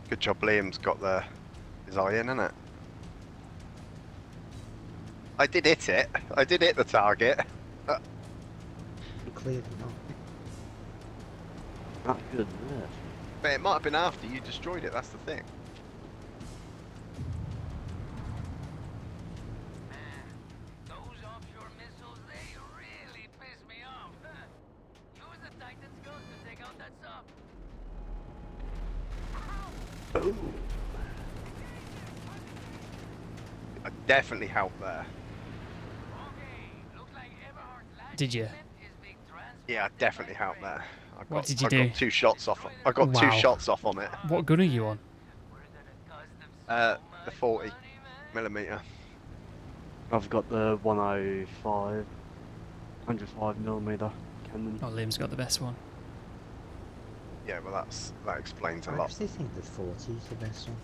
Good job Liam's got his eye in, innit? I did hit it. I did hit the target. Clearly not. Not good, yeah. But it might have been after you destroyed it, that's the thing. Man, those offshore missiles, they really piss me off. Use the Titan's guns to take out that sub. I definitely helped there. Okay, looks like Eberhard's last Did you? shipment is being transferred Yeah, I to definitely my helped friend. there. What did you I do? got 2 shots off. I got Wow. 2 shots off on it. What gun are you on? We're gonna cost them so The much 40 money, man. millimeter. I've got the 105, 105mm cannon. Oh, Liam's got the best one. Yeah, well that explains a I lot. actually think the 40 is the best one.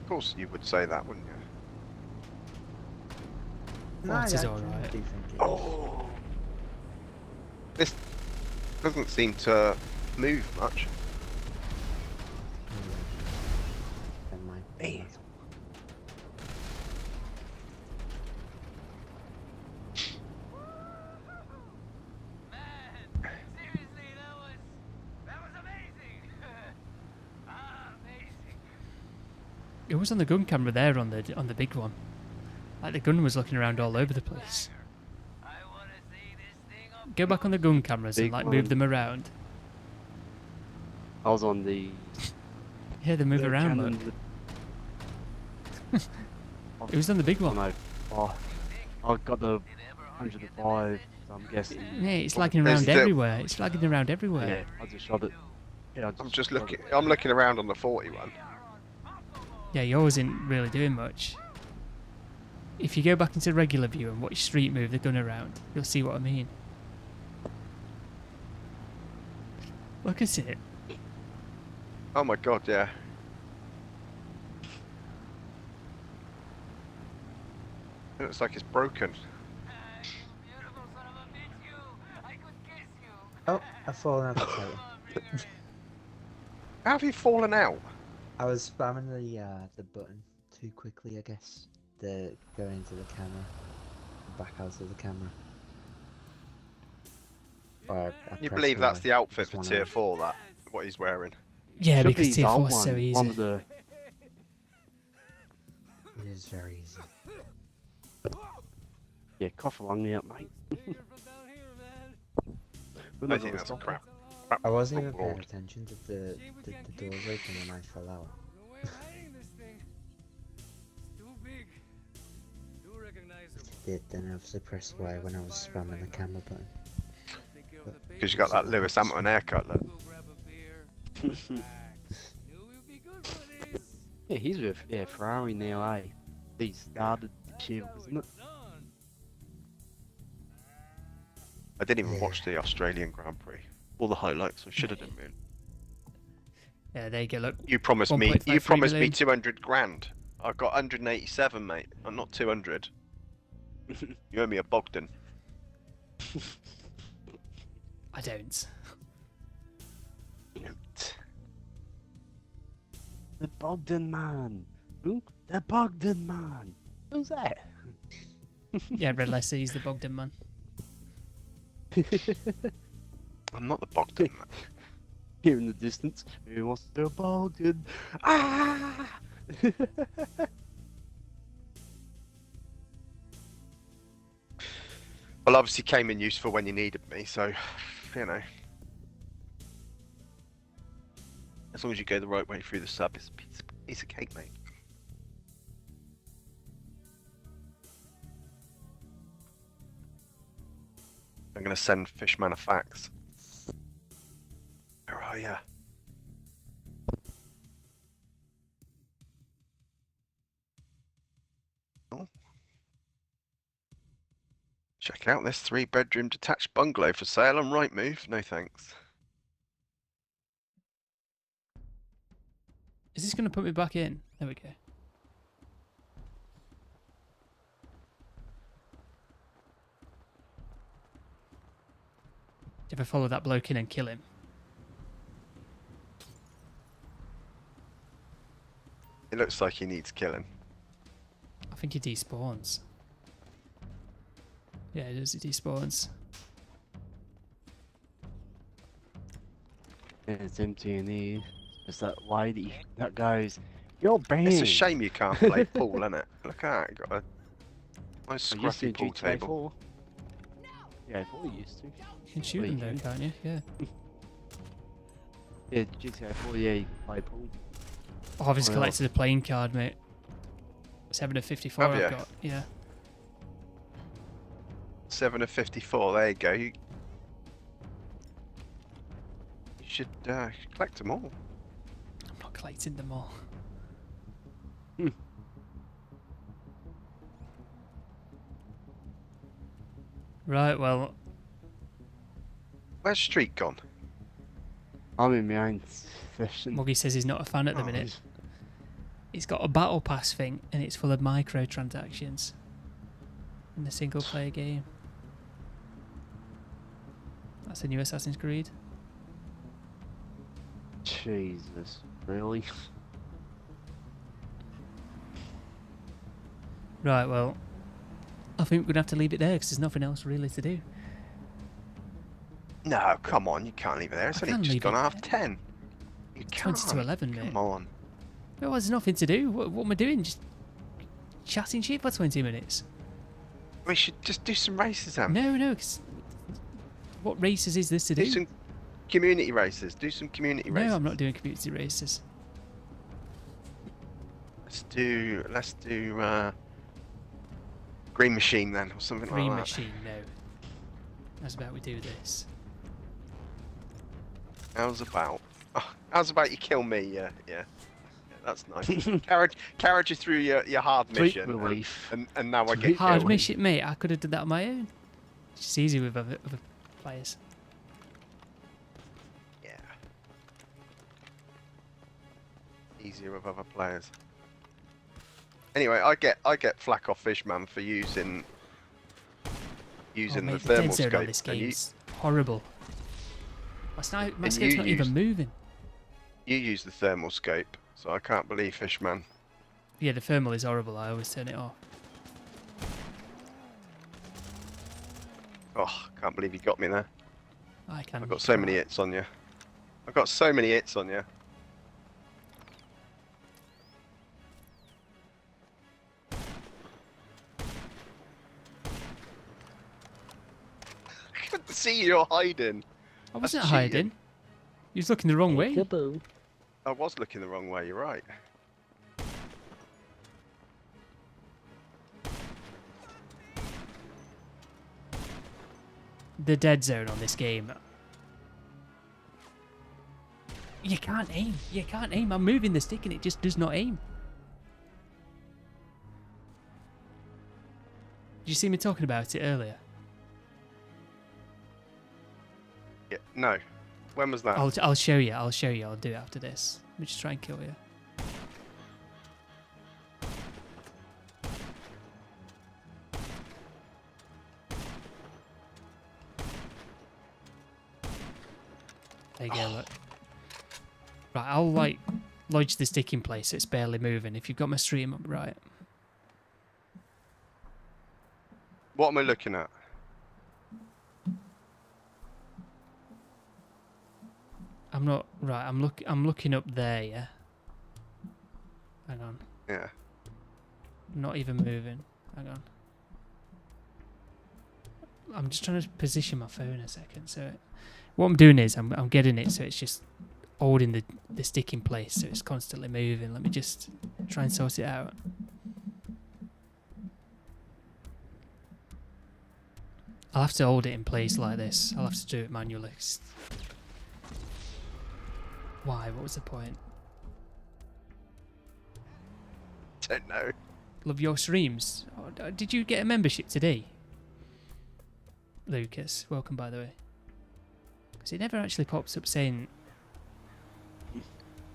Of course you would say that, wouldn't you? No, What I is actually alright? do think it is. Oh. This doesn't seem to move much. Never mind. Hey. Man, seriously, that was amazing. Amazing. It was on the gun camera there on the big one. Like the gun was looking around all over the place. I wanna see this thing up. Go back on the gun cameras and Big like one. move them around. I was on the. Yeah, they move the around. cannon Look. It was on the big one. 105. I got the 105, so I'm guessing. Yeah, it's lagging There's around the- everywhere. It's lagging around everywhere. Yeah, I just shot it. Yeah, I'm just looking. I'm looking around on the 41. Yeah, yours isn't really doing much. If you go back into regular view and watch Street move the gun around, you'll see what I mean. Look at it. Oh my god, yeah. It looks like it's broken. Beautiful son of a bitch, you. I could kiss you. Oh, I've fallen out of the title. How have you fallen out? I was spamming the button too quickly, I guess. The going into the camera, back out of the camera. Or I You pressed believe that's Y, the outfit just for one tier out. 4, that? What he's wearing? Yeah, Should because be tier that 4 is so one easy. of the. It is very easy. Yeah, cough along there, mate. I think that's crap. I wasn't even Oh, paying Lord. attention to the doors open when I fell out. Did then obviously press Y when I was spamming the camera button. Because you got that Lewis Hamilton haircut, look. Yeah, he's with Ferrari now, eh? He started this year, wasn't it? I didn't even watch the Australian Grand Prix. All the highlights, I should have done, man. Yeah, there you go. Look, You promised me 1.53 million. 200 grand. I got 187, mate. I'm not 200. You owe me a Bogdan. I don't. The Bogdan man. Who? The Bogdan man. Who's that? Yeah, RedLester, he's the Bogdan man. I'm not the Bogdan, man. Here in the distance, who wants to Bogdan? Ah! Well, obviously came in useful when you needed me, so, you know. As long as you go the right way through the sub, it's a piece of cake, mate. I'm gonna send Fishman a fax. Where are ya? Oh. Check out this 3-bedroom detached bungalow for sale on Rightmove. No thanks. Is this going to put me back in? There we go. If I follow that bloke in and kill him. It looks like he needs killing. I think he despawns. Yeah, it does. He despawns. Yeah, it's empty in here. It's that lady that goes, "You're banned." It's a shame you can't play pool, isn't it? Look at that. Got a nice I used to scruffy pool GTA table. 4. Yeah, I thought you used to. You can shoot Well, him you though, can. can't you? Yeah. Yeah, GTA 4, yeah, you can play pool. Oh, I've just Oh, yeah. collected a playing card, mate. 7 of 54 Have I've ya? got. Yeah. 7 of 54. There you go. You should collect them all. I'm not collecting them all. Right, well, Where's Street gone? I'm in my own session. Muggy says he's not a fan at the Oh, minute. It's got a battle pass thing and it's full of microtransactions in the single player game. That's a new Assassin's Creed. Jesus, really? Right, well, I think we're going to have to leave it there because there's nothing else really to do. No, come on. You can't leave it there. It's I only can just leave gone it half there. 10. You can't. 20 to 11, mate. Come on. Well, there's nothing to do. What am I doing? Just chatting shit for 20 minutes? We should just do some races, Em. No, 'cause what races is this to Do do? some community races. Do some community races. No, I'm not doing community races. Let's do Green Machine then, or something Green like that. Machine, no. How's about we do this? How's about? Oh, how's about you kill me? Yeah. That's nice. Carriage you through your hard Sweet mission, relief. and now I get Hard killed. mission, mate. I could have done that on my own. It's just easy with other players. Yeah. easier with other players. Anyway, I get flack off Fishman for using Oh, the mate, the thermal dead zone scope. on this and game's horrible. My scope's you not even moving. You use the thermal scope, so I can't believe Fishman. Yeah, the thermal is horrible. I always turn it off. Oh, can't believe you got me there. I can. I've got so many hits on you. I've got so many hits on you. I couldn't see you're hiding. I wasn't That's hiding. cheating. You was looking the wrong way. I was looking the wrong way, you're right. The dead zone on this game. You can't aim. You can't aim. I'm moving the stick and it just does not aim. Did you see me talking about it earlier? Yeah, no. When was that? I'll show you. I'll show you. I'll do it after this. Let me just try and kill you. There you go, look. Right, I'll like lodge the stick in place so it's barely moving. If you've got my stream up right. What am I looking at? I'm not right. I'm looking up there. Yeah. Hang on. Yeah. Not even moving. Hang on. I'm just trying to position my phone a second. So what I'm doing is I'm getting it so it's just holding the stick in place so it's constantly moving. Let me just try and sort it out. I'll have to hold it in place like this. I'll have to do it manually. Why? What was the point? Don't know. Love your streams. Oh, did you get a membership today? Lucas, welcome by the way. Because it never actually pops up saying...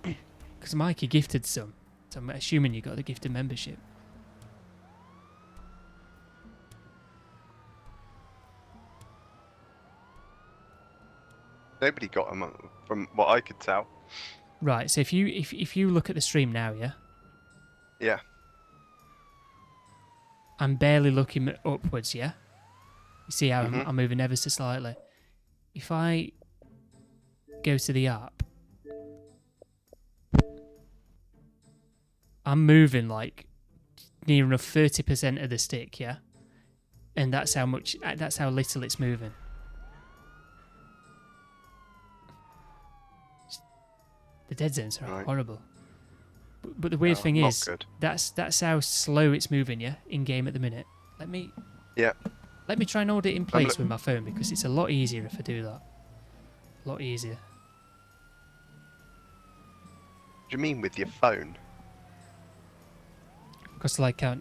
Because Mikey gifted some. So I'm assuming you got the gifted membership. Nobody got them from what I could tell. Right, so if you look at the stream now, yeah? Yeah. I'm barely looking upwards, yeah? You see how I'm moving ever so slightly. If I go to the app, I'm moving like near enough 30% of the stick, yeah? And that's how little it's moving. The dead zones are horrible. But the weird thing is, that's how slow it's moving, yeah, in game at the minute. Let me try and hold it in place with my phone because it's a lot easier if I do that. A lot easier. What do you mean with your phone? Because like I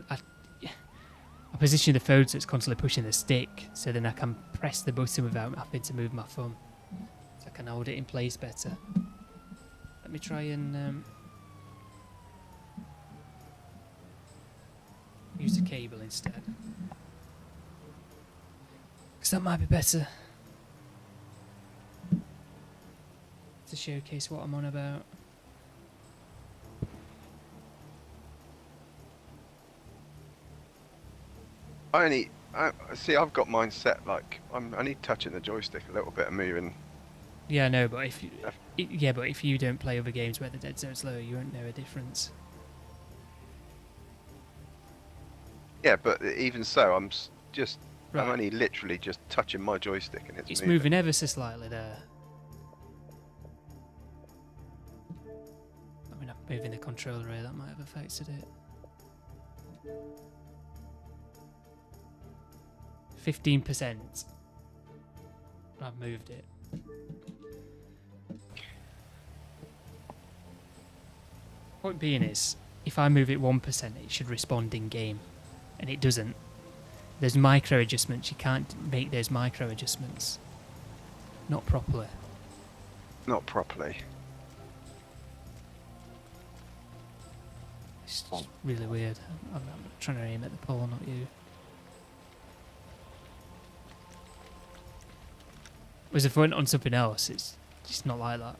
position the phone so it's constantly pushing the stick, so then I can press the button without having to move my thumb. So I can hold it in place better. Let me try and use the cable instead. Because that might be better to showcase what I'm on about. See, I've got mine set like I need touching the joystick a little bit and moving. Yeah, no, but if you don't play other games where the dead zone's low, you won't know a difference. Yeah, but even so, I'm only literally just touching my joystick and it's moving ever so slightly there. I mean, I'm moving the controller here, that might have affected it. 15%. I've moved it. Point being is, if I move it 1%, it should respond in game, and it doesn't. There's micro adjustments. You can't make those micro adjustments. Not properly. Not properly. It's just really weird. I'm trying to aim at the pole, not you. Whereas if I went on something else, it's just not like that.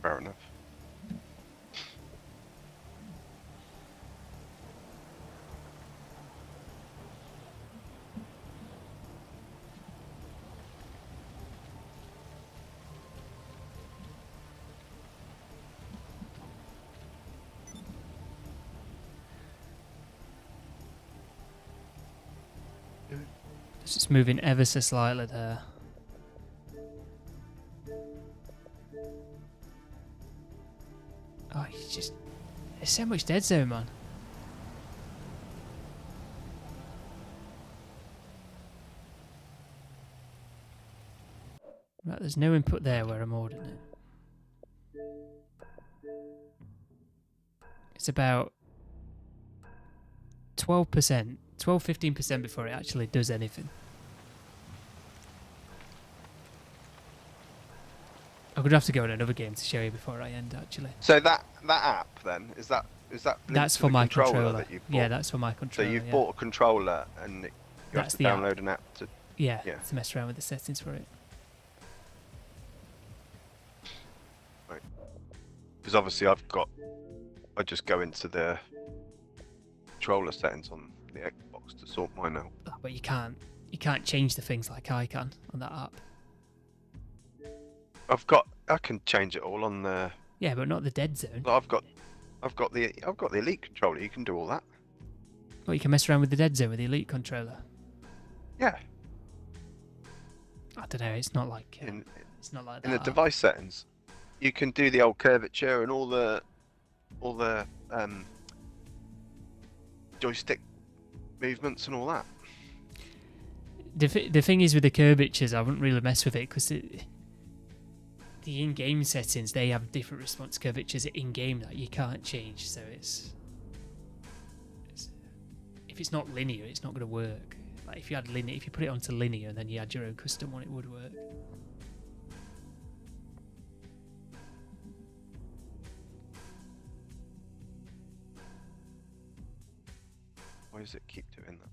Fair enough. It's just moving ever so slightly there. Oh, he's just... There's so much dead zone, man. Right, there's no input there where I'm ordering it. It's about 12%, 12-15% before it actually does anything. I'm gonna have to go on another game to show you before I end, actually. So that app then is that linked That's to for the my controller that you've bought? Yeah, that's for my controller. So you've yeah. bought a controller and you That's have to the app. download an app to. Yeah, Yeah. to mess around with the settings for it. Because obviously I just go into the controller settings on the Xbox to sort mine out. Oh, but you can't change the things like I can on that app. I can change it all on the. Yeah, but not the dead zone. I've got the Elite controller. You can do all that. Well, you can mess around with the dead zone with the Elite controller. Yeah. I don't know. It's not like it's not like that. In the device settings, you can do the old curvature and all the joystick movements and all that. The thing is with the curvatures, I wouldn't really mess with it because the in-game settings, they have different response curvatures in-game that you can't change. So it's if it's not linear, it's not going to work. Like if you put it onto linear and then you add your own custom one, it would work. Why does it keep doing that?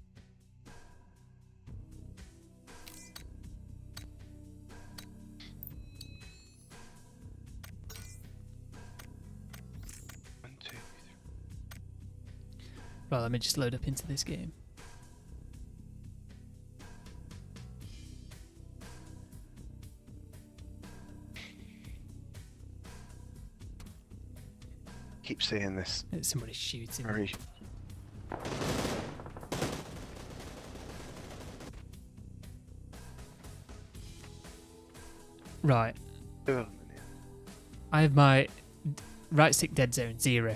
Right, let me just load up into this game. Keep seeing this. Somebody shooting. Very. Right. I have my right stick dead zone 0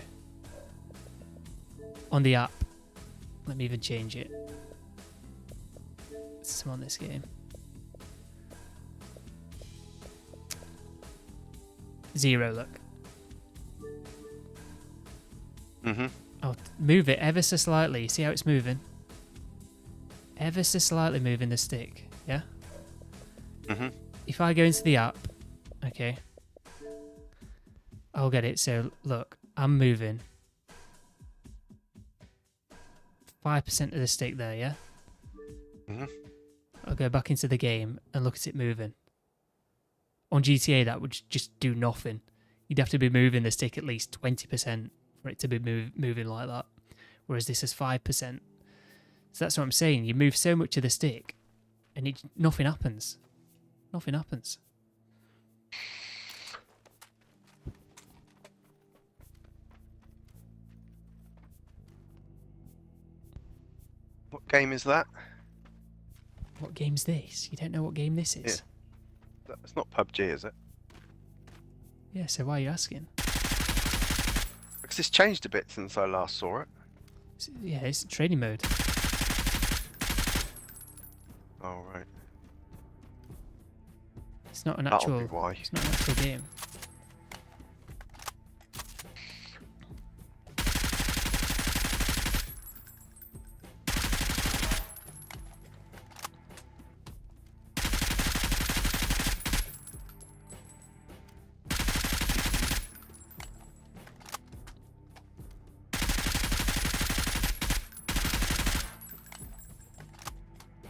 on the app. Let me even change it. I'm on this game. 0, look. I'll move it ever so slightly. See how it's moving? Ever so slightly moving the stick. Yeah? If I go into the app, okay, I'll get it. So look, I'm moving 5% of the stick there, yeah? I'll go back into the game and look at it moving. On GTA, that would just do nothing. You'd have to be moving the stick at least 20% for it to be moving like that. Whereas this is 5%. So that's what I'm saying. You move so much of the stick and nothing happens. Nothing happens. What game is that? What game's this? You don't know what game this is? Yeah. It's not PUBG, is it? Yeah, so why are you asking? Because it's changed a bit since I last saw it. Yeah, it's training mode. Oh, right. It's not an That'll actual. be why. It's not an actual game.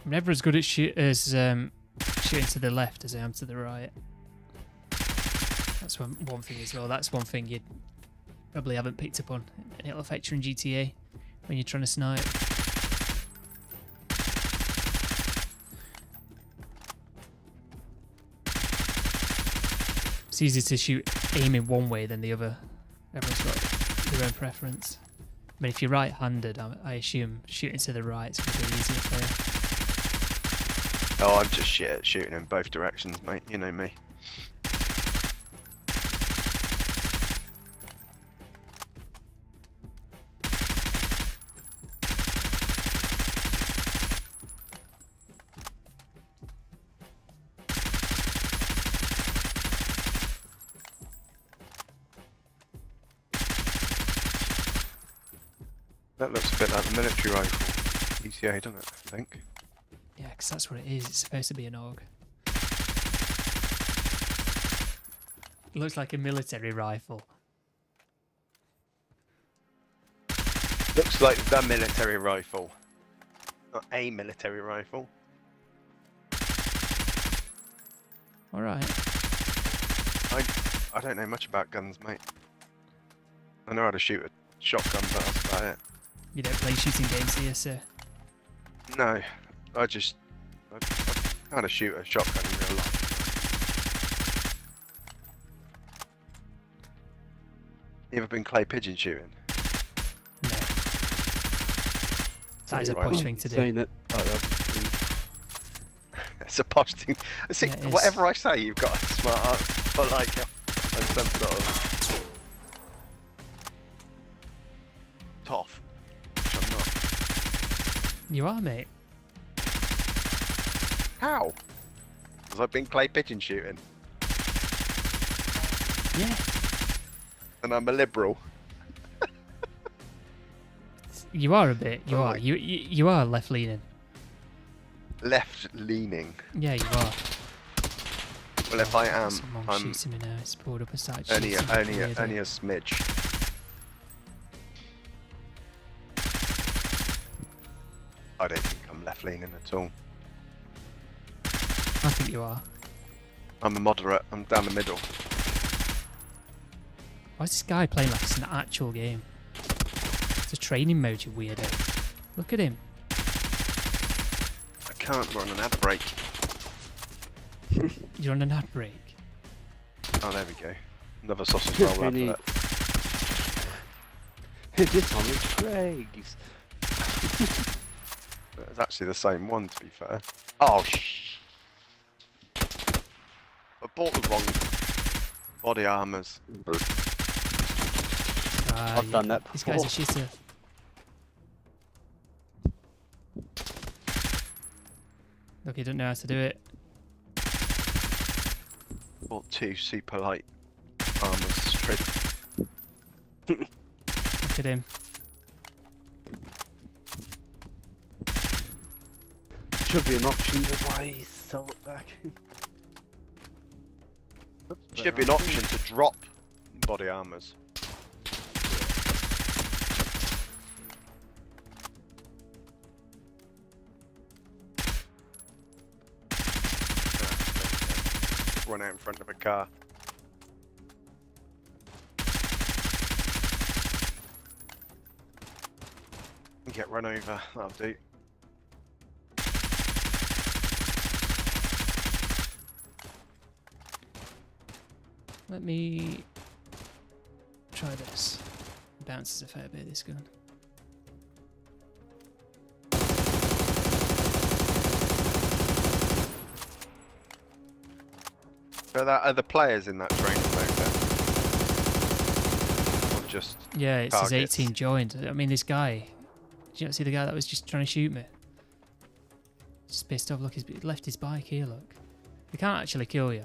I'm never as good at shooting to the left as I am to the right. That's one thing as well. That's one thing you probably haven't picked up on. And it'll affect you in GTA when you're trying to snipe. It's easier to shoot aiming one way than the other. Everyone's got their own preference. I mean, if you're right-handed, I assume shooting to the right is going to be easier for you. Oh, I'm just shit at shooting in both directions, mate. You know me. That looks a bit like the military rifle. ECA, doesn't it? I think. Yeah, because that's what it is. It's supposed to be an AUG. It looks like a military rifle. Looks like the military rifle. Not a military rifle. Alright. I don't know much about guns, mate. I know how to shoot a shotgun, but that's about it. You don't play shooting games here, sir? No, I kind of shoot a shotgun in real life. You ever been clay pigeon shooting? No. That is a Right. posh thing to do. Saying it. It's a posh thing. See, Yeah, it is. whatever I say, you've got a smart answer. But like, I'm some sort of toff. Which I'm not. You are, mate. How? Because I've been clay pigeon shooting, Yeah. and I'm a liberal. You are a bit. You Oh are. my- You are left leaning. Left leaning. Yeah, you are. Well, if I am, Someone I'm shooting me now. It's pulled up a side. only a shooting. smidge. I don't think I'm left leaning at all. I think you are. I'm a moderate. I'm down the middle. Why is this guy playing like it's an actual game? It's a training mode, you weirdo. Look at him. I can't run an ad break. You're on an ad break. Oh, there we go. Another sausage roll Really? advert. Just on the Craigs. It's actually the same one, to be fair. Oh, I bought the wrong body armors. I've done that This guy's a before. shitter. Look, he doesn't know how to do it. Bought 2 super light armors straight. Look at him. Should be an option to buy sell it back. Should be an option to drop body armors. Run out in front of a car. Get run over, that'll do. Let me try this. Bounces a fair bit, this gun. So that other players in that training mode then? Or just Yeah, it says targets? 18 joined. I mean, this guy. Did you not see the guy that was just trying to shoot me? Just pissed off. Look, he's left his bike here, look. He can't actually kill you.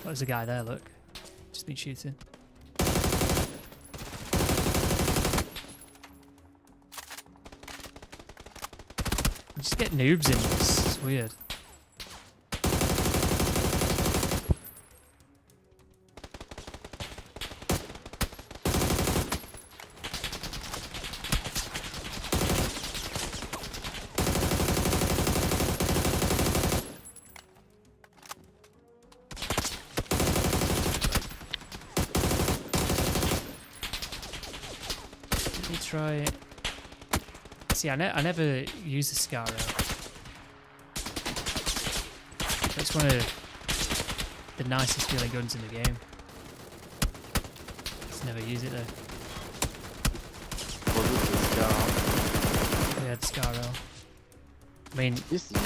There's a guy there, look. Just been shooting. You just get noobs in this. It's weird. try. See, I never use the Scaro. It's one of the nicest feeling guns in the game. Just never use it though. Was it the Scar? Yeah, the Scaro. I mean, This is that.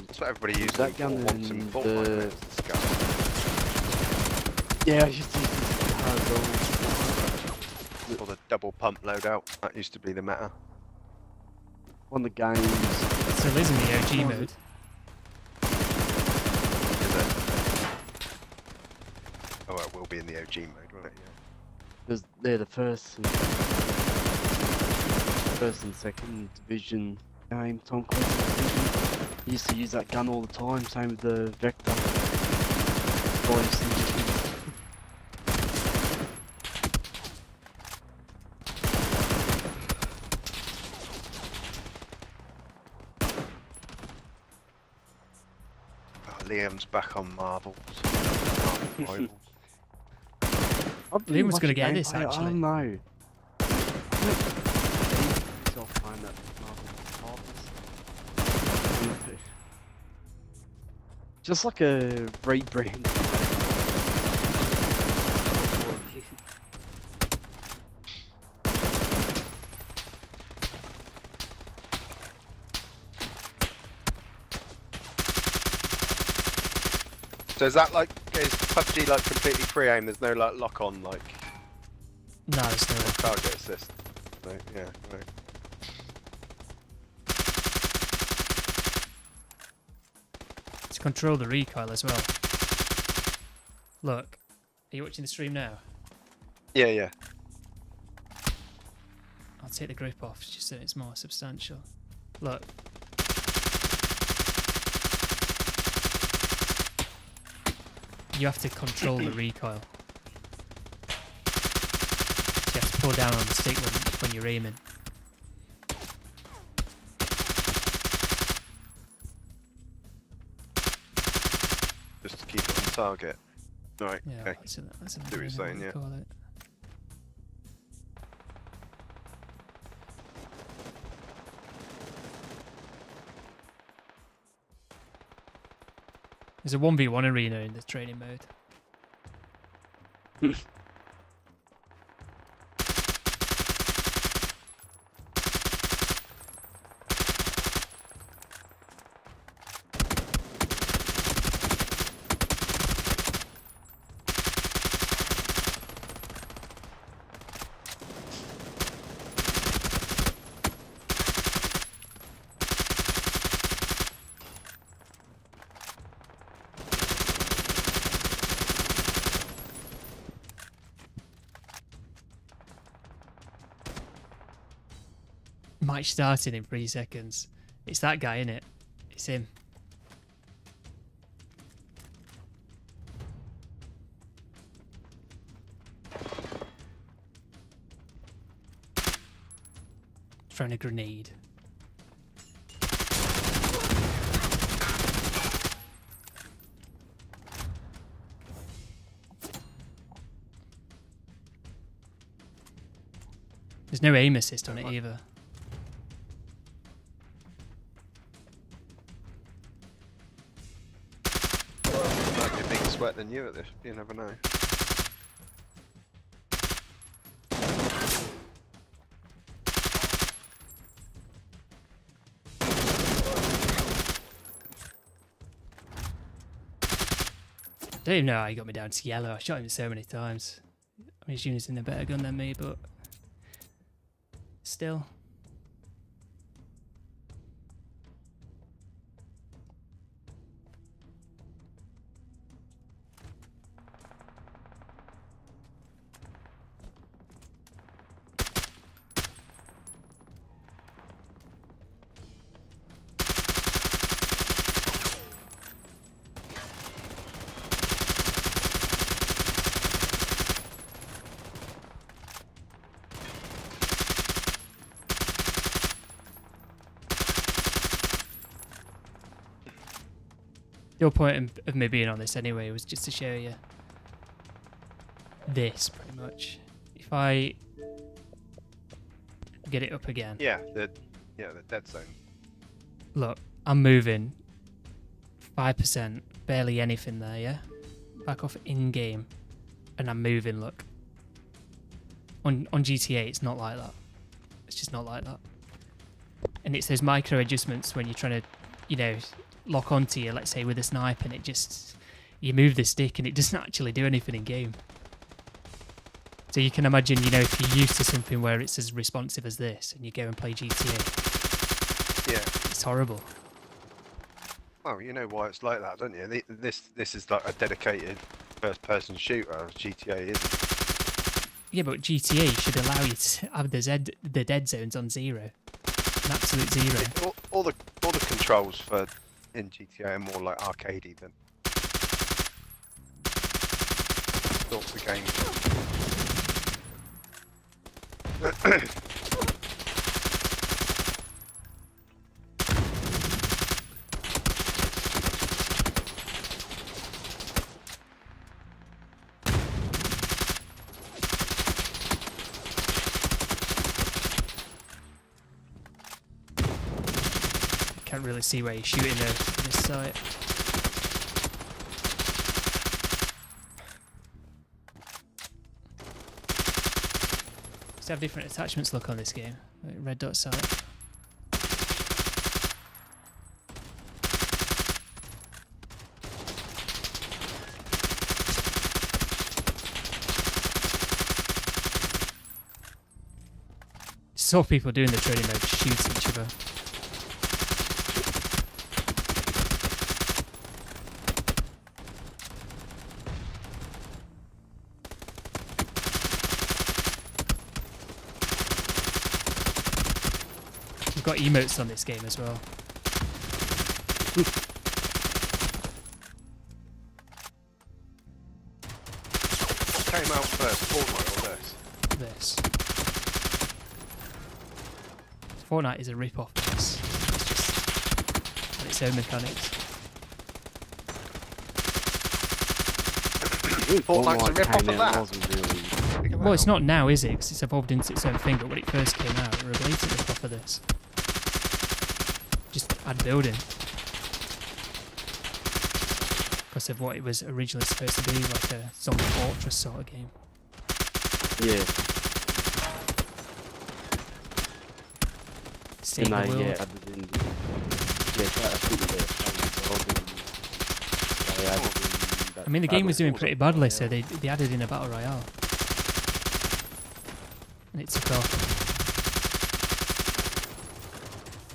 That's what everybody uses that for gun once in in Fortnite. the- It's the Scar. Yeah, I used to use this Scar Or the double pump loadout. That used to be the meta. on the games. it still is in the OG mode. Is it? Oh, it will be in the OG mode, won't it? Yeah. Because they're the first and second division game, Tom Clancy's division. He used to use that gun all the time, same with the Vector. Voice. Oh, Liam's back on Marvels. Rivals. Liam was gonna get this, I actually. don't know. Just like a rebrand. So is that like, is PUBG like completely free aim? There's no like lock on like No, there's no. target assist? No, yeah, right. To control the recoil as well. Look, are you watching the stream now? Yeah, yeah. I'll take the grip off just so it's more substantial. Look. You have to control the recoil. So you have to pull down on the stick when you're aiming. Just to keep it on target. Right, Yeah, okay. that's See what you're what saying, you yeah. call it. There's a 1v1 arena in the training mode. Match starting in 3 seconds. It's that guy, innit? It's him. Throwing a grenade. There's no aim assist on it either. Might be a bigger sweat than you at this. You never know. I don't even know how he got me down to yellow. I shot him so many times. I mean, he's using a better gun than me, but still. The whole point of me being on this anyway was just to show you this, pretty much. If I get it up again. Yeah, the dead zone. Look, I'm moving 5%, barely anything there, yeah? Back off in-game, and I'm moving, look. On GTA, it's not like that. It's just not like that. And it's those micro adjustments when you're trying to, you know, lock onto you, let's say with a snipe, and it just, you move the stick and it doesn't actually do anything in game. So you can imagine, you know, if you're used to something where it's as responsive as this, and you go and play GTA, Yeah. it's horrible. Well, you know why it's like that, don't you? This is like a dedicated first-person shooter. GTA isn't. Yeah, but GTA should allow you to have the dead zones on 0. An absolute 0. All the controls for in GTA are more like arcadey than sorts of games. Can't really see where you're shooting this site. Just have different attachments look on this game. Like red dot sight. Saw people doing the training mode shooting each other. We've got emotes on this game as well. What came out first, Fortnite or this? This. Fortnite is a rip-off of this. It's just on its own mechanics. Fortnite's a rip-off of that? Well, it's not now, is it? 'Cause it's evolved into its own thing, but when it first came out, it were a blatant rip-off of this. Just add building. Because of what it was originally supposed to be, like a zombie fortress sort of game. Yeah. Save the world. Yeah, I mean, the game was doing pretty badly, so they added in a battle royale, and it took off.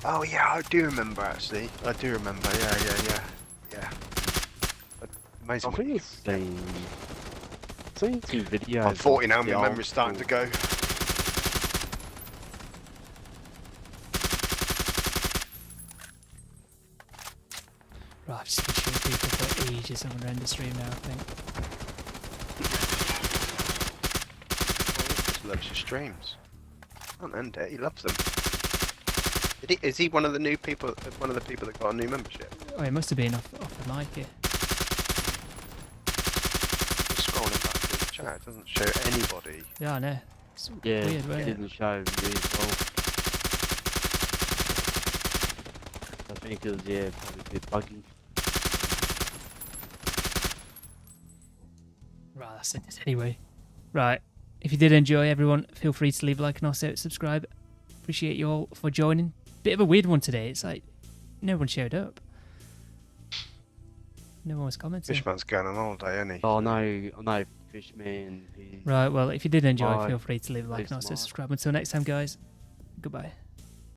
Oh yeah, I do remember actually. I do remember. Yeah. Amazing. I think it's seen some videos. I'm 40 now. of the My old memory's starting to school. go. Right, I've just been shooting people for ages. I'm gonna end the stream now, I think. He just loves your streams. Can't end it. He loves them. Is he one of the new people? One of the people that got a new membership? Oh, it must have been off the mic here. Just scrolling back through the chat, it doesn't show anybody. Yeah, I know. It's Yeah, weird, it wasn't it? didn't show me as well. I think it was, yeah, probably a bit buggy. Right, that's it anyway. Right, if you did enjoy, everyone, feel free to leave a like and also subscribe. Appreciate you all for joining. Bit of a weird one today. It's like no one showed up. No one was commenting. Fishman's going on holiday, isn't he? Oh no, I know Fishman. Right, well, if you did enjoy, Bye. feel free to leave a like Leave and also some subscribe. Until next time, guys. Goodbye.